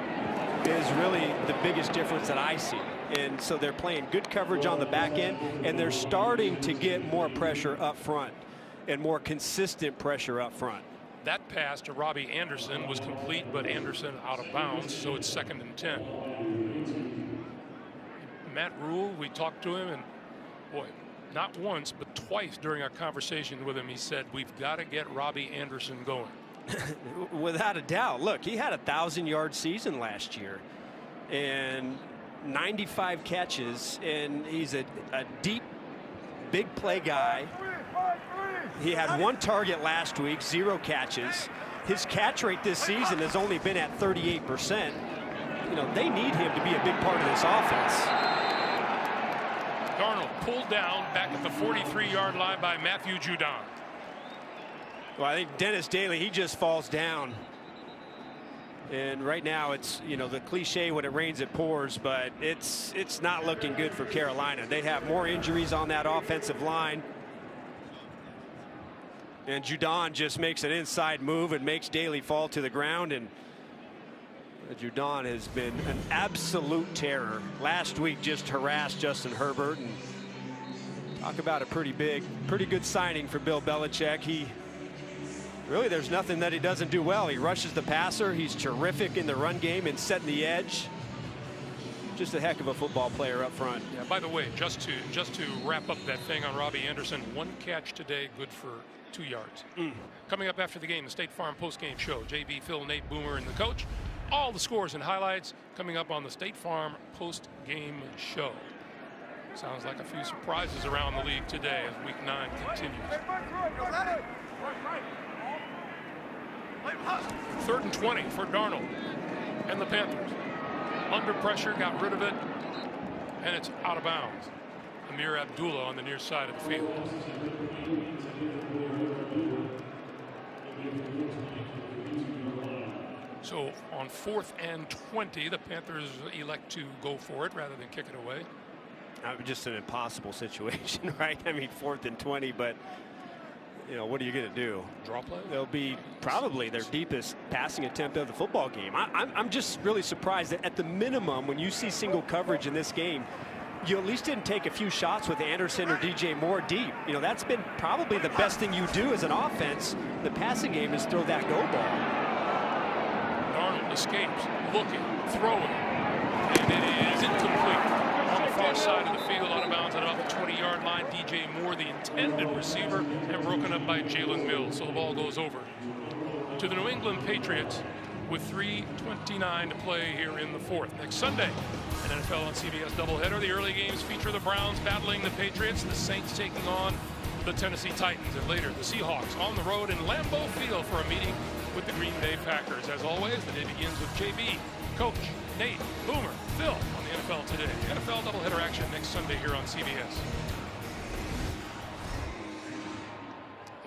is really the biggest difference that I see. And so they're playing good coverage on the back end, and they're starting to get more pressure up front and more consistent pressure up front.
That pass to Robbie Anderson was complete, but Anderson out of bounds, so it's 2nd and 10. Matt Rule, we talked to him, and boy, not once, but twice during our conversation with him, he said, we've got to get Robbie Anderson going.
Without a doubt. Look, he had a 1,000-yard season last year and 95 catches, and he's a deep, big play guy. He had 1 target last week, 0 catches. His catch rate this season has only been at 38%. You know, they need him to be a big part of this offense.
Darnold pulled down back at the 43-yard line by Matthew Judon.
Well, I think Dennis Daly, he just falls down. And right now it's, you know, the cliche, when it rains it pours, but it's not looking good for Carolina. They have more injuries on that offensive line. And Judon just makes an inside move and makes Daly fall to the ground, and Judon has been an absolute terror. Last week just harassed Justin Herbert, and talk about a pretty good signing for Bill Belichick. Really, there's nothing that he doesn't do well. He rushes the passer. He's terrific in the run game and setting the edge. Just a heck of a football player up front.
Yeah, by the way, just to wrap up that thing on Robbie Anderson, 1 catch today, good for 2 yards. Coming up after the game, the State Farm post-game show. JB, Phil, Nate, Boomer, and the coach. All the scores and highlights coming up on the State Farm post-game show. Sounds like a few surprises around the league today as Week 9 continues. 3rd and 20 for Darnold and the Panthers. Under pressure, got rid of it, and it's out of bounds. Amir Abdullah on the near side of the field. So on 4th and 20, the Panthers elect to go for it rather than kick it away.
Just an impossible situation, right? I mean, 4th and 20, but you know, what are you going to do?
Draw play?
They'll be probably their deepest passing attempt of the football game. I'm just really surprised that at the minimum, when you see single coverage in this game, you at least didn't take a few shots with Anderson or DJ Moore deep. You know, that's been probably the best thing you do as an offense. The passing game is throw that go ball.
Darnold escapes, looking, throwing, and it is incomplete. On the far side of the field, out of bounds at about the 20-yard line. DJ Moore, the intended receiver, and broken up by Jalen Mills. So the ball goes over to the New England Patriots with 3:29 to play here in the 4th. Next Sunday, an NFL on CBS doubleheader. The early games feature the Browns battling the Patriots, the Saints taking on the Tennessee Titans, and later the Seahawks on the road in Lambeau Field for a meeting with the Green Bay Packers. As always, the day begins with JB, Coach, Nate, Boomer, Phil on the NFL Today. NFL doubleheader action next Sunday here on CBS.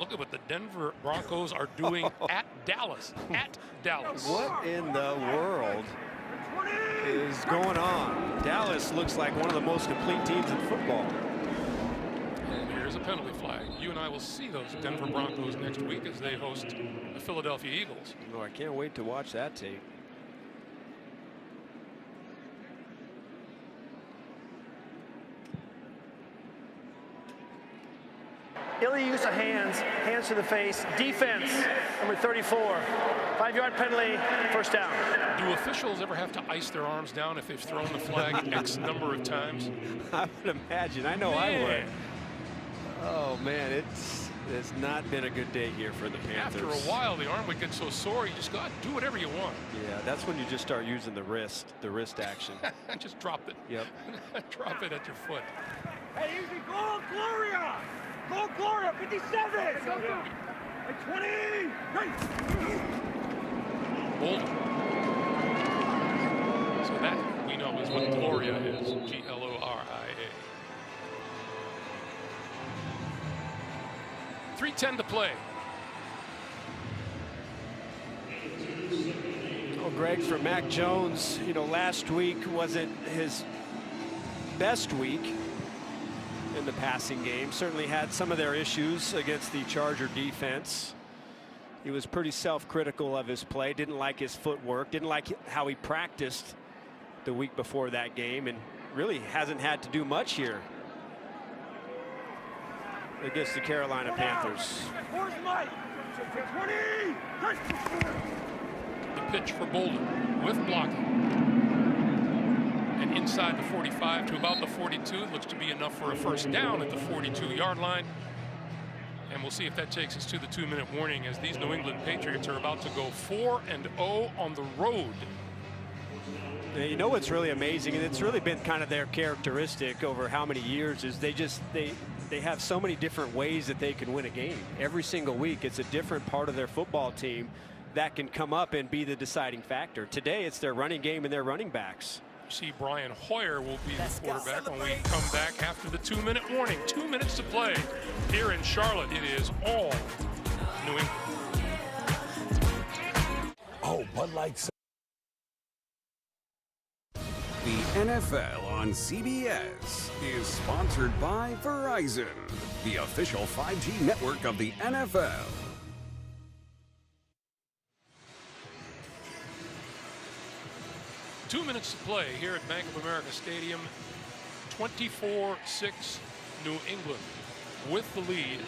Look at what the Denver Broncos are doing at Dallas. At Dallas.
What in the world is going on? Dallas looks like one of the most complete teams in football.
And here's a penalty flag. You and I will see those Denver Broncos next week as they host the Philadelphia Eagles.
Oh, I can't wait to watch that tape.
Ill use of hands, hands to the face, defense, number 34. 5-yard penalty, first down.
Do officials ever have to ice their arms down if they've thrown the flag X number of times?
I would imagine. I know I would. Oh, man, it's not been a good day here for the Panthers.
After a while, the arm would get so sore, you just go out and do whatever you want.
Yeah, that's when you just start using the wrist action.
Just drop it.
Yep.
Drop it at your foot.
Hey, easy, go, Gloria! Go, Gloria, 57! 20!
Bolden. So that, we know, is what Gloria is. Gloria. 3:10 to play.
Oh, Greg, for Mac Jones, you know, last week wasn't his best week in the passing game. Certainly had some of their issues against the Charger defense. He was pretty self-critical of his play, didn't like his footwork, didn't like how he practiced the week before that game, and really hasn't had to do much here against the Carolina Panthers.
The pitch for Bolden with blocking. And inside the 45 to about the 42. It looks to be enough for a first down at the 42-yard line. And we'll see if that takes us to the 2-minute warning as these New England Patriots are about to go 4-0 on the road.
You know what's really amazing, and it's really been kind of their characteristic over how many years, is they have so many different ways that they can win a game. Every single week, it's a different part of their football team that can come up and be the deciding factor. Today, it's their running game and their running backs.
See, Brian Hoyer will be the quarterback when we come back after the 2-minute warning. 2 minutes to play here in Charlotte. It is all New England.
Oh, Bud Light.
The NFL on CBS is sponsored by Verizon, the official 5G network of the NFL.
Two minutes to play here at Bank of America Stadium. 24-6 New England with the lead.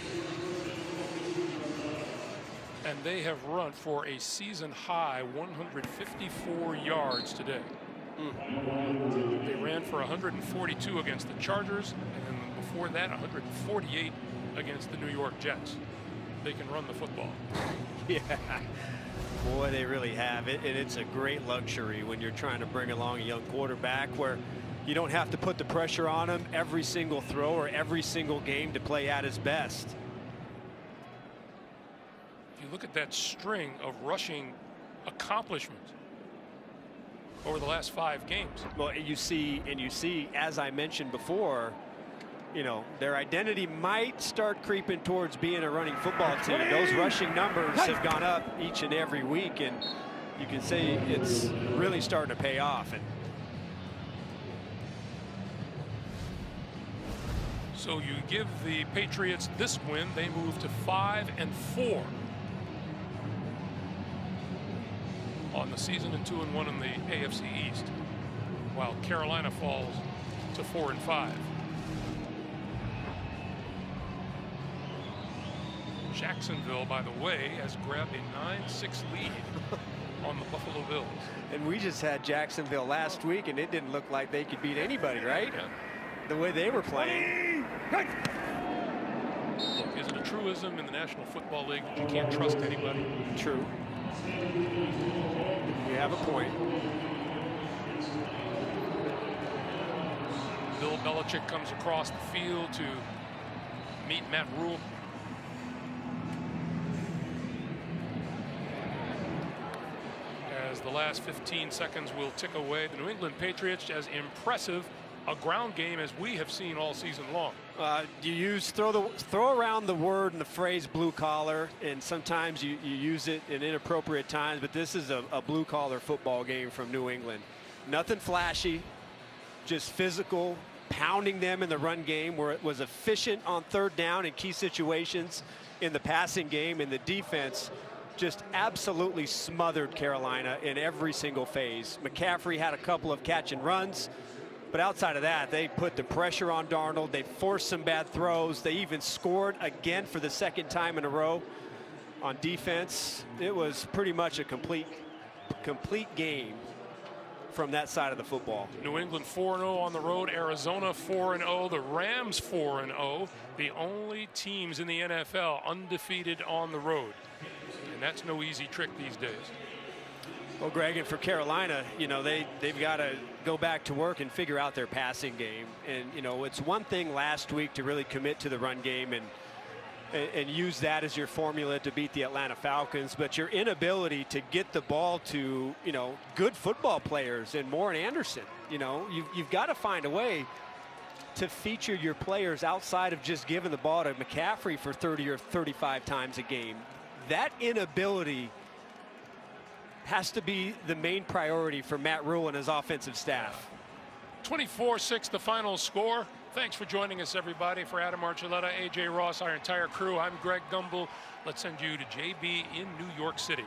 And they have run for a season high 154 yards today. They ran for 142 against the Chargers, and before that 148 against the New York Jets. They can run the football.
Yeah. Boy, they really have it, and it's a great luxury when you're trying to bring along a young quarterback where you don't have to put the pressure on him every single throw or every single game to play at his best.
If you look at that string of rushing accomplishments over the last 5 games.
Well, you see, as I mentioned before, you know, their identity might start creeping towards being a running football team. Those rushing numbers have gone up each and every week, and you can say it's really starting to pay off. And
so you give the Patriots this win, they move to 5-4 on the season and 2-1 in the AFC East, while Carolina falls to 4-5. Jacksonville, by the way, has grabbed a 9-6 lead on the Buffalo Bills.
And we just had Jacksonville last week, and it didn't look like they could beat anybody, right?
Yeah.
The way they were playing.
Look, is it a truism in the National Football League that you can't trust anybody?
True. You have a point.
Bill Belichick comes across the field to meet Matt Rule. As the last 15 seconds will tick away, the New England Patriots, as impressive a ground game as we have seen all season long.
You throw around the word and the phrase blue collar, and sometimes you use it in inappropriate times, but this is a blue collar football game from New England. Nothing flashy, just physical, pounding them in the run game where it was efficient on third down in key situations in the passing game, and the defense just absolutely smothered Carolina in every single phase. McCaffrey had a couple of catch and runs, but outside of that, they put the pressure on Darnold. They forced some bad throws. They even scored again for the second time in a row on defense. It was pretty much a complete game from that side of the football.
New England 4-0 on the road, Arizona 4-0, the Rams 4-0, the only teams in the NFL undefeated on the road. And that's no easy trick these days.
Well, Greg, and for Carolina, you know, they've got to go back to work and figure out their passing game. And, you know, it's one thing last week to really commit to the run game and use that as your formula to beat the Atlanta Falcons, but your inability to get the ball to, you know, good football players and Moore and Anderson, you know, you've got to find a way to feature your players outside of just giving the ball to McCaffrey for 30 or 35 times a game. That inability has to be the main priority for Matt Rule and his offensive staff.
24-6 the final score. Thanks for joining us, everybody. For Adam Archuleta, AJ Ross, our entire crew, I'm Greg Gumbel. Let's send you to JB in New York City.